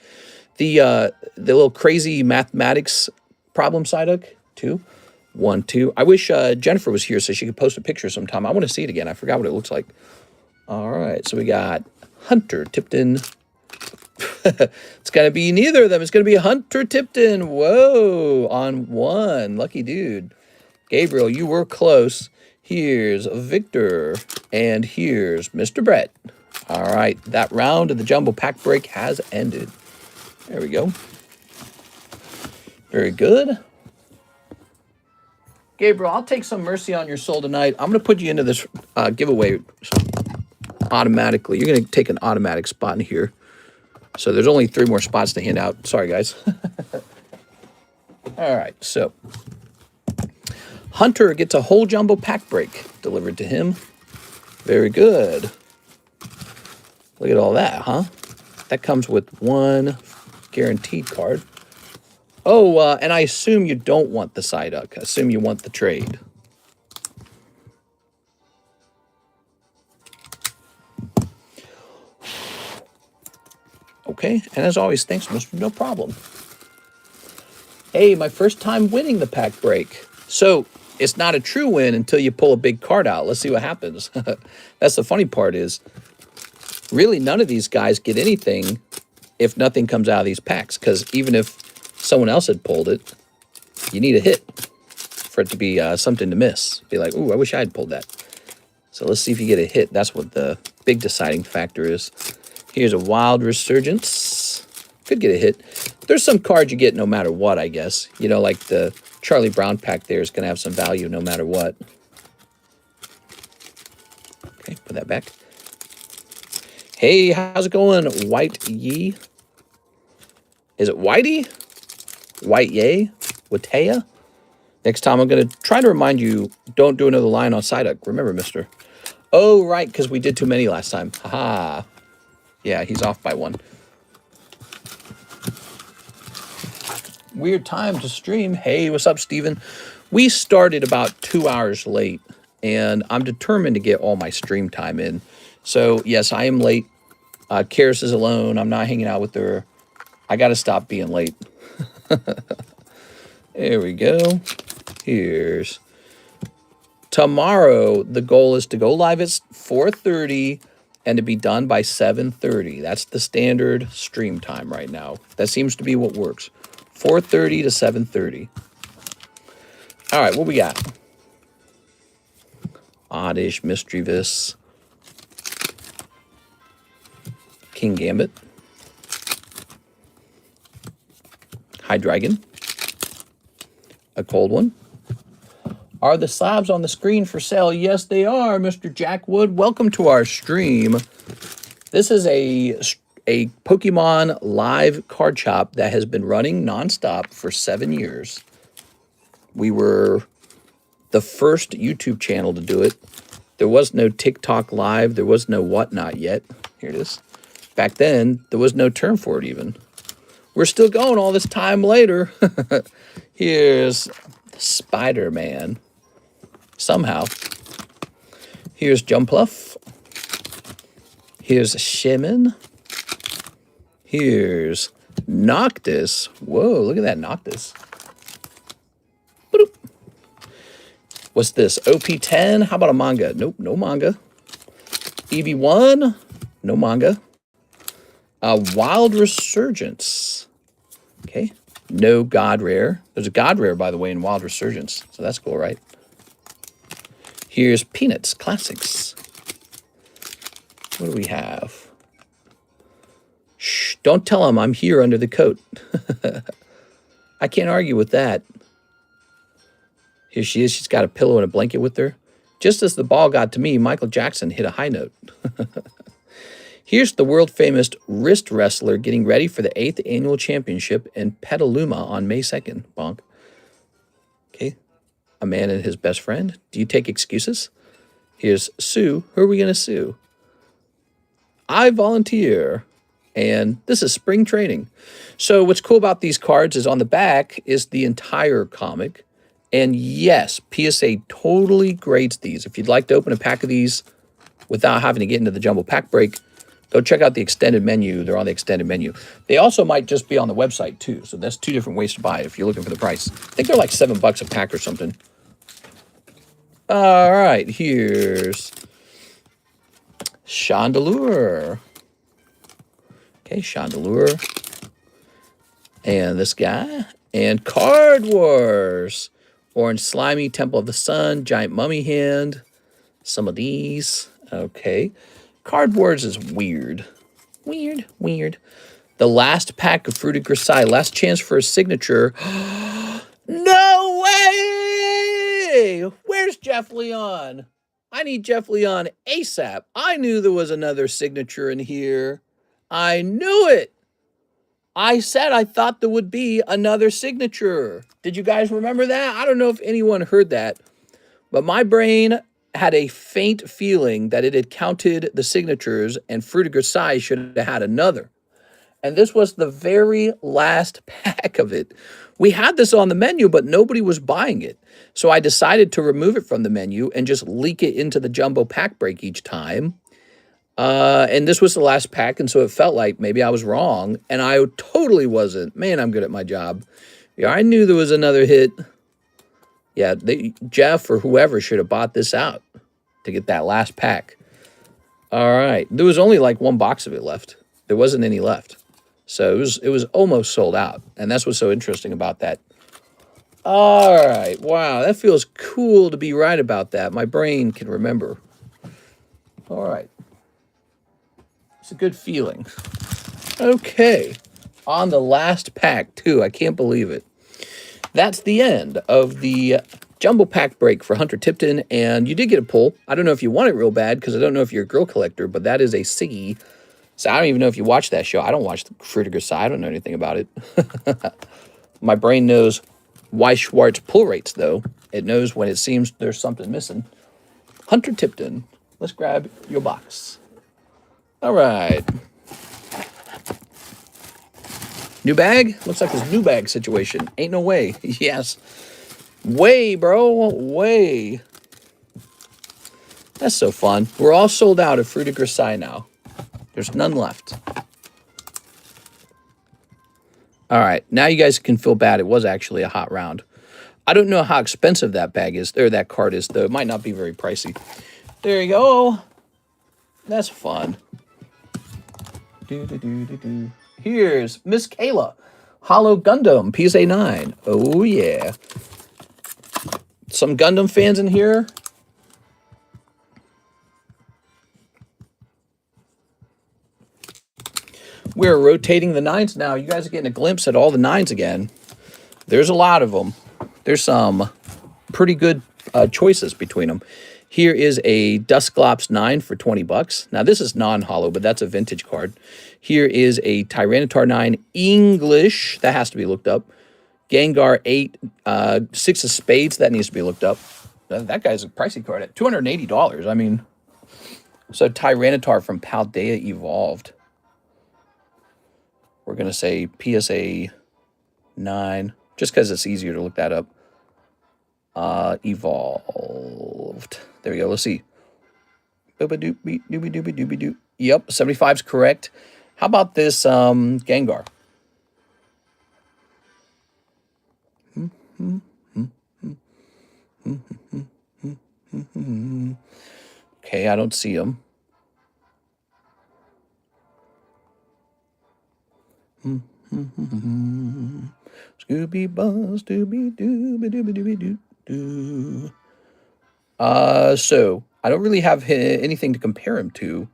The little crazy mathematics problem Psyduck. 2, 1, 2. I wish Jennifer was here so she could post a picture sometime. I want to see it again. I forgot what it looks like. All right, so we got Hunter Tipton. It's going to be neither of them. It's going to be Hunter Tipton. Whoa, on 1. Lucky dude. Gabriel, you were close. Here's Victor. And here's Mr. Brett. All right, that round of the jumbo pack break has ended. There we go. Very good. Gabriel, I'll take some mercy on your soul tonight. I'm going to put you into this giveaway automatically. You're going to take an automatic spot in here. So there's only 3 more spots to hand out. Sorry, guys. All right, so Hunter gets a whole jumbo pack break delivered to him. Very good. Look at all that, huh? That comes with 1 guaranteed card. Oh, and I assume you don't want the Psyduck. I assume you want the trade. Okay, and as always, thanks, Mr. No problem. Hey, my first time winning the pack break. So it's not a true win until you pull a big card out. Let's see what happens. That's the funny part is, really none of these guys get anything if nothing comes out of these packs, because even if someone else had pulled it, you need a hit for it to be something to miss. Be like, ooh, I wish I had pulled that. So let's see if you get a hit. That's what the big deciding factor is. Here's a Wild Resurgence. Could get a hit. There's some cards you get no matter what, I guess. You know, like the Charlie Brown pack there is going to have some value no matter what. Okay, put that back. Hey, how's it going, White Yee? Is it Whitey? White Yay? Wataya? Next time I'm going to try to remind you, don't do another line on Psyduck. Remember, mister. Oh, right, because we did too many last time. Haha. Yeah, he's off by 1. Weird time to stream. Hey, what's up, Steven? We started about 2 hours late, and I'm determined to get all my stream time in. So, yes, I am late. Karis is alone. I'm not hanging out with her. I got to stop being late. There we go. Here's tomorrow. The goal is to go live at 4:30 and to be done by 7:30. That's the standard stream time right now. That seems to be what works. 4:30 to 7:30. All right, what we got? Oddish, Mischievous, King Gambit, Hydreigon, a cold one. Are the slabs on the screen for sale? Yes, they are, Mr. Jackwood. Welcome to our stream. This is a Pokemon live card shop that has been running nonstop for 7 years. We were the first YouTube channel to do it. There was no TikTok live. There was no whatnot yet. Here it is. Back then, there was no term for it even. We're still going all this time later. Here's Spider-Man. Somehow. Here's Jumpluff. Here's Shimmin. Here's Noctis. Whoa, look at that Noctis. Boop. What's this? OP10? How about a manga? Nope, no manga. EV1? No manga. Wild Resurgence. Okay. No God Rare. There's a God Rare, by the way, in Wild Resurgence. So that's cool, right? Here's Peanuts Classics. What do we have? Shh, don't tell him I'm here under the coat. I can't argue with that. Here she is. She's got a pillow and a blanket with her. Just as the ball got to me, Michael Jackson hit a high note. Here's the world-famous wrist wrestler getting ready for the 8th annual championship in Petaluma on May 2nd. Bonk. Okay. A man and his best friend. Do you take excuses? Here's Sue. Who are we going to sue? I volunteer. And this is spring training. So what's cool about these cards is on the back is the entire comic. And yes, PSA totally grades these. If you'd like to open a pack of these without having to get into the jumbo pack break, go check out the extended menu. They're on the extended menu. They also might just be on the website too. So that's 2 different ways to buy it if you're looking for the price. I think they're like $7 a pack or something. All right, here's Chandelure. Okay, Chandelure. And this guy. And Card Wars. Orange Slimy, Temple of the Sun, Giant Mummy Hand. Some of these. Okay. Card Wars is weird. Weird. The last pack of Fruited Grisai. Last chance for a signature. No way! Where's Jeff Leon? I need Jeff Leon ASAP. I knew there was another signature in here. I knew it. I said I thought there would be another signature. Did you guys remember that? I don't know if anyone heard that, but my brain had a faint feeling that it had counted the signatures and Fruited Grisai should have had another. And this was the very last pack of it. We had this on the menu, but nobody was buying it. So I decided to remove it from the menu and just leak it into the jumbo pack break each time. And this was the last pack, and so it felt like maybe I was wrong, and I totally wasn't. Man, I'm good at my job. Yeah, I knew there was another hit. Yeah, Jeff or whoever should have bought this out to get that last pack. All right. There was only like 1 box of it left. There wasn't any left. So it was almost sold out, and that's what's so interesting about that. All right. Wow, that feels cool to be right about that. My brain can remember. All right. It's a good feeling. Okay. On the last pack, too. I can't believe it. That's the end of the jumbo pack break for Hunter Tipton. And you did get a pull. I don't know if you want it real bad, because I don't know if you're a girl collector, but that is a Siggy. So I don't even know if you watch that show. I don't watch the Fruited Grisai. I don't know anything about it. My brain knows Weiss Schwarz pull rates, though. It knows when it seems there's something missing. Hunter Tipton. Let's grab your box. All right. New bag? Looks like this new bag situation. Ain't no way. Yes. Way, bro. Way. That's so fun. We're all sold out of Fruited Grisai now. There's none left. All right. Now you guys can feel bad. It was actually a hot round. I don't know how expensive that bag is, or that card is, though. It might not be very pricey. There you go. That's fun. Here's Miss Kayla. Hollow Gundam, PSA 9. Oh, yeah. Some Gundam fans in here. We're rotating the 9s now. You guys are getting a glimpse at all the 9s again. There's a lot of them. There's some pretty good choices between them. Here is a Dusclops 9 for 20 bucks. Now, this is non-hollow, but that's a vintage card. Here is a Tyranitar 9 English. That has to be looked up. Gengar 8, 6 of Spades. That needs to be looked up. That guy's a pricey card at $280. I mean, so Tyranitar from Paldea Evolved. We're going to say PSA 9, just because it's easier to look that up. Evolved. There we go. Let's see. Doobie-doobie-doobie-doobie-doobie-doo. Yep, 75's correct. How about this Gengar? Okay, I don't see him. Scooby Buzz, dooby dooby dooby dooby doo doo. So I don't really have anything to compare him to.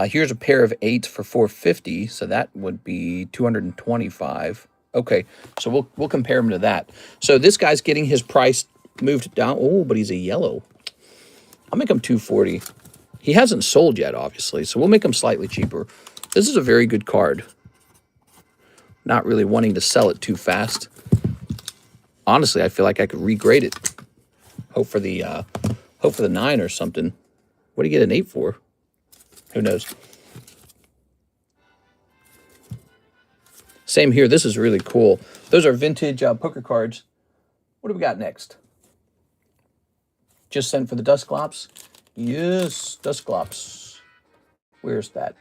Here's a pair of 8s for 450, so that would be 225. Okay, so we'll compare him to that. So this guy's getting his price moved down. Oh, but he's a yellow. I'll make him 240. He hasn't sold yet, obviously, so we'll make him slightly cheaper. This is a very good card. Not really wanting to sell it too fast. Honestly, I feel like I could regrade it. Hope for the 9 or something. What do you get an 8 for? Who knows? Same here. This is really cool. Those are vintage poker cards. What do we got next? Just sent for the Dusclops. Yes, Dusclops. Where's that?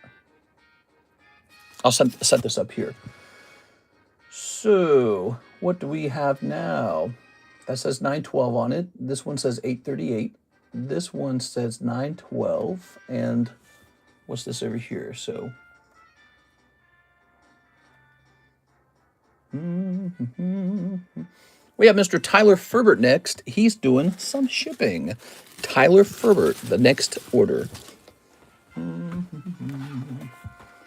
I'll set this up here. So, what do we have now? That says 912 on it. This one says 838. This one says 912. And what's this over here? So, we have Mr. Tyler Ferbert next. He's doing some shipping. Tyler Ferbert, the next order.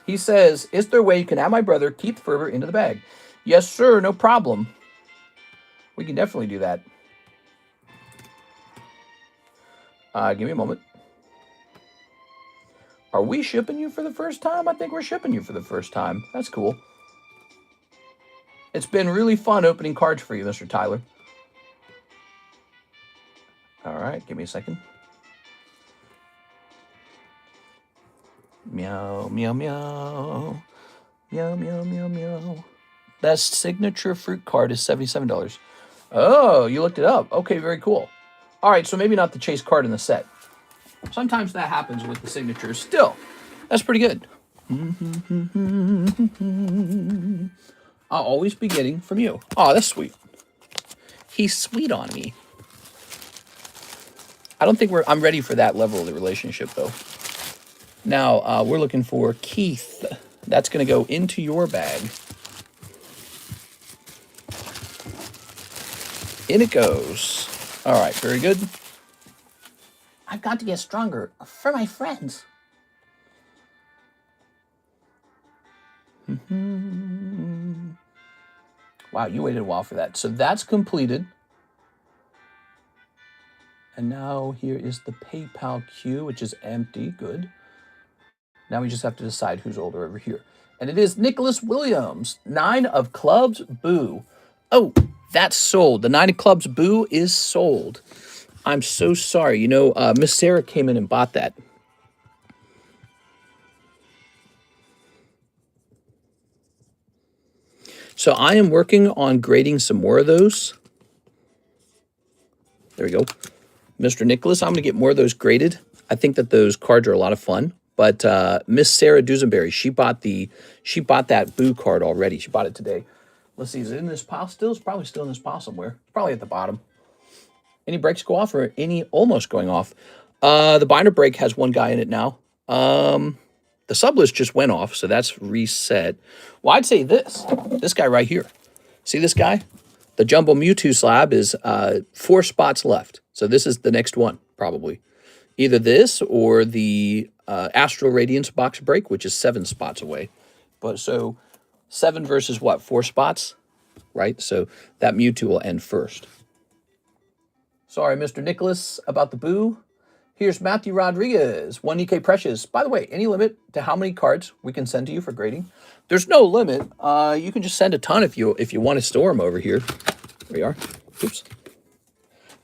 He says, is there a way you can add my brother, Keith Ferbert, into the bag? Yes, sir, no problem. We can definitely do that. Give me a moment. Are we shipping you for the first time? I think we're shipping you for the first time. That's cool. It's been really fun opening cards for you, Mr. Tyler. All right, give me a second. Meow, meow, meow. Meow, meow, meow, meow. That signature fruit card is $77. Oh, you looked it up. Okay, very cool. All right, so maybe not the chase card in the set. Sometimes that happens with the signatures. Still, that's pretty good. I'll always be getting from you. Oh, that's sweet. He's sweet on me. I don't think I'm ready for that level of the relationship, though. Now, we're looking for Keith. That's going to go into your bag. In it goes. All right, very good. I've got to get stronger for my friends. Wow, you waited a while for that. So that's completed. And now here is the PayPal queue, which is empty. Good. Now we just have to decide who's older over here. And it is Nicholas Williams. 9 of clubs, boo. Oh, that's sold. The 9 of clubs, boo is sold. I'm so sorry. You know, Miss Sarah came in and bought that. So I am working on grading some more of those. There we go. Mr. Nicholas, I'm going to get more of those graded. I think that those cards are a lot of fun. But Miss Sarah Dusenberry, she bought that boo card already. She bought it today. Let's see, is it in this pile still? It's probably still in this pile somewhere. It's probably at the bottom. Any breaks go off or any almost going off? The binder break has one guy in it now. The sublist just went off, so that's reset. Well, I'd say this guy right here. See this guy? The Jumbo Mewto slab is 4 spots left. So this is the next one, probably. Either this or the Astral Radiance box break, which is 7 spots away. But so 7 versus what? 4 spots, right? So that Mewto will end first. Sorry, Mr. Nicholas, about the boo. Here's Matthew Rodriguez, 1 Nikke Precious. By the way, any limit to how many cards we can send to you for grading? There's no limit. You can just send a ton if you want to store them over here. There we are. Oops.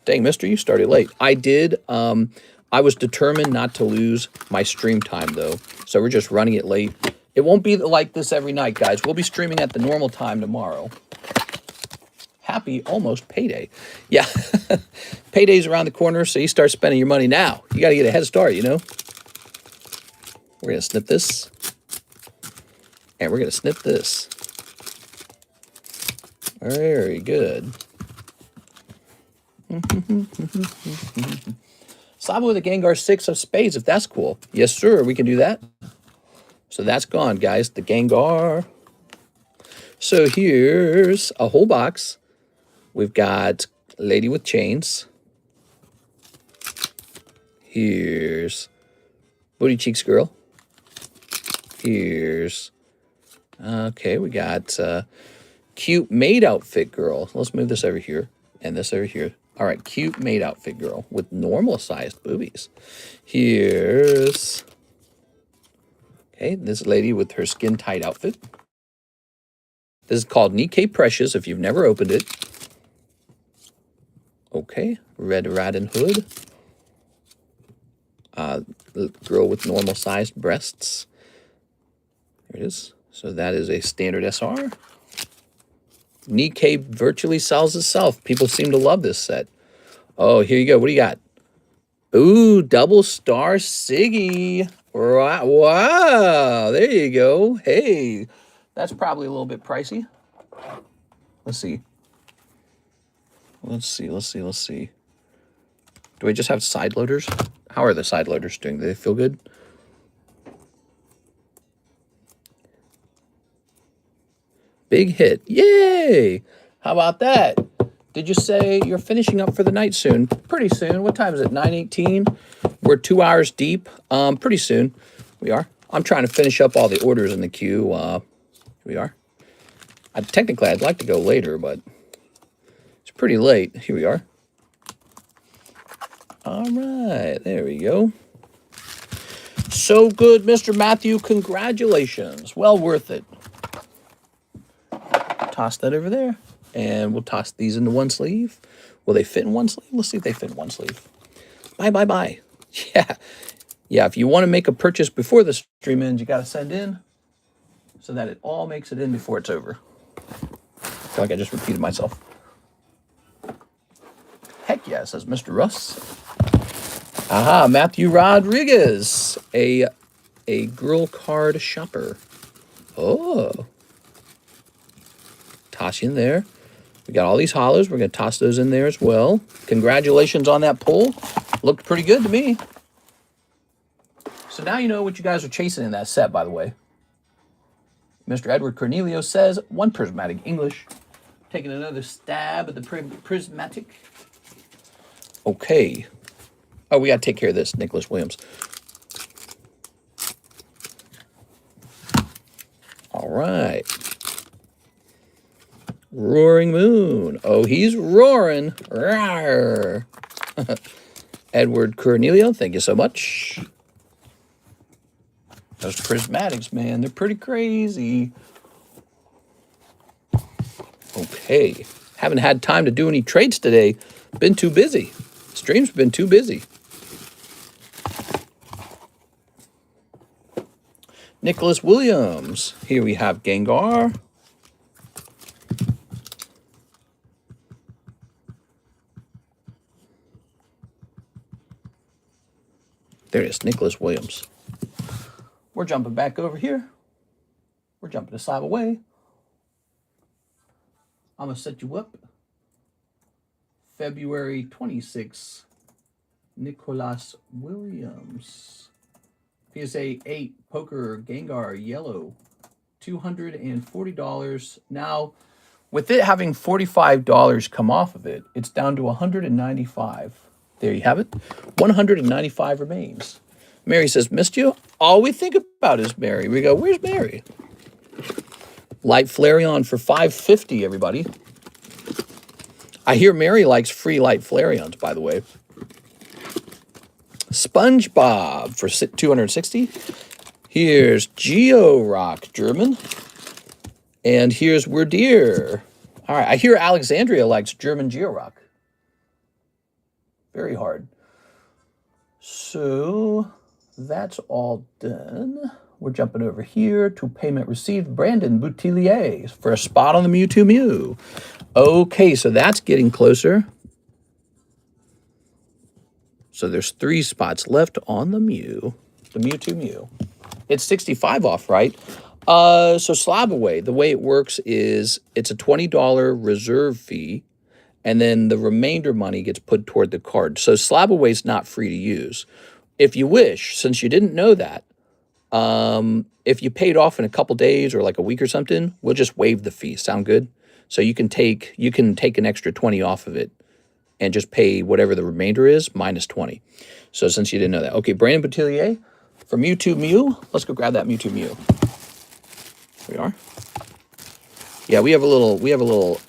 Dang, mister, you started late. I did. I was determined not to lose my stream time, though. So we're just running it late. It won't be like this every night, guys. We'll be streaming at the normal time tomorrow. Happy almost payday. Yeah. Payday's around the corner, so you start spending your money now. You got to get a head start, you know? We're going to snip this. And we're going to snip this. Very good. Slab with a Gengar 6 of spades, if that's cool. Yes, sir, we can do that. So that's gone, guys. The Gengar. So here's a whole box. We've got Lady with Chains. Here's Booty Cheeks Girl. Here's, okay, we got cute maid outfit girl. Let's move this over here and this over here. All right, cute maid outfit girl with normal sized boobies. Here's, okay, this lady with her skin tight outfit. This is called Nikke Precious if you've never opened it. Okay, Red Riding Hood. Girl with normal sized breasts. There it is. So that is a standard SR. Nikke virtually sells itself. People seem to love this set. Oh, here you go. What do you got? Ooh, double star Siggy. Wow. There you go. Hey, that's probably a little bit pricey. Let's see. Let's see. Do we just have side loaders? How are the side loaders doing? Do they feel good? Big hit. Yay! How about that? Did you say you're finishing up for the night soon? Pretty soon. What time is it? 9:18? We're 2 hours deep. Pretty soon. We are. I'm trying to finish up all the orders in the queue. Here we are. Technically, I'd like to go later, but it's pretty late. Here we are. All right. There we go. So good, Mr. Matthew. Congratulations. Well worth it. Toss that over there. And we'll toss these into one sleeve. Will they fit in one sleeve? Let's see if they fit in one sleeve. Bye. Yeah. Yeah, if you want to make a purchase before the stream ends, you got to send in so that it all makes it in before it's over. I feel like I just repeated myself. Heck yeah, says Mr. Russ. Aha, Matthew Rodriguez, a girl card shopper. Oh. Toss in there. We got all these hollows. We're going to toss those in there as well. Congratulations on that pull. Looked pretty good to me. So now you know what you guys are chasing in that set, by the way. Mr. Edward Cornelio says, one prismatic English. Taking another stab at the prismatic. Okay. Oh, we got to take care of this, Nicholas Williams. All right. Roaring Moon. Oh, he's roaring. Rawr. Edward Cornelio, thank you so much. Those prismatics, man, they're pretty crazy. Okay. Haven't had time to do any trades today. Been too busy. Stream's been too busy. Nicholas Williams. Here we have Gengar. There it is, Nicholas Williams. We're jumping back over here. We're jumping to Slab away. I'm going to set you up. February 26th, Nicholas Williams. PSA 8 Poker Gengar Yellow, $240. Now, with it having $45 come off of it, it's down to $195. There you have it. $195 remains. Mary says, missed you? All we think about is Mary. We go, where's Mary? Light Flareon for $5.50, everybody. I hear Mary likes free Light Flareons, by the way. SpongeBob for $260. Here's Geo-Rock German. And here's Werdier. All right, I hear Alexandria likes German Geo-Rock. Very hard. So that's all done. We're jumping over here to payment received. Brandon Boutillier for a spot on the Mewtwo Mew. Okay, so that's getting closer. So there's 3 spots left on the Mew, the Mewtwo Mew. It's 65 off, right? So Slab away, the way it works is it's a $20 reserve fee, and then the remainder money gets put toward the card. So Slab away is not free to use. If you wish, since you didn't know that, If you paid off in a couple days or like a week or something, we'll just waive the fee. Sound good? So you can take an extra 20 off of it and just pay whatever the remainder is minus 20. So since you didn't know that. Okay, Brandon Boutillier for Mewto Mew. Let's go grab that Mewto Mew. Here we are. Yeah, we have a little,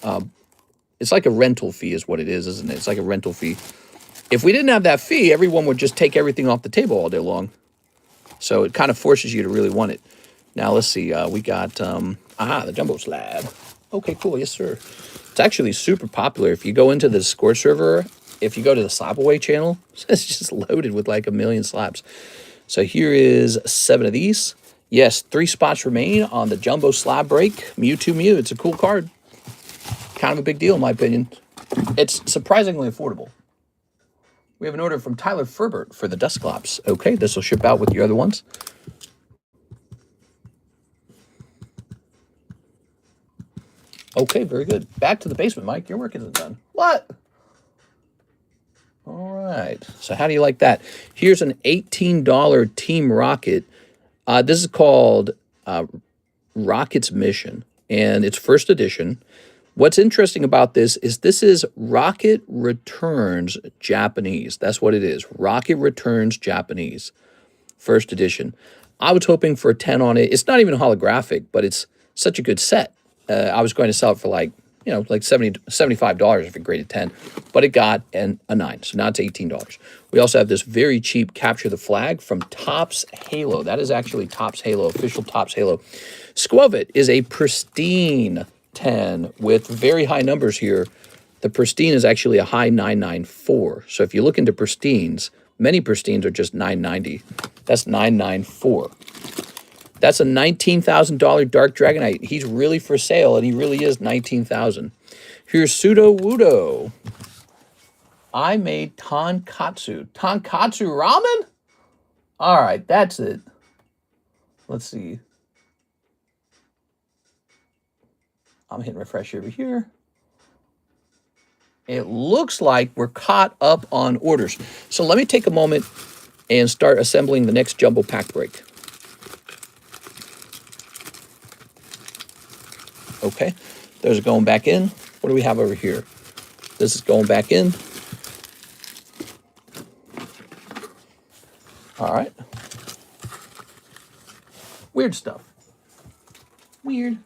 it's like a rental fee is what it is, isn't it? It's like a rental fee. If we didn't have that fee, everyone would just take everything off the table all day long. So it kind of forces you to really want it. Now, let's see. We got, the Jumbo Slab. Okay, cool. Yes, sir. It's actually super popular. If you go into the Discord server, if you go to the Slab Away channel, it's just loaded with like 1 million slabs. So here is 7 of these. Yes, 3 spots remain on the Jumbo Slab break. Mewto Mew. It's a cool card. Kind of a big deal, in my opinion. It's surprisingly affordable. We have an order from Tyler Ferbert for the Dusclops. Okay, this will ship out with the other ones. Okay, very good. Back to the basement, Mike. Your work isn't done. What? All right. So how do you like that? Here's an $18 Team Rocket. This is called Rocket's Mission, and it's first edition. What's interesting about this is Rocket Returns Japanese. That's what it is. Rocket Returns Japanese. First edition. I was hoping for a 10 on it. It's not even holographic, but it's such a good set. I was going to sell it for like $75 if it graded 10, but it got a 9, so now it's $18. We also have this very cheap Capture the Flag from Topps Halo. That is actually Topps Halo, official Topps Halo. Squovit is a pristine 10 with very high numbers here. The pristine is actually a high 994. So if you look into pristines, many pristines are just 990. That's 994. That's a $19,000 Dark Dragonite. He's really for sale, and he really is $19,000. Here's Pseudo Wudo. I made tonkatsu. Tonkatsu ramen? All right, that's it. Let's see. I'm hitting refresh over here. It looks like we're caught up on orders. So let me take a moment and start assembling the next jumbo pack break. Okay, those are going back in. What do we have over here? This is going back in. All right. Weird stuff. Weird.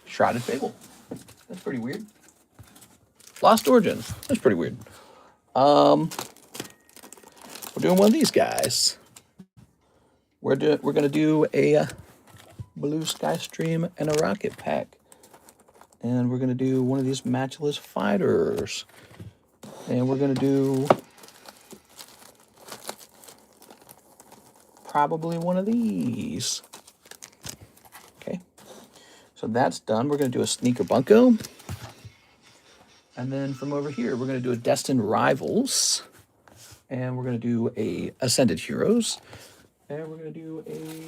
Shrouded Fable. That's pretty weird. Lost Origin. That's pretty weird. We're doing one of these guys. We're gonna do a Blue Sky Stream and a Rocket pack, and we're gonna do one of these Matchless Fighters, and we're gonna do probably one of these. Okay, so that's done. We're gonna do a Sneaker Bunko, and then from over here we're gonna do a Destined Rivals, and we're gonna do a Ascended Heroes, and we're gonna do a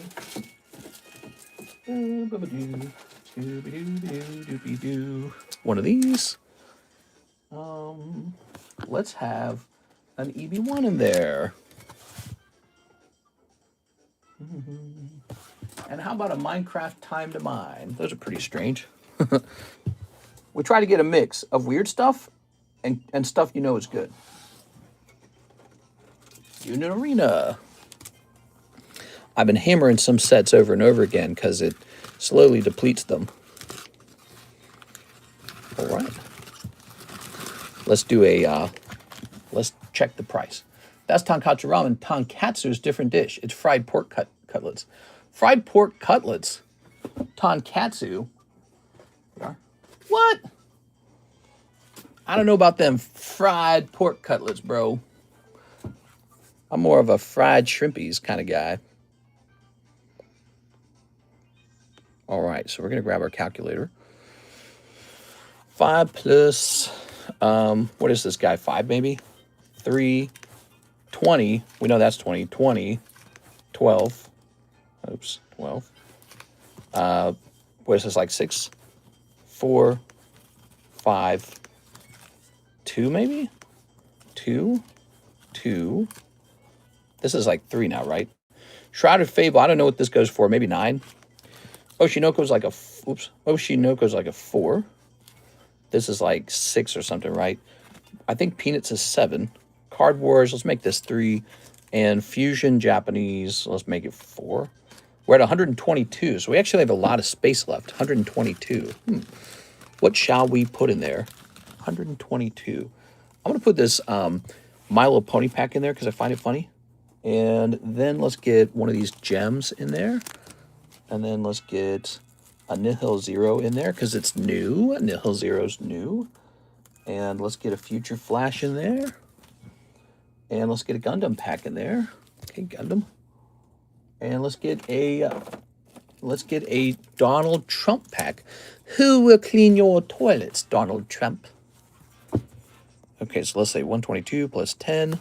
one of these. Let's have an EB1 in there. And how about a Minecraft Time to Mine? Those are pretty strange. We try to get a mix of weird stuff and stuff you know is good. Unit Arena. I've been hammering some sets over and over again because it slowly depletes them. All right. Let's do a, let's check the price. That's tonkatsu ramen. Tonkatsu is a different dish. It's fried pork cutlets. Fried pork cutlets. Tonkatsu. What? I don't know about them fried pork cutlets, bro. I'm more of a fried shrimpies kind of guy. All right, so we're going to grab our calculator. 5 plus, what is this guy? 5 maybe? 3, 20. We know that's 20. 20, 12. Oops, 12. What is this, like 6, 4, 5, 2 maybe? 2, 2, This is like 3 now, right? Shrouded Fable, I don't know what this goes for. Maybe 9. Oshinoko's like a, oops. Oshinoko's like a 4. This is like 6 or something, right? I think Peanuts is 7. Card Wars, let's make this 3. And Fusion Japanese, let's make it 4. We're at 122, so we actually have a lot of space left. 122. What shall we put in there? 122. I'm going to put this My Little Pony pack in there because I find it funny. And then let's get one of these gems in there. And then let's get a Nihil Zero in there because it's new. Nihil Zero's new. And let's get a Future Flash in there. And let's get a Gundam pack in there. Okay, Gundam. And let's get a Donald Trump pack. Who will clean your toilets, Donald Trump? Okay, so let's say 122 plus 10.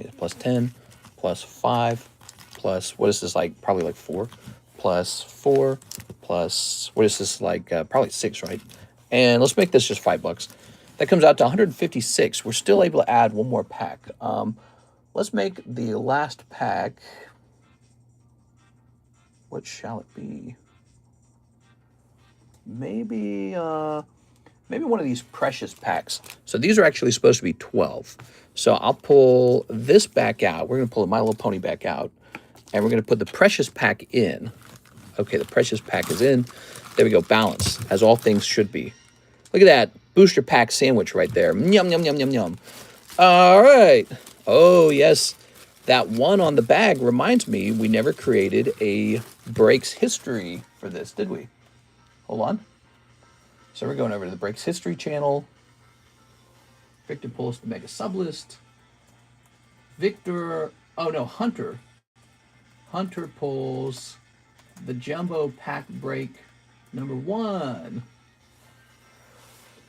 Okay, plus 10, plus 5, plus, what is this like? Probably like 4. Plus 4, plus, what is this like? Probably 6, right? And let's make this just $5. That comes out to 156. We're still able to add one more pack. Let's make the last pack. What shall it be? Maybe one of these precious packs. So these are actually supposed to be 12. So I'll pull this back out. We're going to pull My Little Pony back out. And we're going to put the precious pack in. Okay, the precious pack is in. There we go, balance, as all things should be. Look at that booster pack sandwich right there. Yum, yum, yum, yum, yum. All right. Oh, yes. That one on the bag reminds me we never created a Breaks History for this, did we? Hold on. So we're going over to the Breaks History channel. Victor pulls to make a sublist. Victor, oh no, Hunter. Hunter pulls the Jumbo Pack Break number 1.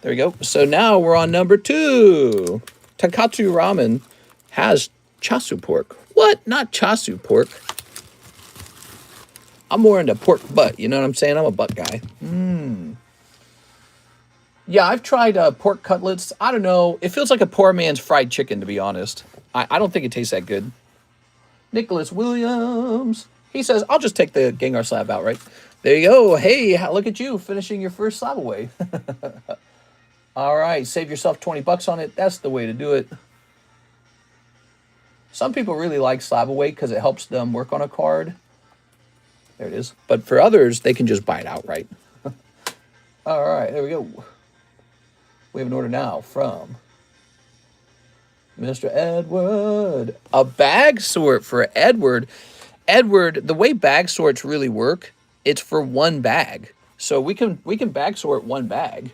There we go. So now we're on number 2. Takatsu Ramen has chasu pork. What? Not chasu pork. I'm more into pork butt. You know what I'm saying? I'm a butt guy. Yeah, I've tried pork cutlets. I don't know. It feels like a poor man's fried chicken, to be honest. I don't think it tastes that good. Nicholas Williams. He says, I'll just take the Gengar slab out, right? There you go. Hey, look at you finishing your first slab away. All right, save yourself 20 bucks on it. That's the way to do it. Some people really like slab away because it helps them work on a card. There it is. But for others, they can just buy it outright. All right, there we go. We have an order now from Mr. Edward. A bag sort for Edward. Edward, the way bag sorts really work, it's for one bag. So we can bag sort one bag.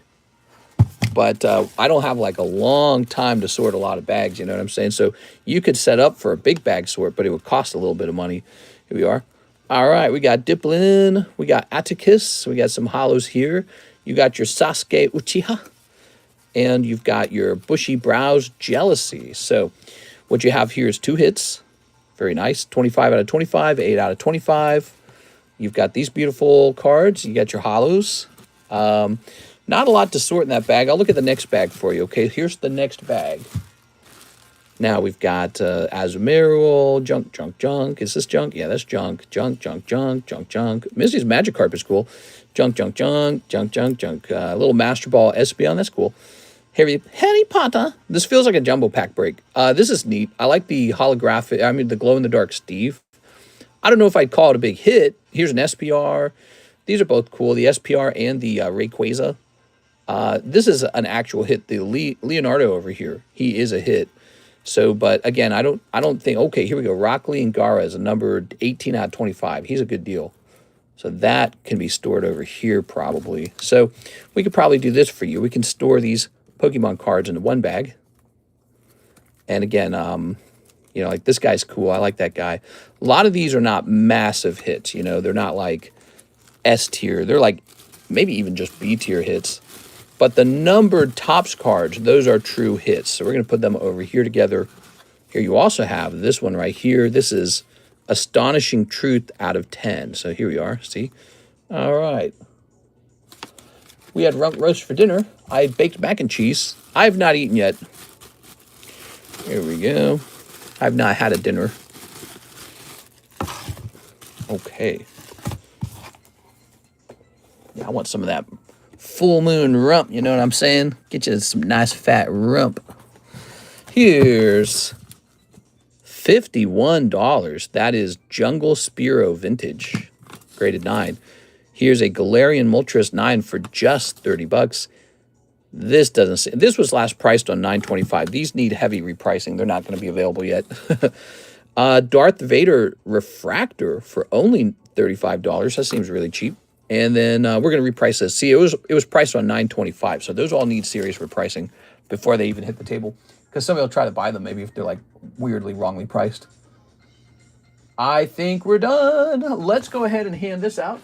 But I don't have like a long time to sort a lot of bags, you know what I'm saying? So you could set up for a big bag sort, but it would cost a little bit of money. Here we are. All right, we got Diplin, we got Atticus, we got some hollows here. You got your Sasuke Uchiha, and you've got your Bushy Brows Jealousy. So what you have here is 2 hits. Very nice. 25 out of 25, 8 out of 25. You've got these beautiful cards. You got your hollows. Not a lot to sort in that bag. I'll look at the next bag for you, okay? Here's the next bag. Now we've got Azumarill, junk, junk, junk. Is this junk? Yeah, that's junk. Junk, junk, junk, junk, junk. Missy's Magikarp is cool. Junk, junk, junk, junk, junk, junk. Little Master Ball Espeon, that's cool. Harry Potter. This feels like a jumbo pack break. This is neat. I like the holographic, the glow-in-the-dark Steve. I don't know if I'd call it a big hit. Here's an SPR. These are both cool, the SPR and the Rayquaza. This is an actual hit. The Leonardo over here, he is a hit. So, but again, I don't think, okay, here we go. Rock Lee and Gara is a number 18 out of 25. He's a good deal. So that can be stored over here probably. So we could probably do this for you. We can store these Pokemon cards into one bag. And again, like this guy's cool. I like that guy. A lot of these are not massive hits. They're not like S tier. They're like maybe even just B tier hits. But the numbered tops cards, those are true hits. So we're going to put them over here together. Here you also have this one right here. This is Astonishing Truth out of 10. So here we are. See? All right. We had rump roast for dinner. I baked mac and cheese. I have not eaten yet. Here we go. I've not had a dinner. Okay. Yeah, I want some of that full moon rump, you know what I'm saying? Get you some nice fat rump. Here's $51. That is Jungle Spearow Vintage, graded 9. Here's a Galarian Moltres 9 for just 30 bucks. This doesn't. This was last priced on $9.25. These need heavy repricing. They're not going to be available yet. Darth Vader Refractor for only $35. That seems really cheap. And then we're going to reprice this. See, it was priced on $9.25. So those all need serious repricing before they even hit the table. Because somebody will try to buy them maybe if they're like weirdly wrongly priced. I think we're done. Let's go ahead and hand this out.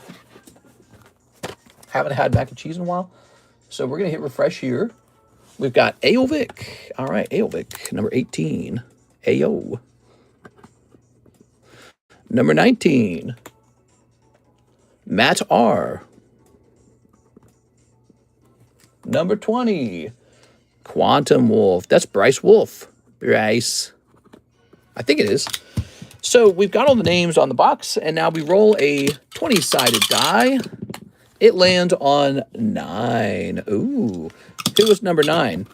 Haven't had mac and cheese in a while. So we're going to hit refresh here. We've got Aovic. All right, Aovic, number 18. AO. Number 19. Matt R. Number 20. Quantum Wolf. That's Bryce Wolf. Bryce. I think it is. So we've got all the names on the box, and now we roll a 20-sided die. It lands on 9. Ooh. Who was number 9?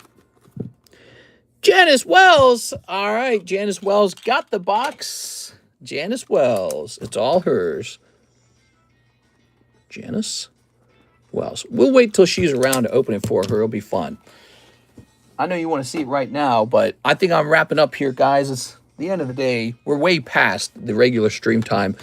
Janice Wells. All right, Janice Wells got the box. Janice Wells. It's all hers. Janice Wells. We'll wait till she's around to open it for her. It'll be fun. I know you want to see it right now, but I think I'm wrapping up here, guys. It's the end of the day. We're way past the regular stream time.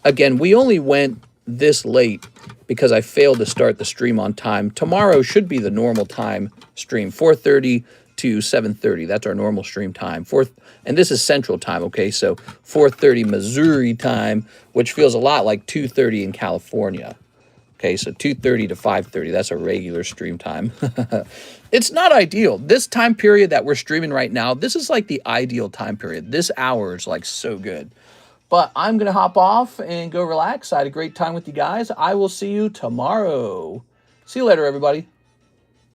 Again, we only went this late because I failed to start the stream on time. Tomorrow should be the normal time stream, 4:30 to 7:30. That's our normal stream time. And this is Central Time, okay? So 4:30 Missouri time, which feels a lot like 2:30 in California. Okay, so 2:30 to 5:30. That's a regular stream time. It's not ideal. This time period that we're streaming right now, this is like the ideal time period. This hour is like so good. But I'm going to hop off and go relax. I had a great time with you guys. I will see you tomorrow. See you later, everybody.